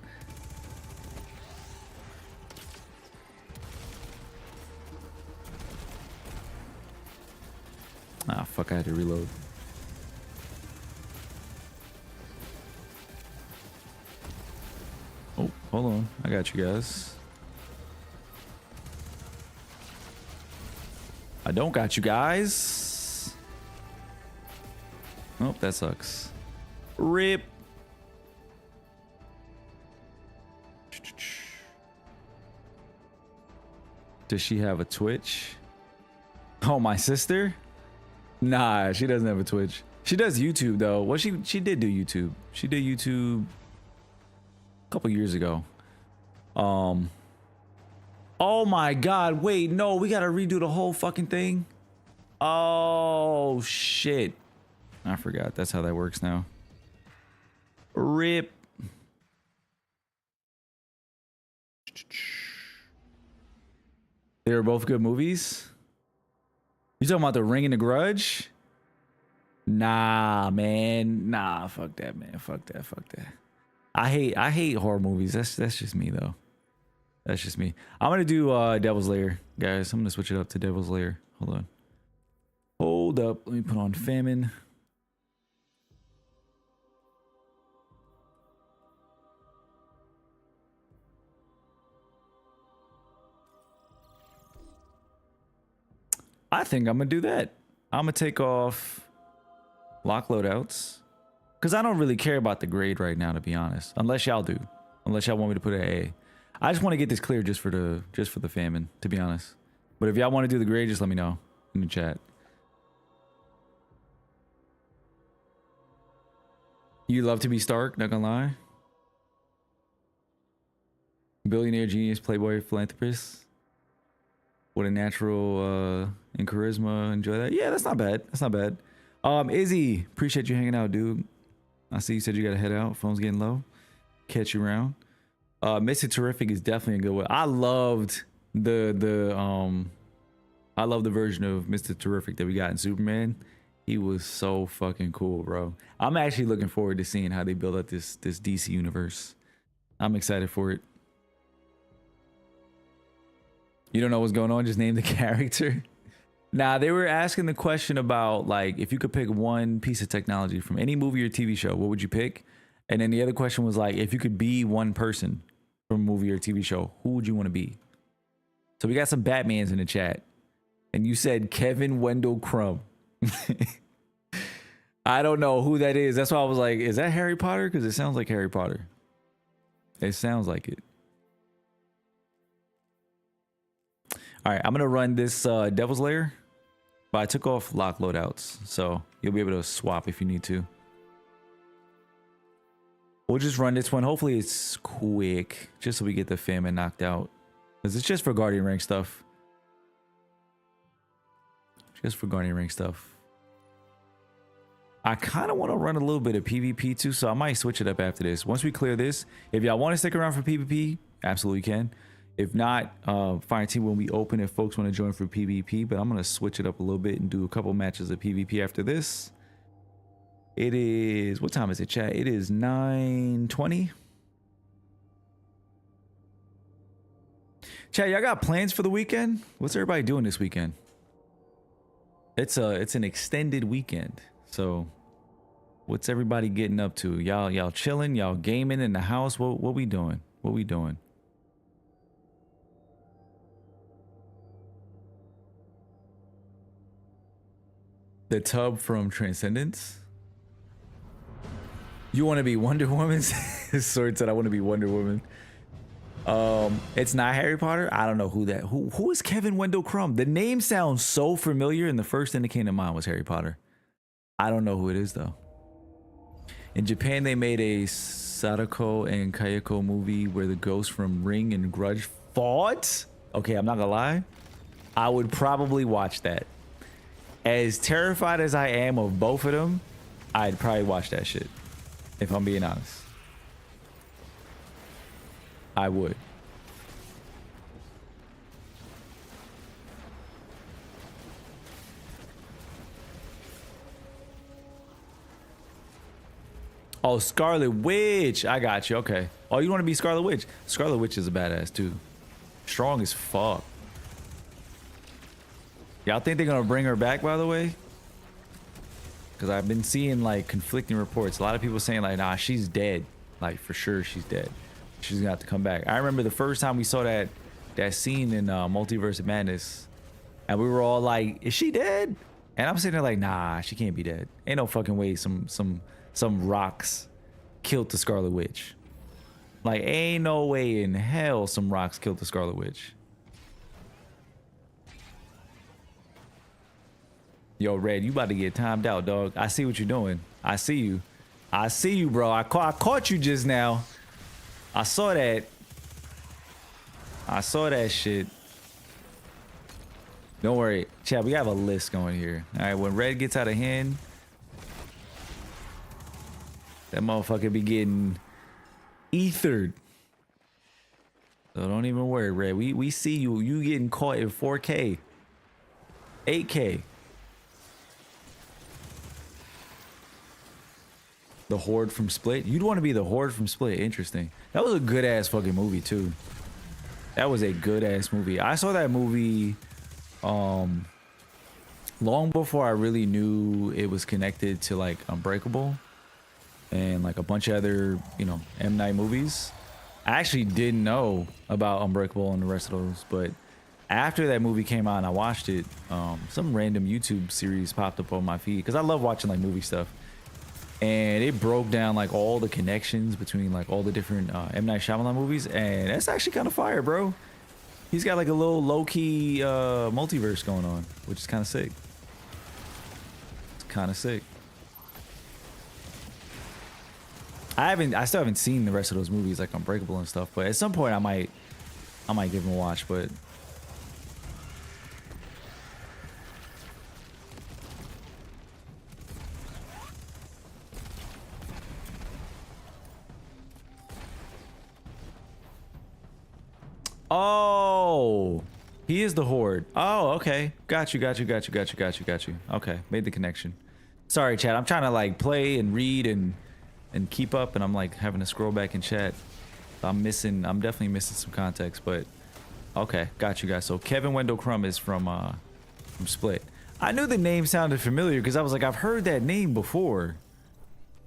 Ah, fuck, I had to reload. Oh, hold hold on. I got you guys. I don't got you guys. Nope, that sucks. Rip. Does she have a Twitch? Oh, my sister? Nah, she doesn't have a Twitch. She does YouTube though. Well, she did do YouTube. She did YouTube a couple years ago. Oh my God! Wait, no, we gotta redo the whole fucking thing. Oh shit! I forgot. That's how that works now. Rip. They were both good movies. You talking about The Ring and The Grudge? Nah, man. Nah, fuck that, man. Fuck that. Fuck that. I hate horror movies. That's just me though. That's just me. I'm gonna do Devil's Lair, guys. I'm gonna switch it up to Devil's Lair. Hold on. Hold up. Let me put on Famine. I think I'm gonna do that. I'm gonna take off lock loadouts because I don't really care about the grade right now, to be honest. Unless y'all do. Unless y'all want me to put an A. I just want to get this clear just for the Famine, to be honest. But if y'all want to do the grade, just let me know in the chat. You love to be Stark, not gonna lie. Billionaire, genius, playboy, philanthropist. What a natural and charisma. Enjoy that. Yeah, that's not bad. That's not bad. Izzy, appreciate you hanging out, dude. I see you said you gotta head out. Phone's getting low. Catch you around. Mr. Terrific is definitely a good one. I loved the version of Mr. Terrific that we got in Superman. He was so fucking cool, bro. I'm actually looking forward to seeing how they build up this DC universe. I'm excited for it. You don't know what's going on, just name the character. Nah, they were asking the question about, like, if you could pick one piece of technology from any movie or TV show, what would you pick? And then the other question was like, if you could be one person from a movie or TV show, who would you want to be? So we got some Batmans in the chat. And you said Kevin Wendell Crumb. I don't know who that is. That's why I was like, is that Harry Potter? Because it sounds like Harry Potter. It sounds like it. All right, I'm going to run this Devil's Lair. But I took off lock loadouts. So you'll be able to swap if you need to. We'll just run this one. Hopefully it's quick. Just so we get the Famine knocked out. Because it's just for Guardian rank stuff. Just for Guardian rank stuff. I kind of want to run a little bit of PvP too. So I might switch it up after this. Once we clear this. If y'all want to stick around for PvP. Absolutely can. If not, Fire Team will be open if folks want to join for PvP. But I'm going to switch it up a little bit and do a couple matches of PvP after this. It is, what time is it, chat? It is 9:20. Chat, y'all got plans for the weekend? What's everybody doing this weekend? It's an extended weekend. So what's everybody getting up to? Y'all chilling? Y'all gaming in the house? What we doing? What we doing? The tub from Transcendence. You want to be Wonder Woman? Sword said I want to be Wonder Woman. It's not Harry Potter. I don't know who is Kevin Wendell Crumb? The name sounds so familiar, and the first thing that came to mind was Harry Potter. I don't know who it is though. In Japan, they made a Sadako and Kayako movie where the ghosts from Ring and Grudge fought. Okay, I'm not gonna lie. I would probably watch that. As terrified as I am of both of them, I'd probably watch that shit. If I'm being honest. I would. Oh, Scarlet Witch. I got you. Okay. Oh, you want to be Scarlet Witch? Scarlet Witch is a badass too. Strong as fuck. Y'all think they're gonna bring her back, by the way? Because I've been seeing like conflicting reports. A lot of people saying like, nah, she's dead. Like for sure she's dead. She's gonna have to come back. I remember the first time we saw that scene in Multiverse of Madness, and we were all like, "Is she dead?" And I'm sitting there like, "Nah, she can't be dead. Ain't no fucking way some rocks killed the Scarlet Witch. Like, ain't no way in hell some rocks killed the Scarlet Witch." Yo, Red, you about to get timed out, dog. I see what you're doing. I see you. I see you, bro. I caught you just now. I saw that. I saw that shit. Don't worry, chat. We have a list going here. All right, when Red gets out of hand, that motherfucker be getting ethered. So don't even worry, Red. We see you. You getting caught in 4K, 8K. The Horde from Split. You'd want to be the Horde from Split. Interesting. That was a good ass fucking movie too. That was a good ass movie. I saw that movie long before I really knew it was connected to like Unbreakable and like a bunch of other, you know, M. Night movies. I actually didn't know about Unbreakable and the rest of those, but after that movie came out and I watched it, some random YouTube series popped up on my feed because I love watching like movie stuff. And it broke down like all the connections between like all the different M. Night Shyamalan movies, and that's actually kind of fire, bro. He's got like a little low-key multiverse going on, which is kind of sick. It's kind of sick. I still haven't seen the rest of those movies like Unbreakable and stuff, but at some point I might give them a watch, but oh, he is the Horde. Oh, okay. Got you. Okay, made the connection. Sorry, chat. I'm trying to like play and read and keep up, and I'm like having to scroll back in chat. I'm definitely missing some context, but okay, got you guys. So Kevin Wendell Crumb is from Split. I knew the name sounded familiar because I was like, I've heard that name before.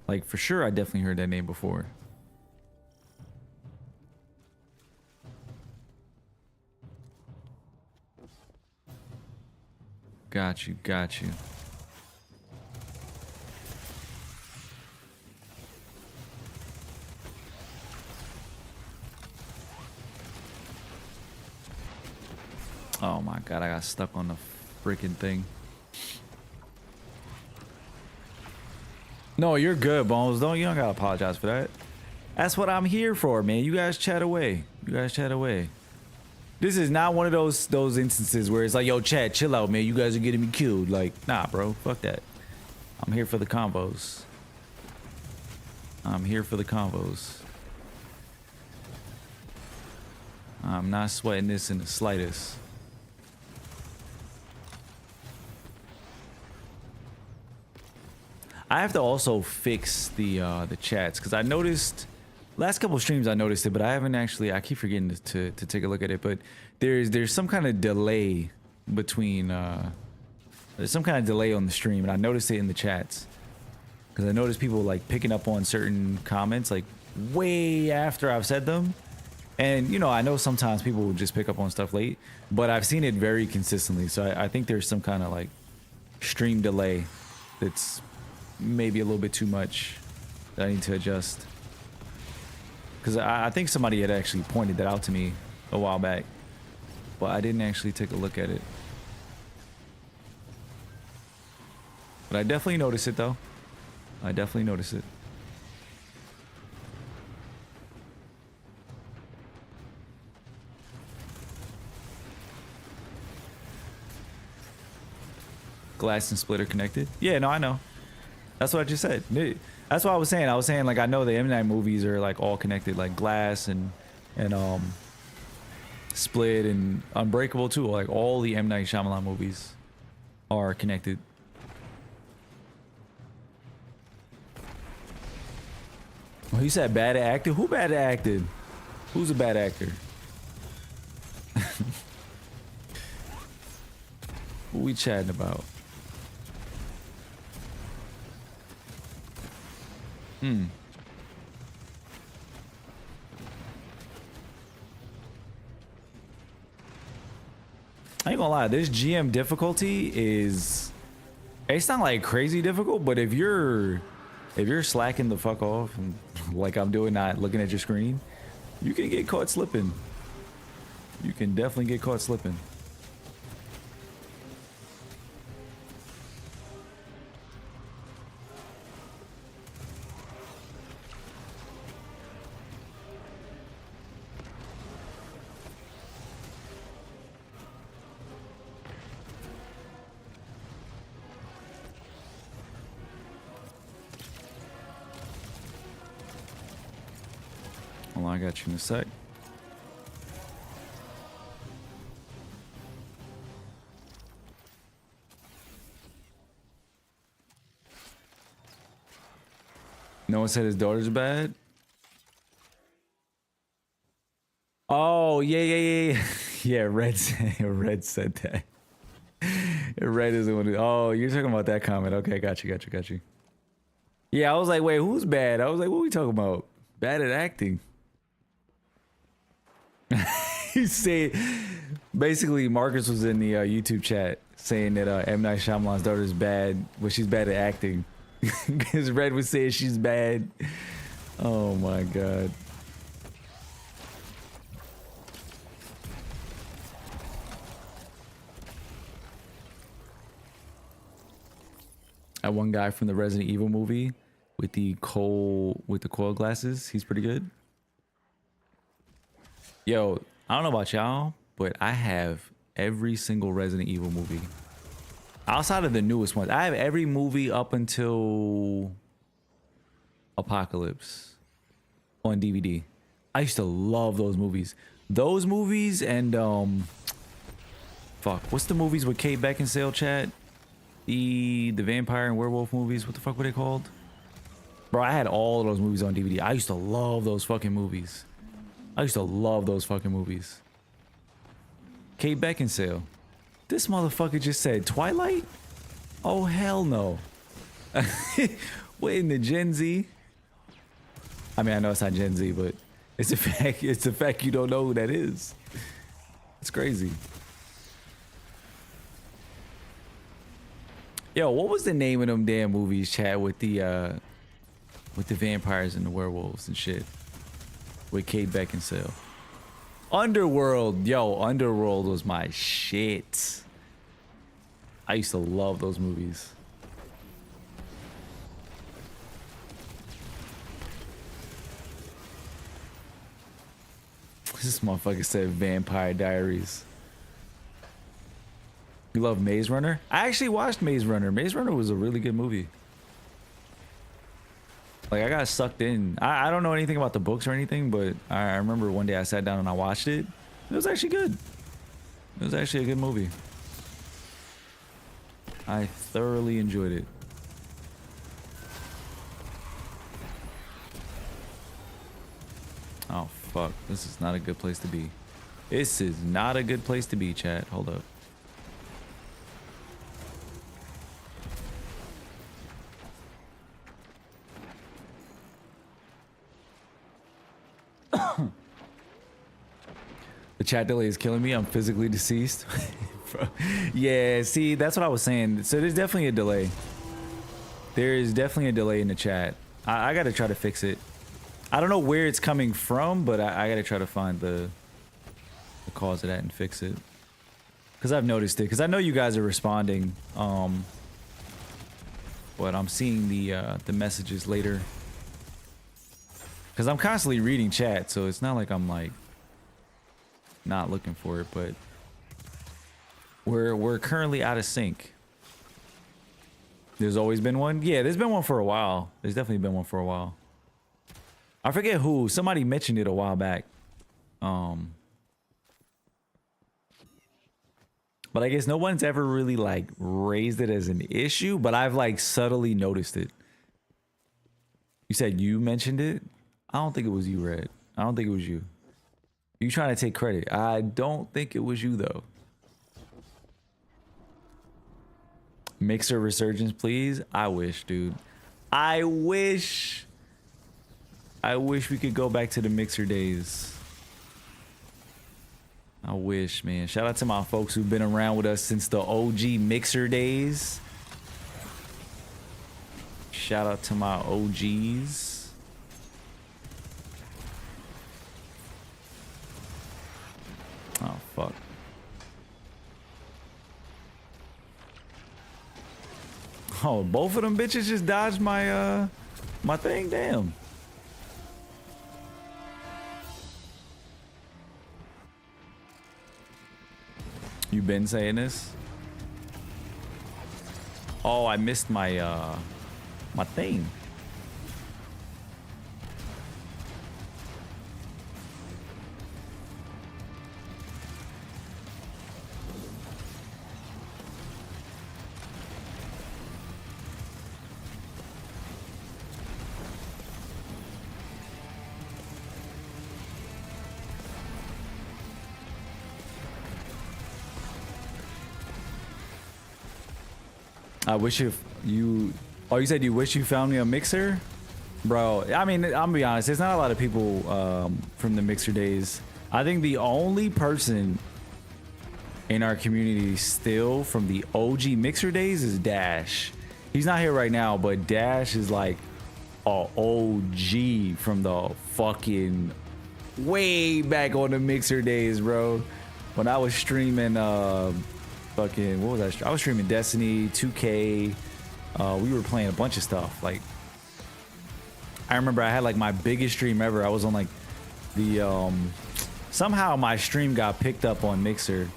Like for sure, I definitely heard that name before. Got you. Oh my god, I got stuck on the freaking thing. No, you're good, Bones. You don't gotta apologize for that. That's what I'm here for, man. You guys chat away. This is not one of those instances where it's like, yo, chat, chill out, man. You guys are getting me killed. Like, nah, bro. Fuck that. I'm here for the combos. I'm not sweating this in the slightest. I have to also fix the chats because I noticed last couple of streams I noticed it, but I haven't actually. I keep forgetting to take a look at it. But there's some kind of delay between. There's some kind of delay on the stream, and I noticed it in the chats because I noticed people like picking up on certain comments like way after I've said them. And you know, I know sometimes people will just pick up on stuff late, but I've seen it very consistently. So I think there's some kind of like stream delay that's maybe a little bit too much that I need to adjust. Because I think somebody had actually pointed that out to me a while back, but I didn't actually take a look at it. But I definitely notice it though. I definitely notice it. Glass and Split are connected. Yeah, no, I know. That's what I just said. That's what I was saying. I was saying like I know the M. Night movies are like all connected, like Glass and Split and Unbreakable too. Like all the M. Night Shyamalan movies are connected. Oh, you said bad actor? Who bad acted? Who's a bad actor? What we chatting about? I ain't gonna lie, this GM difficulty is, it's not like crazy difficult, but if you're slacking the fuck off and like I'm doing, not looking at your screen, you can get caught slipping. You can definitely get caught slipping. Hold on, I got you in a sec. No one said his daughter's bad. Oh yeah. Yeah, Red said that. Red is the one who, oh, you're talking about that comment. Okay, got you. Yeah, I was like, wait, who's bad? I was like, what are we talking about? Bad at acting. You say, basically, Marcus was in the YouTube chat saying that M. Night Shyamalan's daughter is bad, but she's bad at acting. Because Red was saying she's bad. Oh my god. That one guy from the Resident Evil movie with the coal glasses, he's pretty good. Yo, I don't know about y'all, but I have every single Resident Evil movie. Outside of the newest ones, I have every movie up until Apocalypse on DVD. I used to love those movies. Those movies and fuck, what's the movies with Kate Beckinsale, chat? The vampire and werewolf movies. What the fuck were they called? Bro, I had all of those movies on DVD. I used to love those fucking movies. Kate Beckinsale. This motherfucker just said Twilight? Oh, hell no. What in the Gen Z? I mean, I know it's not Gen Z, but it's a fact. It's a fact you don't know who that is. It's crazy. Yo, what was the name of them damn movies, chat, with the vampires and the werewolves and shit? With Kate Beckinsale. Underworld. Yo, Underworld was my shit. I used to love those movies. This motherfucker said Vampire Diaries. You love Maze Runner? I actually watched Maze Runner. Maze Runner was a really good movie. Like, I got sucked in. I don't know anything about the books or anything, but I remember one day I sat down and I watched it. It was actually good. It was actually a good movie. I thoroughly enjoyed it. Oh, fuck. This is not a good place to be. This is not a good place to be, chat. Hold up. The chat delay is killing me. I'm physically deceased. Yeah, see, that's what I was saying. So there's definitely a delay. There is definitely a delay in the chat. I gotta try to fix it. I don't know where it's coming from, but I gotta try to find the cause of that and fix it. Because I've noticed it. Because I know you guys are responding. But I'm seeing the messages later. Because I'm constantly reading chat, so it's not like I'm like not looking for it, but we're currently out of sync. There's always been one. Yeah, there's been one for a while. There's definitely been one for a while. I forget who. Somebody mentioned it a while back. But I guess no one's ever really like raised it as an issue, but I've like subtly noticed it. You said you mentioned it? I don't think it was you, Red. I don't think it was you. You trying to take credit. I don't think it was you though. Mixer resurgence, please. I wish, dude. I wish we could go back to the Mixer days. I wish, man. Shout out to my folks who've been around with us since the OG Mixer days. Shout out to my OGs. Oh, fuck. Oh, both of them bitches just dodged my my thing. Damn. You been saying this? Oh, I missed my my thing. I wish if you... Oh, you said you wish you found me a Mixer? Bro, I mean, I'm gonna be honest. There's not a lot of people from the Mixer days. I think the only person in our community still from the OG Mixer days is Dash. He's not here right now, but Dash is like a OG from the fucking way back on the Mixer days, bro. When I was streaming... fucking, what was I was streaming Destiny, 2K. We were playing a bunch of stuff. Like, I remember I had like my biggest stream ever. I was on like the somehow my stream got picked up on Mixer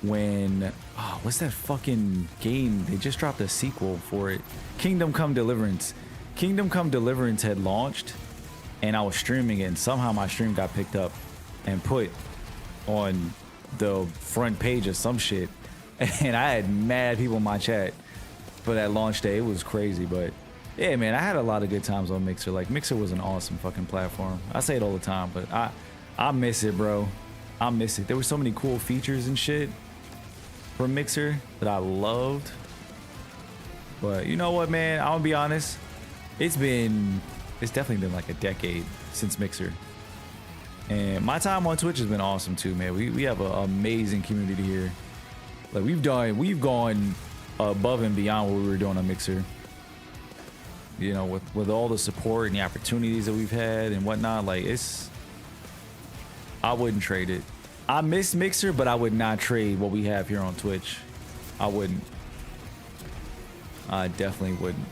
when what's that fucking game? They just dropped a sequel for it. Kingdom Come Deliverance. Kingdom Come Deliverance had launched and I was streaming it, and somehow my stream got picked up and put on the front page of some shit. And I had mad people in my chat for that launch day. It was crazy, but yeah, man, I had a lot of good times on Mixer. Like, Mixer was an awesome fucking platform. I say it all the time, but I miss it, bro. I miss it. There were so many cool features and shit from Mixer that I loved. But you know what, man? I'll be honest. It's definitely been like a decade since Mixer. And my time on Twitch has been awesome too, man. We have an amazing community here. Like, we've gone above and beyond what we were doing on Mixer. You know, with all the support and the opportunities that we've had and whatnot. Like, I wouldn't trade it. I miss Mixer, but I would not trade what we have here on Twitch. I wouldn't. I definitely wouldn't.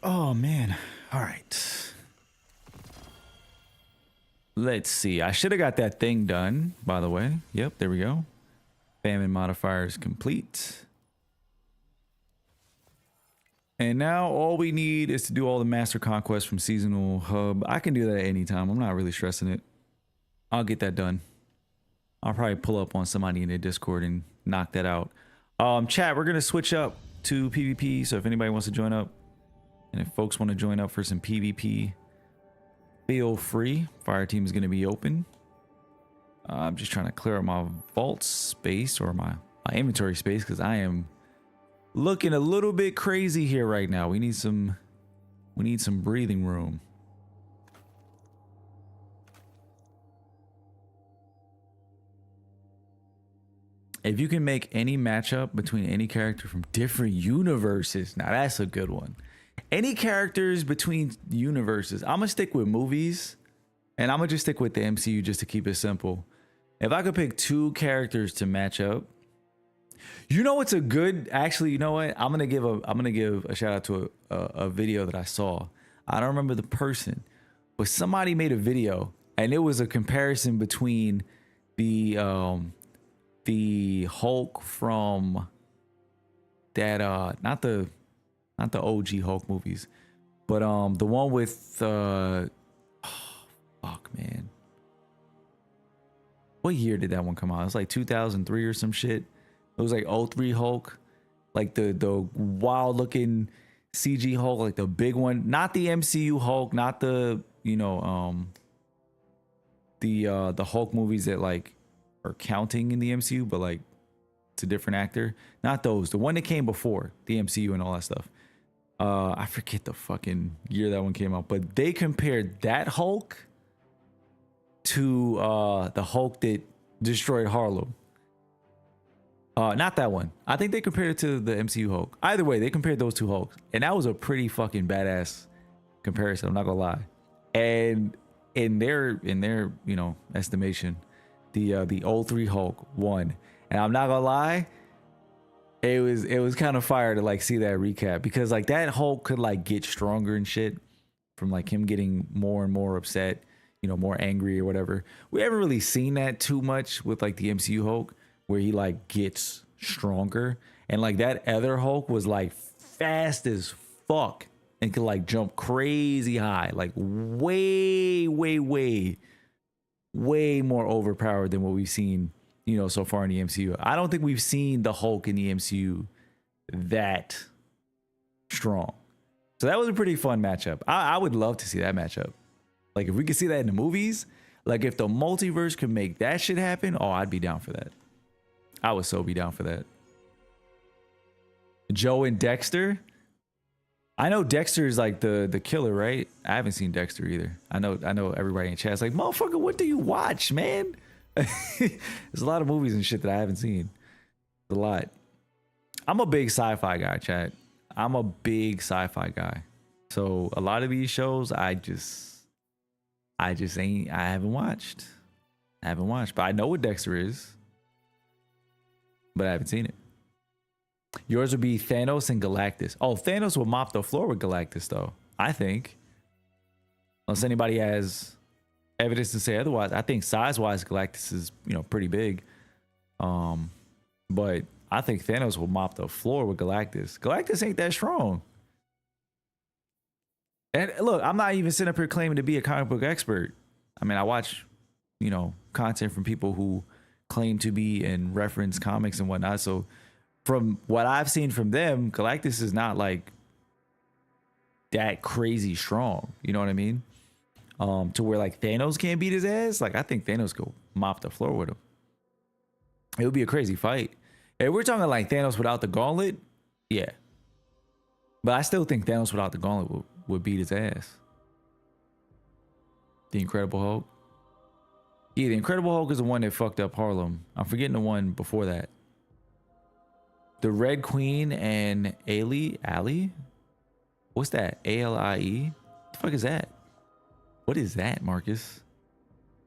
Oh, man. All right. Let's see. I should have got that thing done, by the way. Yep, there we go. Famine modifiers complete. And now all we need is to do all the master conquests from seasonal hub. I can do that at any time. I'm not really stressing it. I'll get that done. I'll probably pull up on somebody in the Discord and knock that out. Chat, we're going to switch up to PvP. So if anybody wants to join up, and if folks want to join up for some PvP, feel free. Fire team is going to be open. I'm just trying to clear up my vault space or my inventory space because I am looking a little bit crazy here right now. We need some breathing room. If you can make any matchup between any character from different universes, now that's a good one. Any characters between universes. I'm gonna stick with movies, and I'm gonna just stick with the MCU just to keep it simple. If I could pick two characters to match up, you know what's a good? Actually, you know what? I'm gonna give a shout out to a video that I saw. I don't remember the person, but somebody made a video, and it was a comparison between the Hulk from that not the OG Hulk movies, but the one with oh, fuck, man. What year did that one come out? It was like 2003 or some shit. It was like 03 Hulk, like the wild looking CG Hulk, like the big one, not the MCU Hulk, not the the Hulk movies that like are counting in the MCU, but like It's a different actor. Not those. The one that came before the MCU and all that stuff. I forget the fucking year that one came out, but they compared that Hulk to the Hulk that destroyed Harlem. Not that one. I think they compared it to the MCU Hulk. Either way, they compared those two Hulks, and that was a pretty fucking badass comparison. I'm not gonna lie. And in their estimation, the old 3 Hulk won. And I'm not gonna lie, it was kind of fire to like see that recap, because like that Hulk could like get stronger and shit from like him getting more and more upset, more angry or whatever. We haven't really seen that too much with like the MCU Hulk, where he like gets stronger, and like that other Hulk was like fast as fuck and could like jump crazy high, like way more overpowered than what we've seen, so far in the MCU. I don't think we've seen the Hulk in the MCU that strong. So that was a pretty fun matchup. I would love to see that matchup. Like if we could see that in the movies, like if the multiverse could make that shit happen, oh, I'd be down for that. I would so be down for that. Joe and Dexter. I know Dexter is like the killer, right? I haven't seen Dexter either. I know everybody in chat's like, motherfucker, what do you watch, man? There's a lot of movies and shit that I haven't seen. A lot. I'm a big sci-fi guy, chat. I'm a big sci-fi guy. So a lot of these shows I haven't watched. But I know what Dexter is. But I haven't seen it. Yours would be Thanos and Galactus. Oh, Thanos will mop the floor with Galactus, though. I think. Unless anybody has evidence to say otherwise. I think size-wise, Galactus is, pretty big. But I think Thanos will mop the floor with Galactus. Galactus ain't that strong. And look, I'm not even sitting up here claiming to be a comic book expert. I mean, I watch, content from people who claim to be and reference comics and whatnot. So from what I've seen from them, Galactus is not like that crazy strong. You know what I mean? To where like Thanos can't beat his ass. Like I think Thanos could mop the floor with him. It would be a crazy fight. If we're talking like Thanos without the gauntlet, yeah. But I still think Thanos without the gauntlet would beat his ass. The Incredible Hulk. Yeah, the Incredible Hulk is the one that fucked up Harlem. I'm forgetting the one before that. The Red Queen and Ali? What's that? ALIE? What the fuck is that? What is that, Marcus?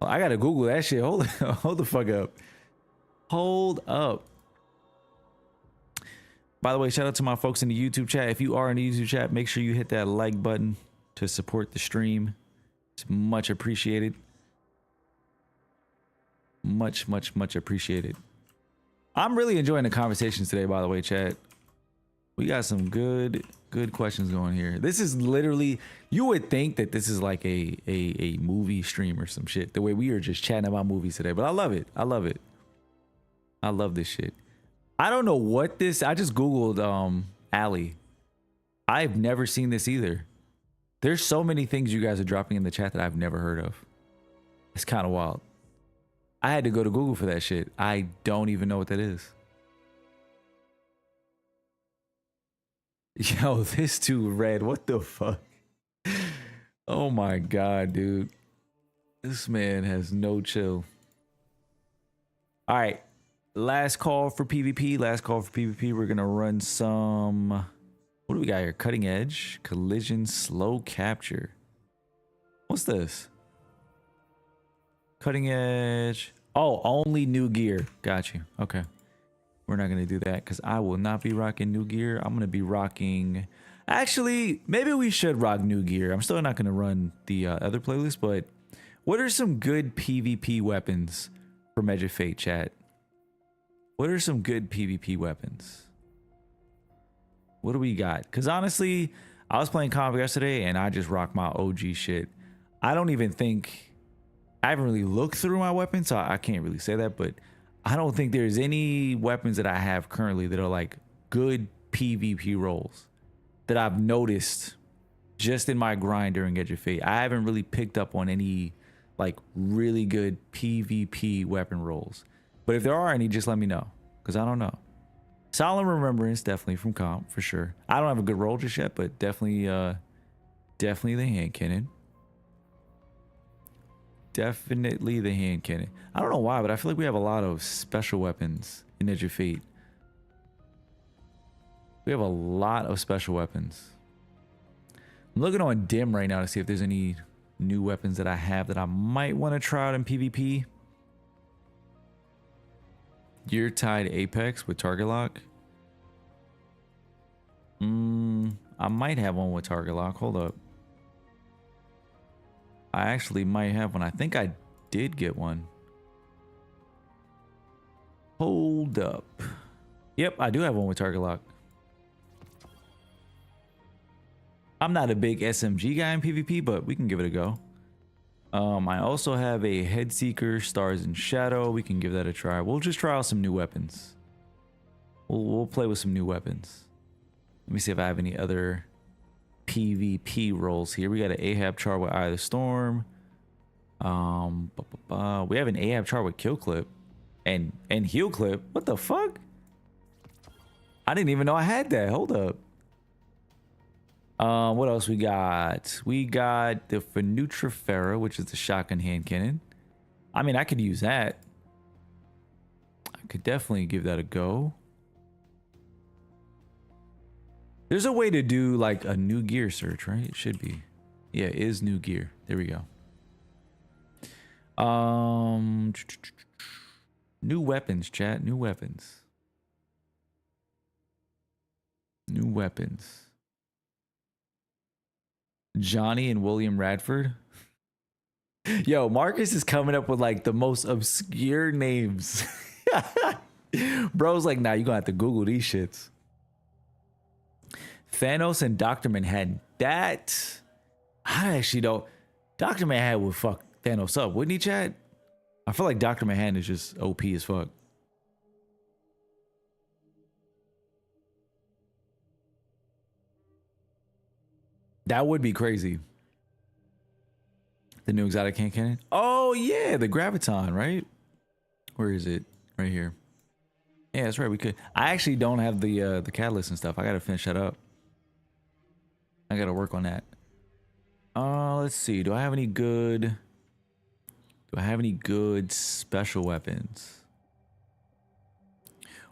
Oh, I gotta Google that shit. Hold the fuck up. Hold up. By the way, shout out to my folks in the YouTube chat. If you are in the YouTube chat, make sure you hit that like button to support the stream. It's much appreciated. Much appreciated. I'm really enjoying the conversations today, by the way, chat. We got some good questions going here. This is literally, you would think that this is like a movie stream or some shit, the way we are just chatting about movies today, but I love it. I love this shit. I don't know what this, I just Googled Ali. I've never seen this either. There's so many things you guys are dropping in the chat that I've never heard of. It's kind of wild. I had to go to Google for that shit. I don't even know what that is. Yo, this too red. What the fuck? Oh my god, dude. This man has no chill. All right. Last call for PvP. We're going to run some... What do we got here? Cutting Edge. Collision. Slow Capture. What's this? Cutting Edge. Oh, only new gear. Got you. Okay. We're not going to do that because I will not be rocking new gear. I'm going to be rocking... Actually, maybe we should rock new gear. I'm still not going to run the other playlist, but what are some good PvP weapons from Edge of Fate, chat? What are some good PvP weapons? What do we got? Because honestly, I was playing comp yesterday and I just rocked my OG shit. I don't even think... I haven't really looked through my weapons, so I can't really say that, but I don't think there's any weapons that I have currently that are like good PvP roles that I've noticed just in my grind during Edge of Fate. I haven't really picked up on any like really good PvP weapon roles. But if there are any, just let me know. Because I don't know. Solemn Remembrance, definitely from comp, for sure. I don't have a good roll just yet, but definitely definitely the hand cannon. Definitely the hand cannon. I don't know why, but I feel like we have a lot of special weapons in Edge of Fate. We have a lot of special weapons. I'm looking on Dim right now to see if there's any new weapons that I have that I might want to try out in PvP. Gear Tied Apex with target lock. I might have one with target lock. Hold up. I actually might have one. I think I did get one. Hold up. Yep, I do have one with target lock. I'm not a big SMG guy in PvP, but we can give it a go. I also have a Headseeker, Stars and Shadow. We can give that a try. We'll just try out some new weapons. We'll play with some new weapons. Let me see if I have any other PvP rolls here. We got an Ahab chart with Eye of the Storm. We have an Ahab chart with Kill Clip and Heal Clip. What the fuck? I didn't even know I had that. Hold up. What else we got? We got the Fenutrifera, which is the shotgun hand cannon. I mean, I could use that. I could definitely give that a go. There's a way to do like a new gear search, right? It should be. Yeah, it is new gear. There we go. New weapons, chat. New weapons. New weapons. Johnny and William Radford. Yo, Marcus is coming up with like the most obscure names. Bro's like, nah, you're gonna have to Google these shits. Thanos and Dr. Manhattan. That I actually don't. Dr. Manhattan would fuck Thanos up, wouldn't he, Chad? I feel like Dr. Manhattan is just OP as fuck. That would be crazy. The new exotic hand cannon. Oh yeah, the Graviton, right? Where is it? Right here. Yeah, that's right. We could. I actually don't have the catalyst and stuff. I gotta finish that up. I gotta work on that. Let's see. Do I have any good special weapons?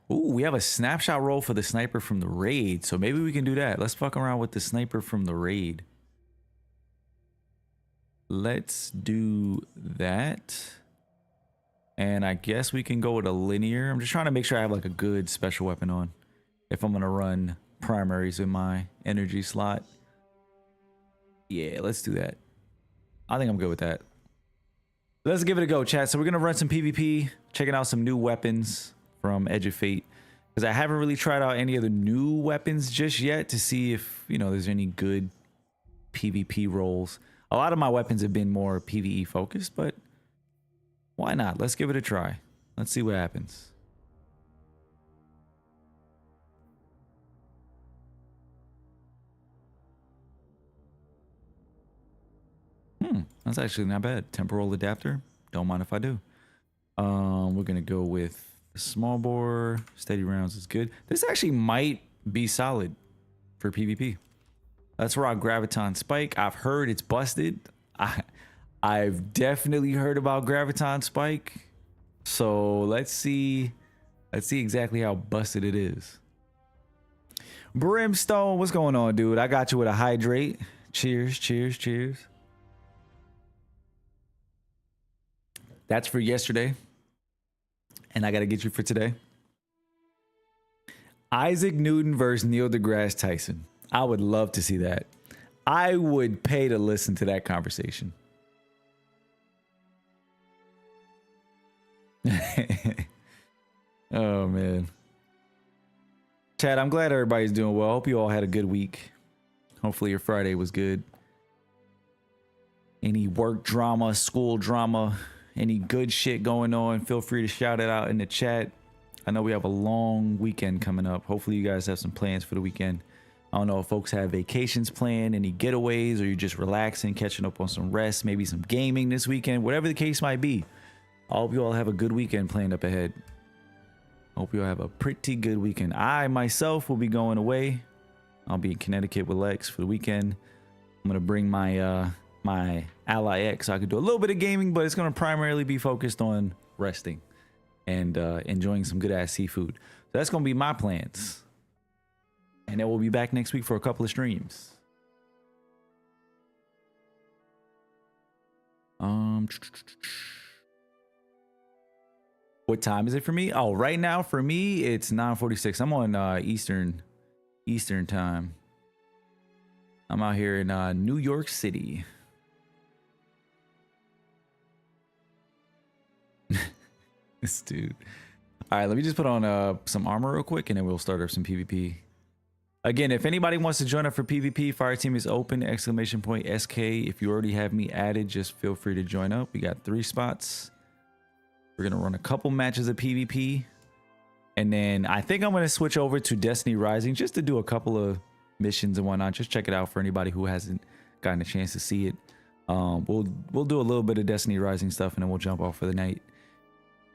Ooh, we have a snapshot roll for the sniper from the raid. So maybe we can do that. Let's fuck around with the sniper from the raid. Let's do that. And I guess we can go with a linear. I'm just trying to make sure I have like a good special weapon on if I'm gonna run primaries in my energy slot. Yeah, let's do that. I think I'm good with that. Let's give it a go, chat. So we're gonna run some PvP, checking out some new weapons from Edge of Fate, because I haven't really tried out any of the new weapons just yet to see if, you know, there's any good PvP rolls. A lot of my weapons have been more PvE focused, but why not? Let's give it a try. Let's see what happens. That's actually not bad. Temporal adapter. Don't mind if I do. We're gonna go with the small bore. Steady rounds is good. This actually might be solid for PvP. Let's rock Graviton Spike. I've heard it's busted. I've definitely heard about Graviton Spike. So let's see exactly how busted it is. Brimstone, what's going on, dude? I got you with a hydrate. Cheers, cheers, cheers. That's for yesterday. And I got to get you for today. Isaac Newton versus Neil deGrasse Tyson. I would love to see that. I would pay to listen to that conversation. Oh, man. Chad, I'm glad everybody's doing well. Hope you all had a good week. Hopefully your Friday was good. Any work drama, school drama, any good shit going on, feel free to shout it out in the chat. I know we have a long weekend coming up. Hopefully you guys have some plans for the weekend. I don't know if folks have vacations planned, any getaways, or you're just relaxing, catching up on some rest, maybe some gaming this weekend, whatever the case might be. I hope you all have a good weekend planned up ahead. Hope you'll have a pretty good weekend. I myself will be going away. I'll be in Connecticut with Lex for the weekend. I'm gonna bring my my Ally X so I can do a little bit of gaming, but it's gonna primarily be focused on resting and enjoying some good ass seafood. So that's gonna be my plans. And then we'll be back next week for a couple of streams. What time is it for me? Oh, right now for me it's 9:46. I'm on Eastern time. I'm out here in New York City. This dude. All right, let me just put on some armor real quick and then we'll start up some PvP. Again, if anybody wants to join up for PvP, Fireteam is open, ! SK. If you already have me added, just feel free to join up. We got 3 spots. We're going to run a couple matches of PvP. And then I think I'm going to switch over to Destiny Rising just to do a couple of missions and whatnot. Just check it out for anybody who hasn't gotten a chance to see it. We'll do a little bit of Destiny Rising stuff and then we'll jump off for the night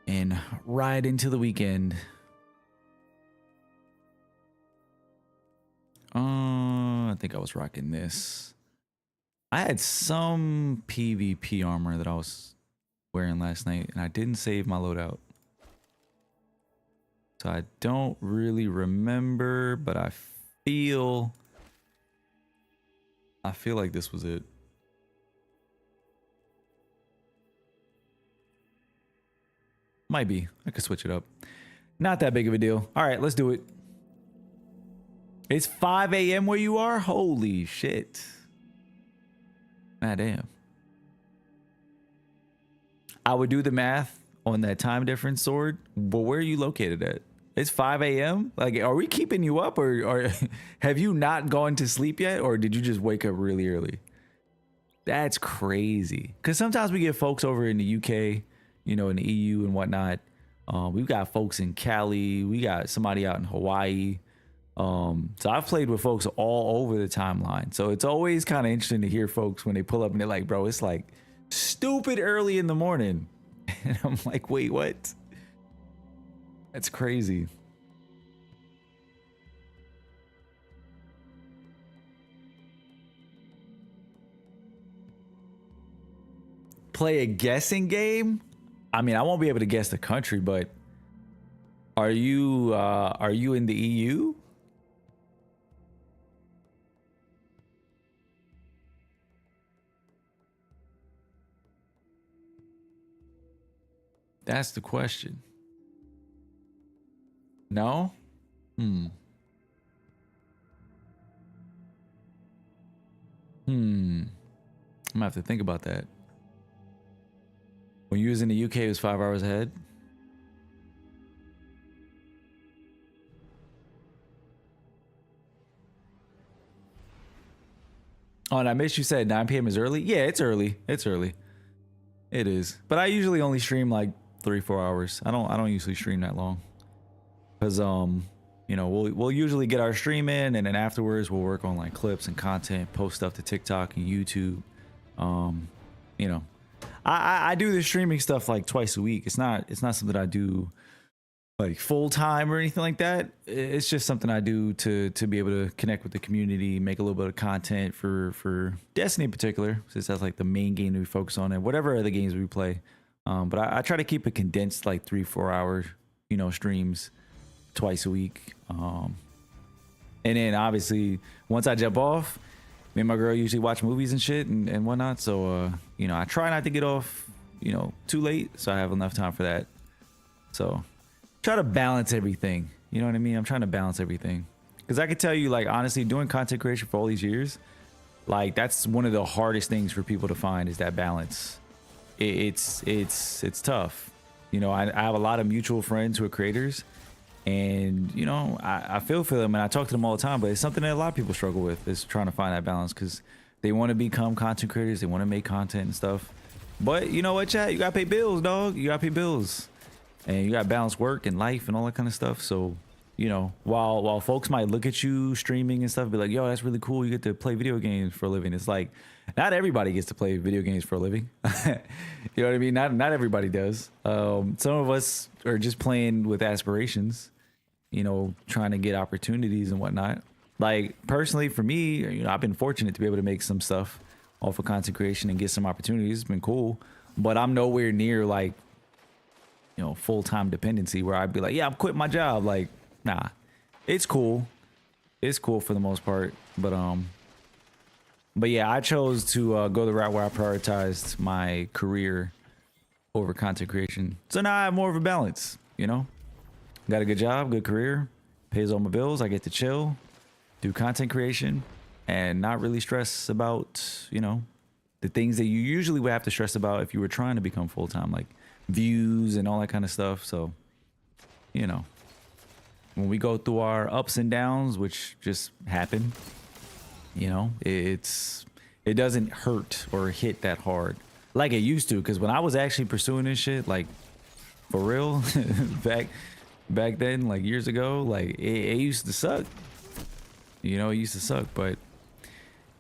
and ride into the weekend. I think I was rocking this. I had some PvP armor that I was wearing last night and I didn't save my loadout. So I don't really remember, but I feel like this was it. Might be. I could switch it up. Not that big of a deal. All right, let's do it. It's 5 a.m. where you are? Holy shit. Ah, damn. I would do the math on that time difference sword, but where are you located at? It's 5 a.m.? Like, are we keeping you up or have you not gone to sleep yet? Or did you just wake up really early? That's crazy. Because sometimes we get folks over in the UK, you know, in the EU and whatnot. We've got folks in Cali. We got somebody out in Hawaii. So I've played with folks all over the timeline. So it's always kind of interesting to hear folks when they pull up and they're like, bro, it's like stupid early in the morning. And I'm like, wait, what? That's crazy. Play a guessing game? I mean, I won't be able to guess the country, but are you in the EU? That's the question. No? I'm gonna have to think about that. When you was in the UK, it was 5 hours ahead. Oh, and I missed you said 9 p.m. is early. Yeah, it's early. It's early. It is. But I usually only stream like 3-4 hours. I don't usually stream that long. Cause you know, we'll usually get our stream in and then afterwards we'll work on like clips and content, post stuff to TikTok and YouTube. You know, I do the streaming stuff like twice a week. It's not something I do like full time or anything like that. It's just something I do to be able to connect with the community, make a little bit of content for Destiny in particular, since that's like the main game that we focus on and whatever other games we play. But I try to keep it condensed, like 3-4 hour, you know, streams twice a week. And then obviously once I jump off, me and my girl usually watch movies and shit and whatnot. So, you know, I try not to get off, you know, too late. So I have enough time for that. So try to balance everything. You know what I mean? I'm trying to balance everything. Cause I could tell you, like, honestly, doing content creation for all these years, like that's one of the hardest things for people to find is that balance. It's tough. You know, I have a lot of mutual friends who are creators and, you know, I feel for them and I talk to them all the time, but it's something that a lot of people struggle with is trying to find that balance because they want to become content creators. They want to make content and stuff. But you know what, chat? You got to pay bills, dog. You got to pay bills and you got to balance work and life and all that kind of stuff. So, you know, while folks might look at you streaming and stuff, be like, yo, that's really cool. You get to play video games for a living. It's like, not everybody gets to play video games for a living. You know what I mean? Not everybody does. Some of us are just playing with aspirations, you know, trying to get opportunities and whatnot. Like personally for me, you know, I've been fortunate to be able to make some stuff off of content creation and get some opportunities. It's been cool, but I'm nowhere near like, you know, full-time dependency where I'd be like, yeah, I'm quitting my job. Like, nah, it's cool. It's cool for the most part. But yeah, I chose to go the route where I prioritized my career over content creation. So now I have more of a balance, you know, got a good job, good career, pays all my bills. I get to chill, do content creation and not really stress about, you know, the things that you usually would have to stress about if you were trying to become full-time, like views and all that kind of stuff. So, you know, when we go through our ups and downs, which just happen, you know, it doesn't hurt or hit that hard like it used to. Because when I was actually pursuing this shit, like for real, back then, like years ago, like it used to suck. You know, it used to suck, but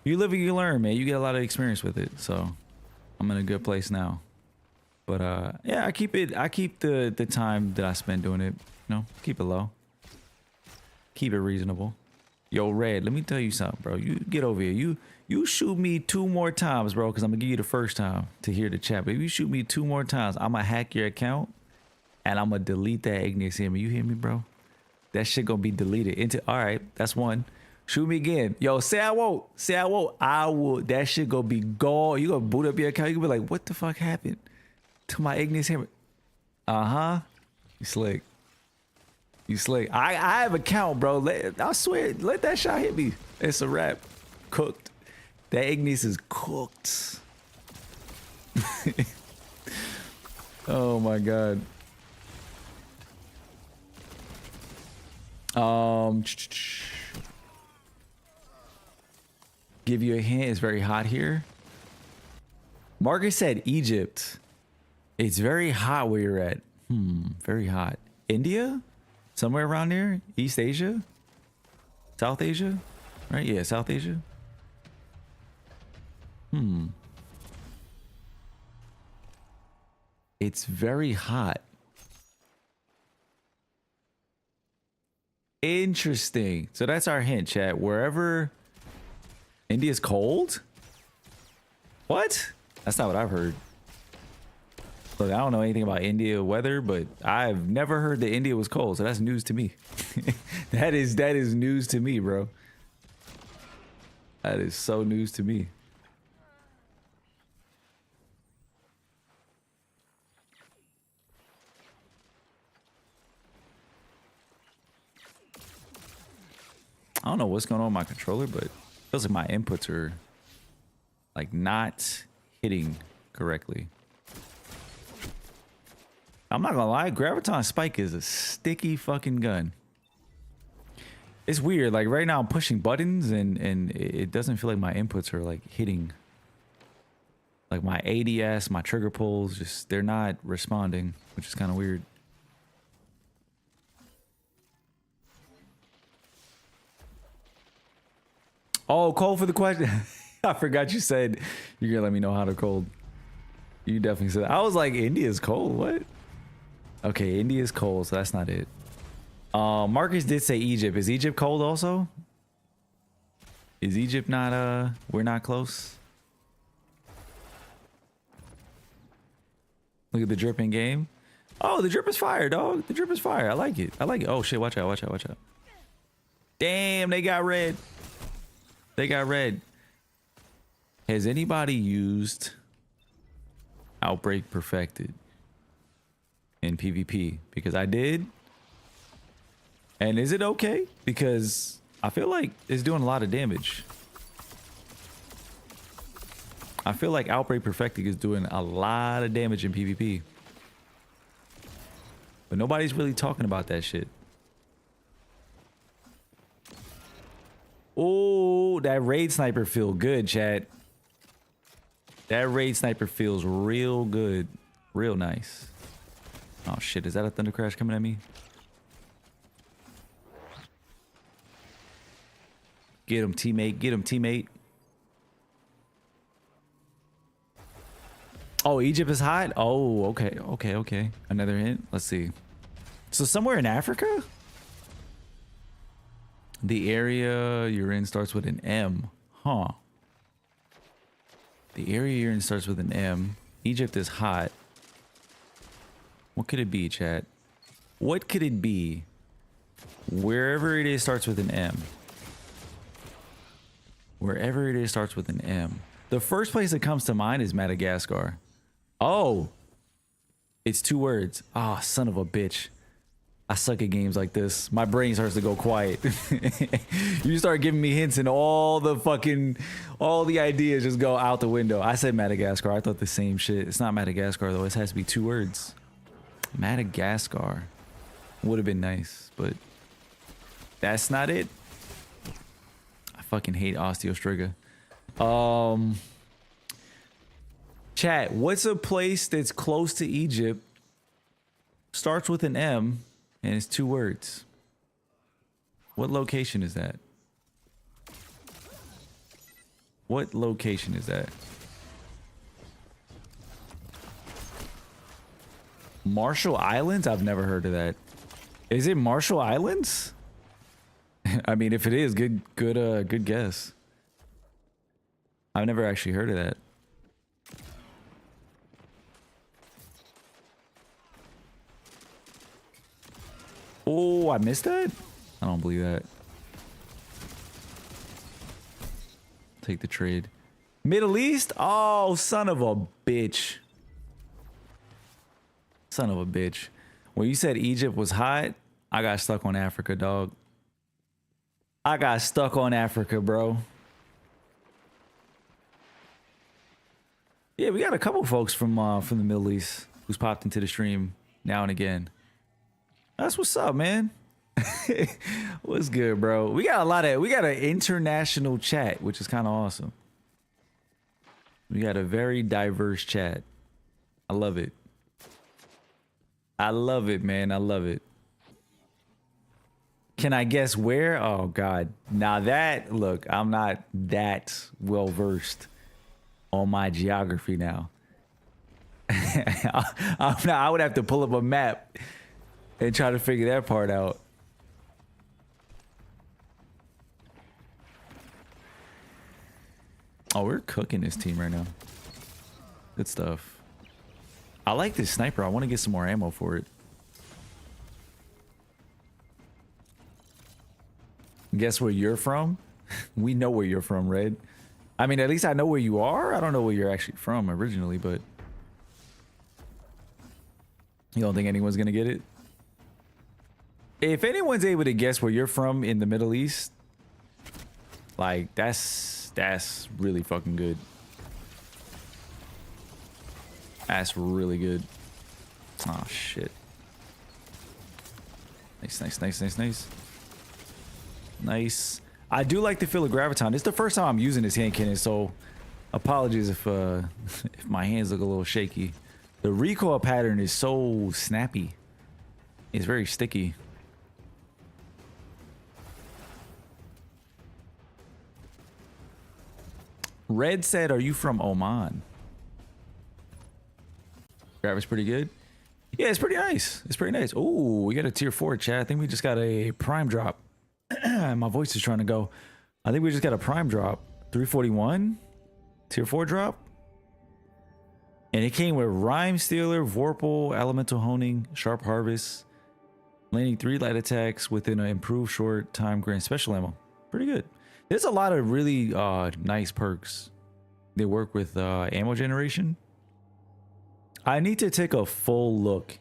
you live and you learn, man. You get a lot of experience with it. So I'm in a good place now. But yeah, I keep the time that I spend doing it, you know, keep it low. Keep it reasonable. Yo, Red, let me tell you something, bro. You get over here. You shoot me 2 more times, bro, because I'm gonna give you the first time to hear the chat. But if you shoot me 2 more times, I'm gonna hack your account and I'm gonna delete that igneous image. You hear me, bro? That shit gonna be deleted. All right, that's one. Shoot me again. Yo, say I won't. Say I won't. I will. That shit gonna be gone. You gonna boot up your account. You gonna be like, what the fuck happened to my igneous hammer? Uh-huh. You slick. You slick. I have a count, bro. I swear, let that shot hit me. It's a wrap. Cooked. That igneous is cooked. Oh my god. Give you a hint. It's very hot here. Marcus said Egypt. It's very hot where you're at. Very hot. India? Somewhere around there? East Asia? South Asia? Right? Yeah, South Asia. It's very hot. Interesting. So that's our hint, chat. Wherever India's cold? What? That's not what I've heard. Look, I don't know anything about India weather, but I've never heard that India was cold, so that's news to me. that is news to me, bro. That is so news to me. I don't know what's going on with my controller, but it feels like my inputs are like not hitting correctly. I'm not gonna lie, Graviton Spike is a sticky fucking gun. It's weird, like right now I'm pushing buttons and it doesn't feel like my inputs are like hitting. Like my ADS, my trigger pulls, just they're not responding, which is kind of weird. Oh, cold for the question. I forgot you said you're gonna let me know how to cold. You definitely said that. I was like, India's cold, what? Okay, India's cold, so that's not it. Marcus did say Egypt. Is Egypt cold also? Is Egypt not, we're not close? Look at the dripping game. Oh, the drip is fire, dog. The drip is fire. I like it. I like it. Oh shit, watch out, watch out, watch out. Damn, they got red. They got red. Has anybody used Outbreak Perfected in PvP? Because I did. And is it okay? Because I feel like it's doing a lot of damage. I feel like Outbreak Perfected is doing a lot of damage in PvP. But nobody's really talking about that shit. Oh, that raid sniper feel good, chat. That raid sniper feels real good. Real nice. Oh shit, is that a thunder crash coming at me? Get him, teammate. Get him, teammate. Oh, Egypt is hot? Oh, okay. Okay, okay. Another hint. Let's see. So somewhere in Africa? The area you're in starts with an M. Huh. The area you're in starts with an M. Egypt is hot. What could it be, chat? What could it be? Wherever it is starts with an M. Wherever it is starts with an M. The first place that comes to mind is Madagascar. Oh. It's 2 words. Ah, oh, son of a bitch. I suck at games like this. My brain starts to go quiet. You start giving me hints and all the ideas just go out the window. I said Madagascar. I thought the same shit. It's not Madagascar though. It has to be 2 words. Madagascar. Would have been nice, but that's not it. I fucking hate Osteostriga. Chat, what's a place that's close to Egypt, starts with an M, and it's 2 words? What location is that? What location is that? Marshall Islands? I've never heard of that. Is it Marshall Islands? I mean, if it is, good guess. I've never actually heard of that. Oh, I missed that? I don't believe that. Take the trade. Middle East? Oh, son of a bitch. Son of a bitch. When you said Egypt was hot, I got stuck on Africa, dog. I got stuck on Africa, bro. Yeah, we got a couple folks from the Middle East who's popped into the stream now and again. That's what's up, man. What's good, bro? We got an international chat, which is kind of awesome. We got a very diverse chat. I love it. I love it, man. I love it. Can I guess where? Oh God. Now that, look, I'm not that well versed on my geography now. I would have to pull up a map and try to figure that part out. Oh, we're cooking this team right now. Good stuff. I like this sniper. I want to get some more ammo for it. Guess where you're from? We know where you're from, Red. I mean, at least I know where you are. I don't know where you're actually from originally, but you don't think anyone's gonna get it? If anyone's able to guess where you're from in the Middle East, like that's really fucking good. That's really good. Oh shit. Nice. Nice. I do like the feel of graviton. It's the first time I'm using this hand cannon, so apologies if if my hands look a little shaky. The recoil pattern is so snappy. It's very sticky. Red said, "Are you from Oman?" Grav is pretty good. Yeah, it's pretty nice. It's pretty nice. Oh, we got a tier 4 chat. I think we just got a prime drop. My voice is trying to go. I think we just got a prime drop. 341 tier 4 drop. And it came with Rhyme Stealer, Vorpal, Elemental Honing, Sharp Harvest, landing 3 light attacks within an improved short time grant special ammo. Pretty good. There's a lot of really nice perks. They work with ammo generation. I need to take a full look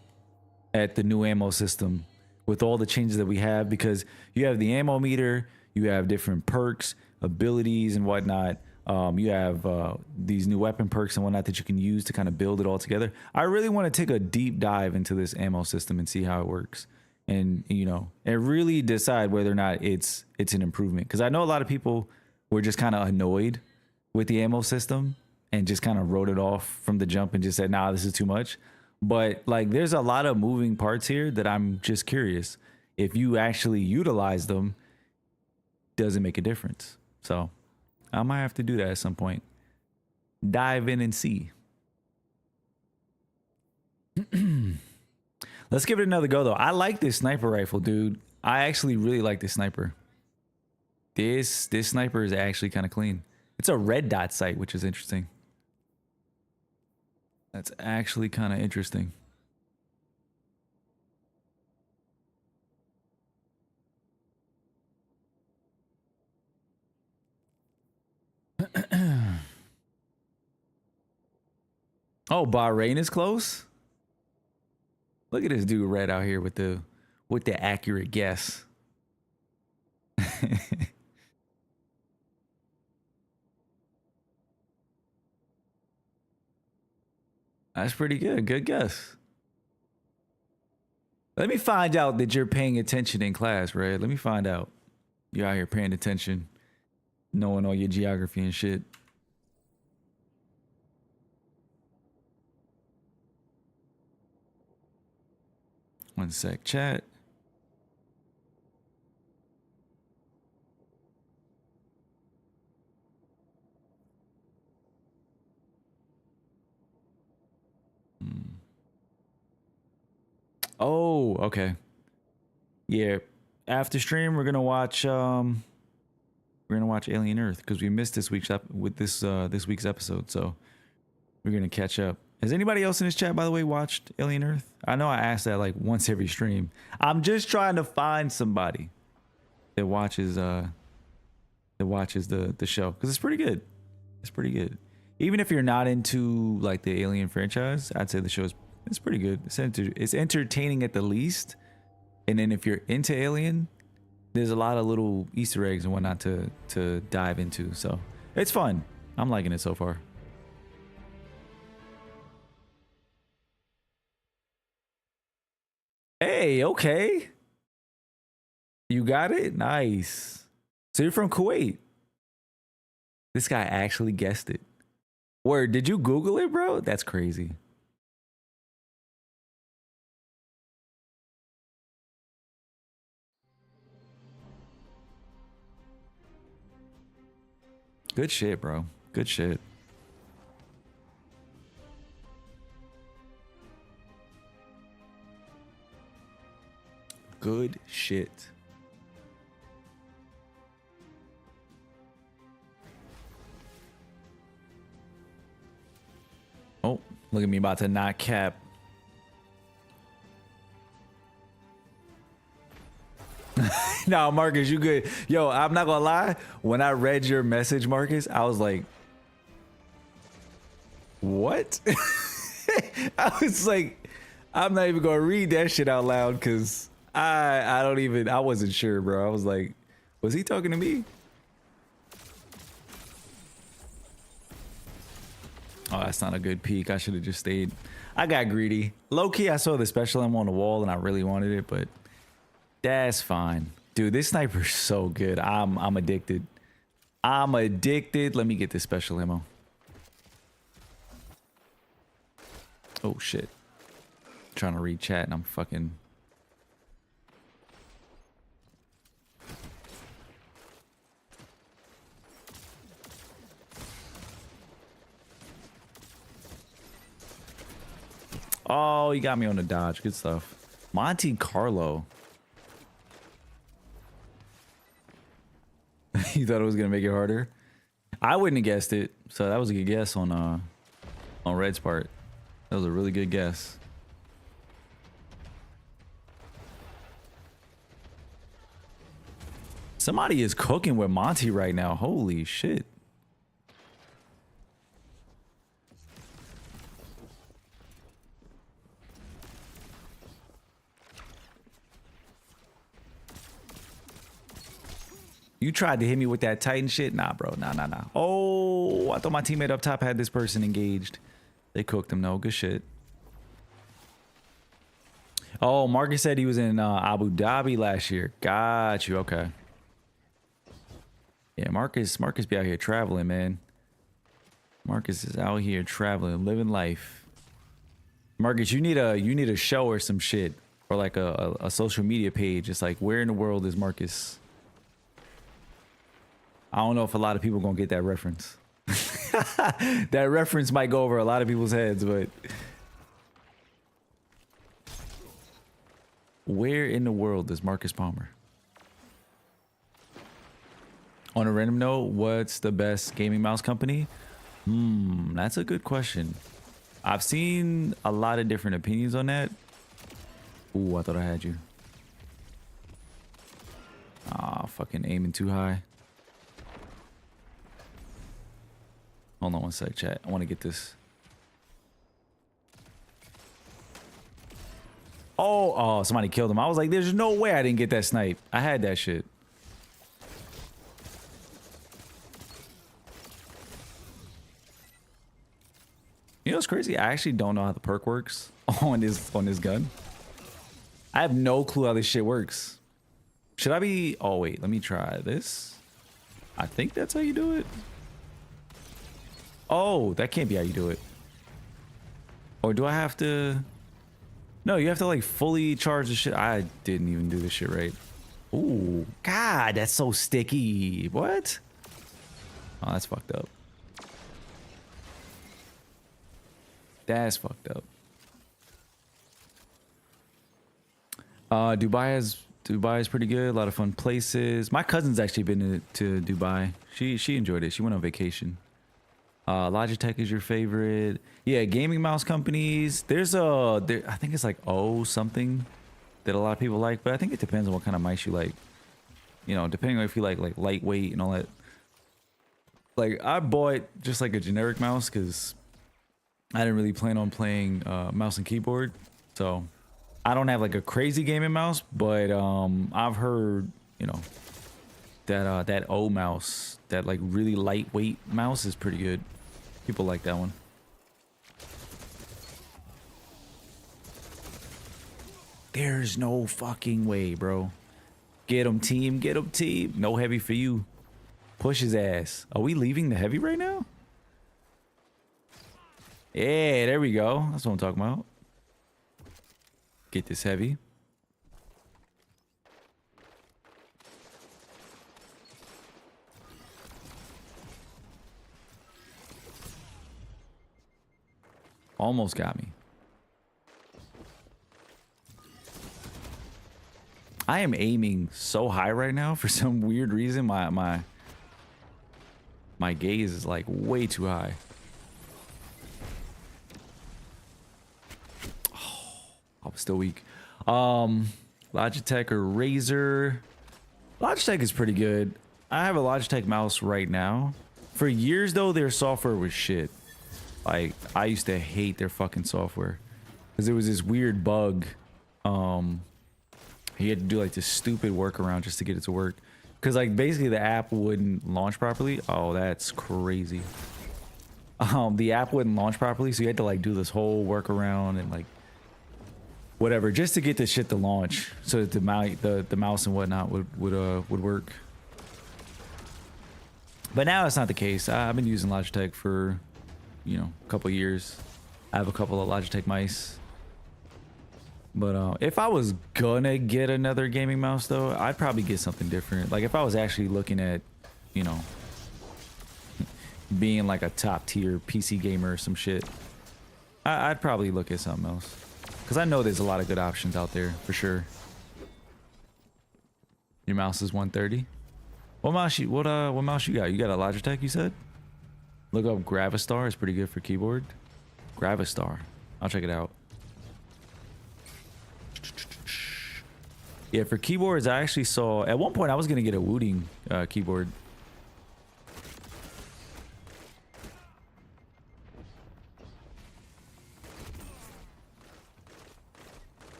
at the new ammo system with all the changes that we have, because you have the ammo meter, you have different perks, abilities and whatnot. You have these new weapon perks and whatnot that you can use to kind of build it all together. I really want to take a deep dive into this ammo system and see how it works, and and really decide whether or not it's an improvement. Because I know a lot of people were just kind of annoyed with the ammo system and just kind of wrote it off from the jump and just said, nah, this is too much. But like, there's a lot of moving parts here that I'm just curious if you actually utilize them, does it make a difference? So I might have to do that at some point. Dive in and see. Let's give it another go though. I like this sniper rifle, dude. I actually really like this sniper. This sniper is actually kind of clean. It's a red dot sight, which is interesting. That's actually kind of interesting. Oh, Bahrain is close. Look at this dude red out here with the accurate guess. That's pretty good. Good guess. Let me find out that you're paying attention in class, Red. Let me find out. You're out here paying attention, knowing all your geography and shit. One sec, chat. Oh, okay. Yeah. After stream, we're gonna watch Alien Earth because we missed this week's this week's episode, so we're gonna catch up. Has anybody else in this chat, by the way, watched Alien Earth? I know I ask that like once every stream. I'm just trying to find somebody that watches the show because it's pretty good. It's pretty good. Even if you're not into like the Alien franchise, I'd say the show is it's pretty good. It's entertaining at the least. And then if you're into Alien, there's a lot of little Easter eggs and whatnot to dive into. So it's fun. I'm liking it so far. Hey, okay. You got it? Nice. So you're from Kuwait. This guy actually guessed it. Word, did you Google it, bro? That's crazy. Good shit, bro. Good shit. Good shit. Oh, look at me about to not cap. No, Marcus, you good. Yo, I'm not gonna lie. When I read your message, Marcus, I was like, what? I was like, I'm not even gonna read that shit out loud because I wasn't sure, bro. I was like, was he talking to me? Oh, that's not a good peek. I should have just stayed. I got greedy. Low key, I saw the special ammo on the wall and I really wanted it, but that's fine. Dude, this sniper's so good. I'm addicted. I'm addicted. Let me get this special ammo. Oh shit. Trying to read chat and I'm fucking. Oh, he got me on the dodge. Good stuff. Monte Carlo. You thought it was gonna make it harder? I wouldn't have guessed it. So that was a good guess on Red's part. That was a really good guess. Somebody is cooking with Monty right now. Holy shit. You tried to hit me with that Titan shit? Nah, bro. Nah. Oh, I thought my teammate up top had this person engaged. They cooked him. No, good shit. Oh, Marcus said he was in Abu Dhabi last year. Got you. Okay. Yeah, Marcus be out here traveling, man. Marcus is out here traveling, living life. Marcus, you need a show or some shit, or like a social media page. It's like, where in the world is Marcus? I don't know if a lot of people gonna get that reference. That reference might go over a lot of people's heads, but where in the world is Marcus Palmer? On a random note, what's the best gaming mouse company? That's a good question. I've seen a lot of different opinions on that. Ooh, I thought I had you. Ah, fucking aiming too high. Hold on one sec, chat. I want to get this. Oh, somebody killed him. I was like, there's no way I didn't get that snipe. I had that shit. You know what's crazy? I actually don't know how the perk works on this gun. I have no clue how this shit works. Should I be... Oh, wait. Let me try this. I think that's how you do it. Oh, that can't be how you do it. Or do I have to... No, you have to like fully charge the shit. I didn't even do this shit right. Ooh. God, that's so sticky. What? Oh, that's fucked up. That's fucked up. Dubai is pretty good. A lot of fun places. My cousin's actually been to Dubai. She enjoyed it. She went on vacation. Logitech is your favorite. Yeah, gaming mouse companies. I think it's like something that a lot of people like, but I think it depends on what kind of mice you like. You know, depending on if you like lightweight and all that. Like I bought just like a generic mouse because I didn't really plan on playing mouse and keyboard, so I don't have like a crazy gaming mouse. But I've heard, you know, that that O mouse, that like really lightweight mouse, is pretty good. People like that one. There's no fucking way, bro. Get him, team. Get him, team. No heavy for you. Push his ass. Are we leaving the heavy right now? Yeah, there we go. That's what I'm talking about. Get this heavy. Almost got me. I am aiming so high right now for some weird reason. My gaze is like way too high. Oh, I was still weak. Logitech or Razer. Logitech is pretty good. I have a Logitech mouse right now. For years though, their software was shit. Like I used to hate their fucking software because it was this weird bug. You had to do like this stupid workaround just to get it to work. Cause like basically the app wouldn't launch properly. Oh, that's crazy. The app wouldn't launch properly, so you had to like do this whole workaround and like whatever just to get this shit to launch, so that the mouse and whatnot would work. But now it's not the case. I've been using Logitech for, you know, a couple years. I have a couple of Logitech mice. But if I was gonna get another gaming mouse though, I'd probably get something different. Like if I was actually looking at, you know, being like a top tier PC gamer or some shit, I'd probably look at something else. Cause I know there's a lot of good options out there for sure. Your mouse is 130. What mouse you got? You got a Logitech, you said? Look up Gravistar. It's pretty good for keyboard. Gravistar. I'll check it out. Yeah, for keyboards, I actually saw... At one point, I was going to get a Wooting keyboard.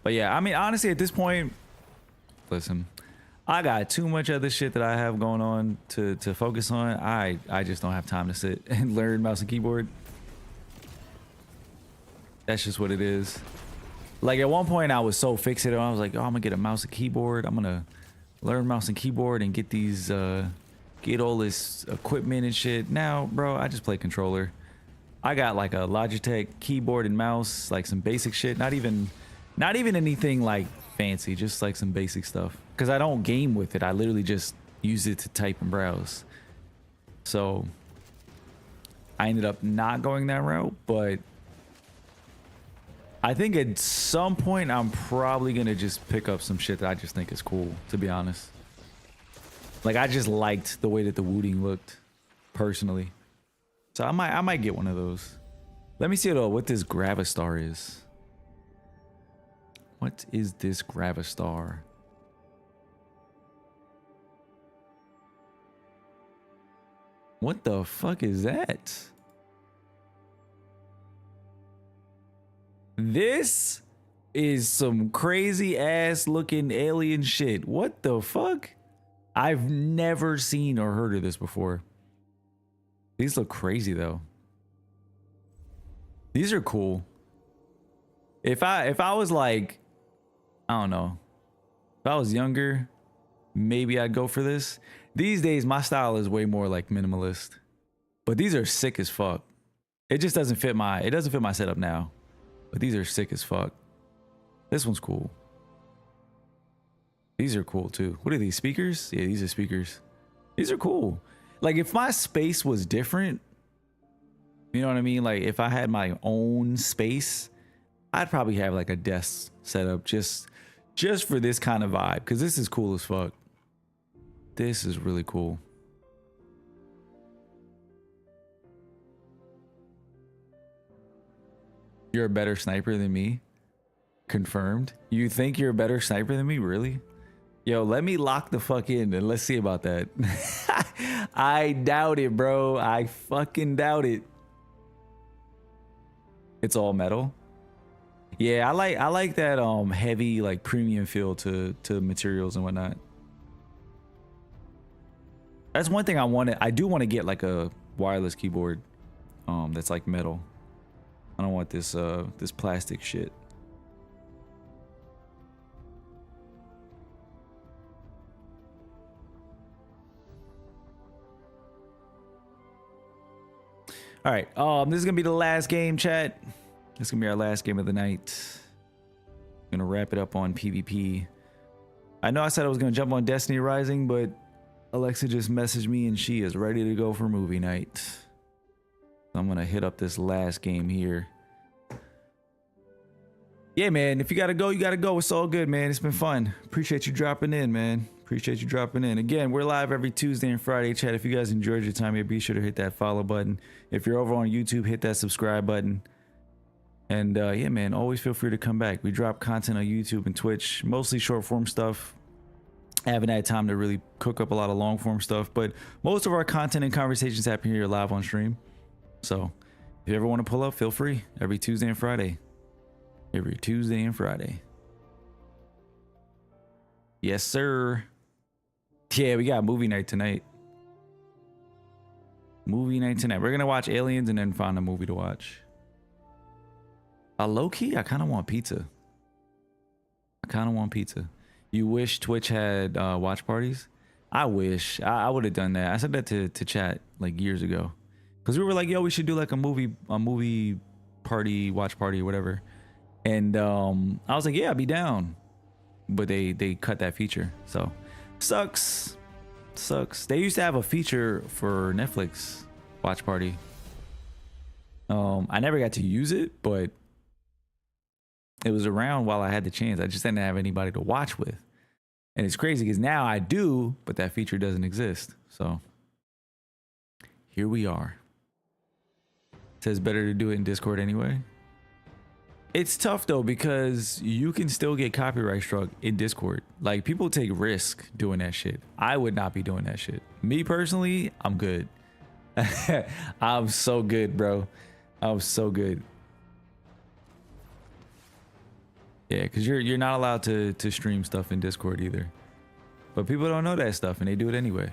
But yeah, I mean, honestly, at this point... Listen, I got too much other shit that I have going on to focus on. I just don't have time to sit and learn mouse and keyboard. That's just what it is. Like at one point I was so fixated on, I was like, oh, I'm gonna get a mouse and keyboard. I'm gonna learn mouse and keyboard and get these, get all this equipment and shit. Now, bro, I just play controller. I got like a Logitech keyboard and mouse, like some basic shit. Not even anything like fancy, just like some basic stuff. because I don't game with it. I literally just use it to type and browse. So I ended up not going that route, but I think at some point I'm probably gonna just pick up some shit that I just think is cool, to be honest. Like, I just liked the way that the wooting looked, personally. So I might get one of those. Let me see what this Gravistar is. What is this Gravistar? What the fuck is that? This is some crazy ass looking alien shit. What the fuck? I've never seen or heard of this before. These look crazy though. These are cool. If I was like, I don't know, if I was younger, maybe I'd go for this. These days my style is way more like minimalist. But these are sick as fuck. It just doesn't fit my setup now. But these are sick as fuck. This one's cool. These are cool too. What are these, speakers? Yeah, these are speakers. These are cool. Like, if my space was different, you know what I mean? Like, if I had my own space, I'd probably have like a desk set up just for this kind of vibe, because this is cool as fuck. This is really cool. You're a better sniper than me? Confirmed. You think you're a better sniper than me? Really? Yo, let me lock the fuck in and let's see about that. I doubt it, bro. I fucking doubt it. It's all metal. Yeah, I like that heavy, like, premium feel to materials and whatnot. That's one thing I do want to get, like, a wireless keyboard that's like metal. I don't want this this plastic shit. All right, this is gonna be the last game, chat. This is gonna be our last game of the night. Gonna wrap it up on PvP. I know I said I was gonna jump on Destiny Rising, but Alexa just messaged me and she is ready to go for movie night. So I'm gonna hit up this last game here. Yeah, man, if you gotta go, you gotta go. It's all good, man. It's been fun. Appreciate you dropping in, man. Appreciate you dropping in. Again, we're live every Tuesday and Friday, chat. If you guys enjoyed your time here, be sure to hit that follow button. If you're over on YouTube, hit that subscribe button. And yeah, man, always feel free to come back. We drop content on YouTube and Twitch, mostly short form stuff. I haven't had time to really cook up a lot of long form stuff, but most of our content and conversations happen here live on stream. So if you ever want to pull up, feel free. Every Tuesday and Friday. Every Tuesday and Friday. Yes, sir. Yeah, we got movie night tonight. Movie night tonight. We're gonna watch Aliens and then find a movie to watch. Low-key, I kind of want pizza. You wish Twitch had watch parties? I wish. I would have done that. I said that to chat like years ago. Because we were like, yo, we should do like a movie party, watch party or whatever. And I was like, yeah, I'd be down. But they cut that feature. So sucks. They used to have a feature for Netflix watch party. I never got to use it, but it was around while I had the chance. I just didn't have anybody to watch with. And it's crazy because now I do, but that feature doesn't exist. So here we are. It says better to do it in Discord anyway. It's tough though, because you can still get copyright struck in Discord. Like, people take risk doing that shit. I would not be doing that shit. Me personally, I'm good. I'm so good, bro. I'm so good. Yeah, because you're not allowed to stream stuff in Discord either. But people don't know that stuff and they do it anyway.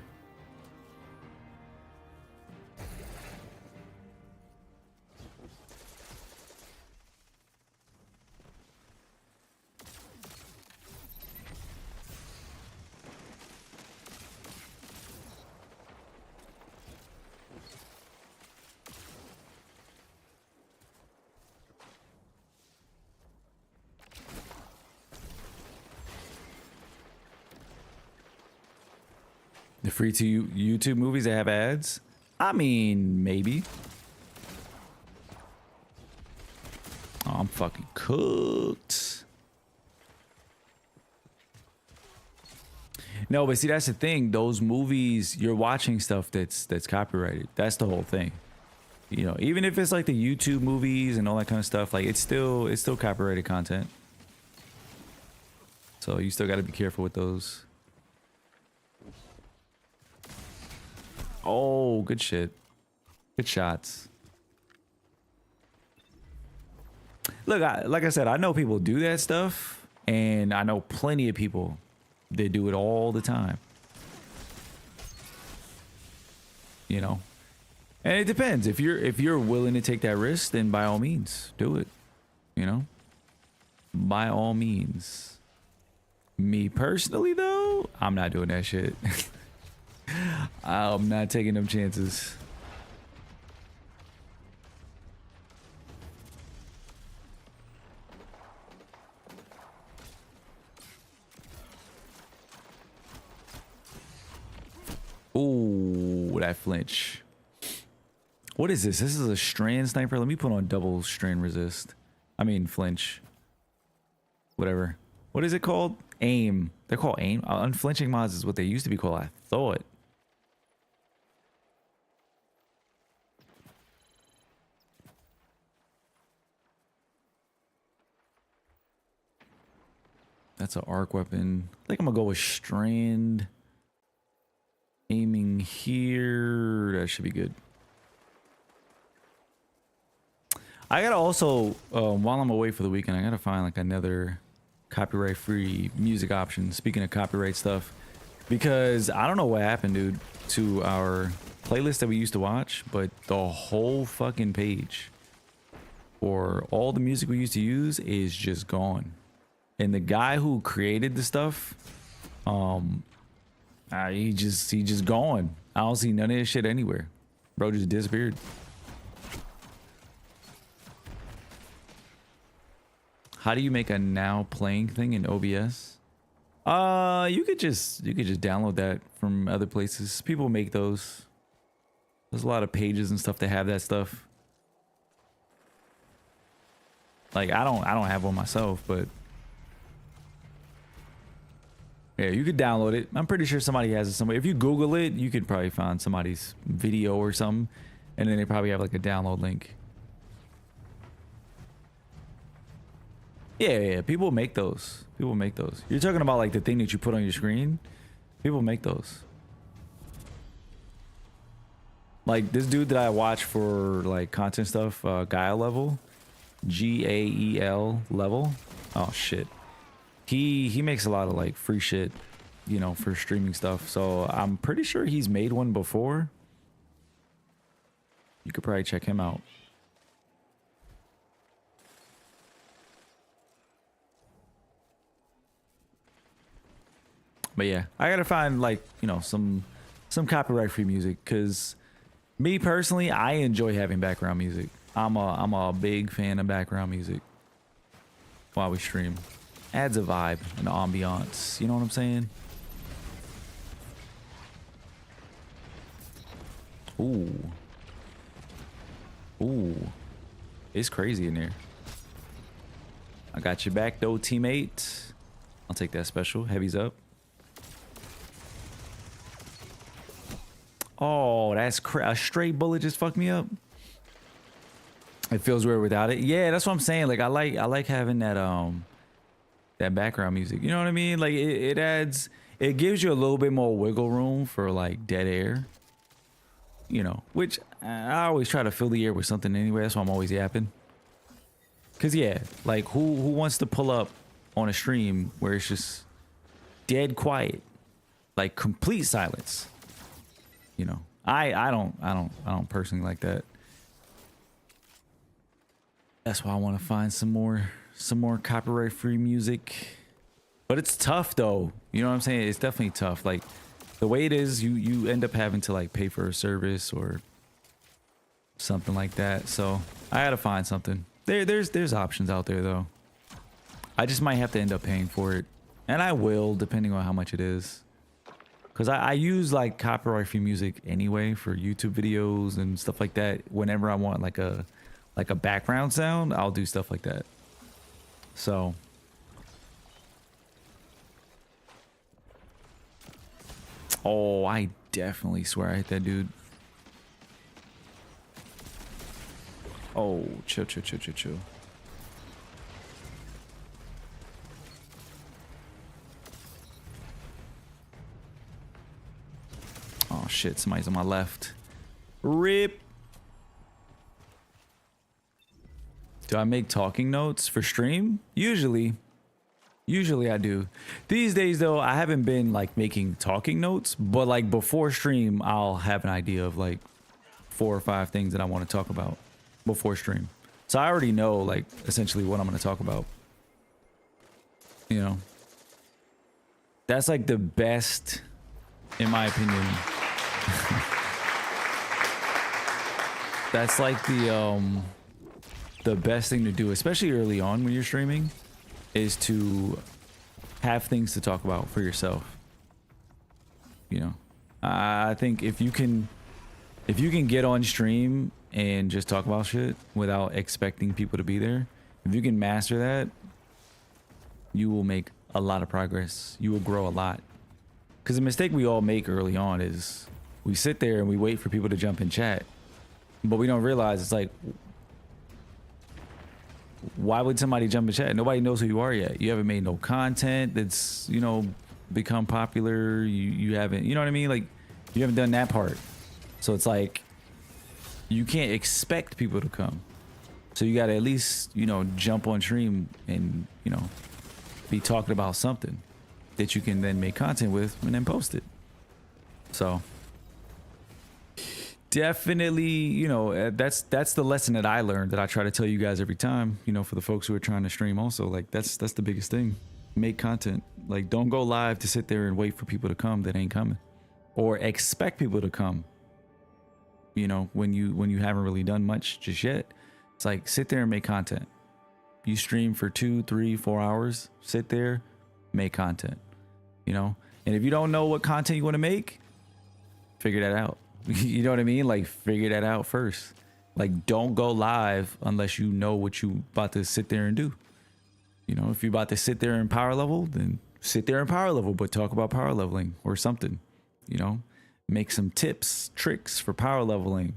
free to YouTube movies that have ads? I mean, maybe. Oh, I'm fucking cooked. No, but see, that's the thing. Those movies, you're watching stuff that's copyrighted. That's the whole thing. You know, even if it's like the YouTube movies and all that kind of stuff, like it's still copyrighted content. So you still got to be careful with those. Oh, good shit. Good shots. Look, like I said, I know people do that stuff, and I know plenty of people that do it all the time. You know, and it depends. If you're willing to take that risk, then by all means, do it. You know, by all means. Me personally, though, I'm not doing that shit. I'm not taking them chances. Ooh, that flinch. What is this? This is a strand sniper. Let me put on double strand resist. I mean flinch. Whatever. What is it called? Aim. They're called aim. Unflinching mods is what they used to be called, I thought. That's an arc weapon. I think I'm gonna go with strand. Aiming here. That should be good. I gotta also, while I'm away for the weekend, I gotta find like another copyright free music option. Speaking of copyright stuff, because I don't know what happened, dude, to our playlist that we used to watch, but the whole fucking page for all the music we used to use is just gone. And the guy who created the stuff, he just gone. I don't see none of his shit anywhere. Bro just disappeared. How do you make a now playing thing in OBS? You could just download that from other places. People make those. There's a lot of pages and stuff that have that stuff. Like I don't have one myself, but yeah, you could download it. I'm pretty sure somebody has it somewhere. If you Google it, you could probably find somebody's video or something, and then they probably have like a download link. Yeah, people make those. People make those. You're talking about like the thing that you put on your screen? People make those. Like this dude that I watch for like content stuff, Gael Level. Gael Level. Oh shit. He makes a lot of like free shit, you know, for streaming stuff. So I'm pretty sure he's made one before. You could probably check him out. But yeah, I gotta find like, you know, some copyright free music, because me personally, I enjoy having background music. I'm a big fan of background music while we stream. Adds a vibe, an ambiance. You know what I'm saying? Ooh. Ooh. It's crazy in there. I got your back though, teammate. I'll take that special. Heavy's up. Oh, that's a straight bullet just fucked me up. It feels weird without it. Yeah, that's what I'm saying. Like I like having that that background music. You know what I mean? Like it gives you a little bit more wiggle room for like dead air. You know, which I always try to fill the air with something anyway. That's why I'm always yapping. Cause yeah, like who wants to pull up on a stream where it's just dead quiet, like complete silence? You know, I don't personally like that. That's why I want to find some more copyright free music. But it's tough though. You know what I'm saying? It's definitely tough. Like the way it is, you end up having to like pay for a service or something like that. So I gotta find something. There's options out there though. I just might have to end up paying for it. And I will, depending on how much it is. because I use like copyright free music anyway for YouTube videos and stuff like that. Whenever I want like a background sound, I'll do stuff like that. So oh, I definitely swear I hit that dude. Oh, chill. Oh shit, somebody's on my left. Rip. Do I make talking notes for stream? Usually I do. These days though, I haven't been like making talking notes, but like before stream, I'll have an idea of like 4 or 5 things that I want to talk about before stream. So I already know like essentially what I'm going to talk about. You know, that's like the best, in my opinion. That's like the best thing to do, especially early on when you're streaming, is to have things to talk about for yourself. You know, I think if you can get on stream and just talk about shit without expecting people to be there, if you can master that, you will make a lot of progress. You will grow a lot. Because the mistake we all make early on is we sit there and we wait for people to jump in chat, but we don't realize it's like, why would somebody jump in chat? Nobody knows who you are yet. You haven't made no content that's, you know, become popular. You haven't, you know what I mean? Like, you haven't done that part. So it's like, you can't expect people to come. So you got to at least, you know, jump on stream and, you know, be talking about something that you can then make content with and then post it. So definitely, you know, that's the lesson that I learned, that I try to tell you guys every time, you know, for the folks who are trying to stream also. Like that's the biggest thing. Make content. Like, don't go live to sit there and wait for people to come that ain't coming, or expect people to come, you know, when you haven't really done much just yet. It's like, sit there and make content. You stream for 2, 3, 4 hours, sit there, make content, you know. And if you don't know what content you want to make, figure that out. You know what I mean? Like, figure that out first. Like, don't go live unless you know what you about to sit there and do. You know, if you're about to sit there and power level, then sit there and power level, but talk about power leveling or something. You know, make some tips, tricks for power leveling.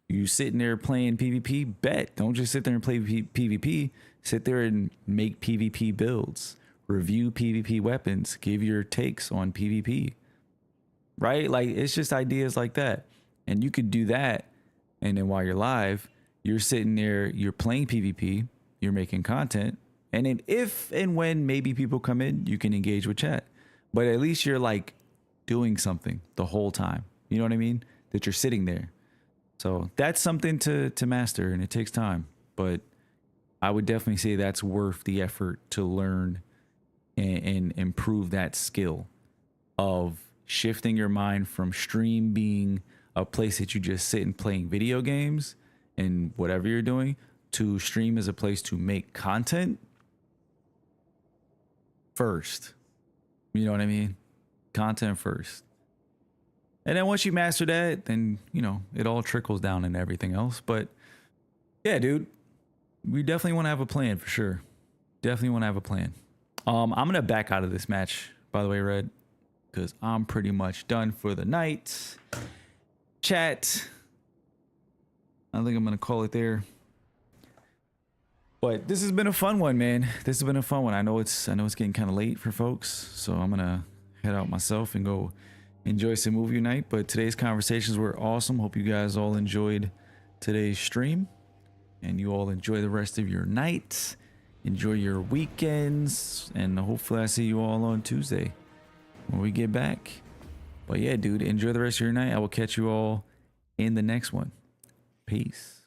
You sitting there playing PvP, bet. Don't just sit there and play PvP. Sit there and make PvP builds, review PvP weapons, give your takes on PvP. Right? Like, it's just ideas like that. And you could do that. And then while you're live, you're sitting there, you're playing PvP, you're making content. And then if and when maybe people come in, you can engage with chat. But at least you're like doing something the whole time. You know what I mean? That you're sitting there. So that's something to master, and it takes time. But I would definitely say that's worth the effort to learn and improve that skill of shifting your mind from stream being a place that you just sit and playing video games and whatever you're doing, to stream as a place to make content first. You know what I mean? Content first. And then once you master that, then, you know, it all trickles down into everything else. But yeah, dude, we definitely want to have a plan for sure. Definitely want to have a plan. I'm going to back out of this match, by the way, Red, because I'm pretty much done for the night. Chat, I think I'm going to call it there. But this has been a fun one, man. This has been a fun one. I know it's getting kind of late for folks, so I'm going to head out myself and go enjoy some movie night. But today's conversations were awesome. Hope you guys all enjoyed today's stream, and you all enjoy the rest of your night. Enjoy your weekends, and hopefully I see you all on Tuesday when we get back. But yeah, dude, enjoy the rest of your night. I will catch you all in the next one. Peace.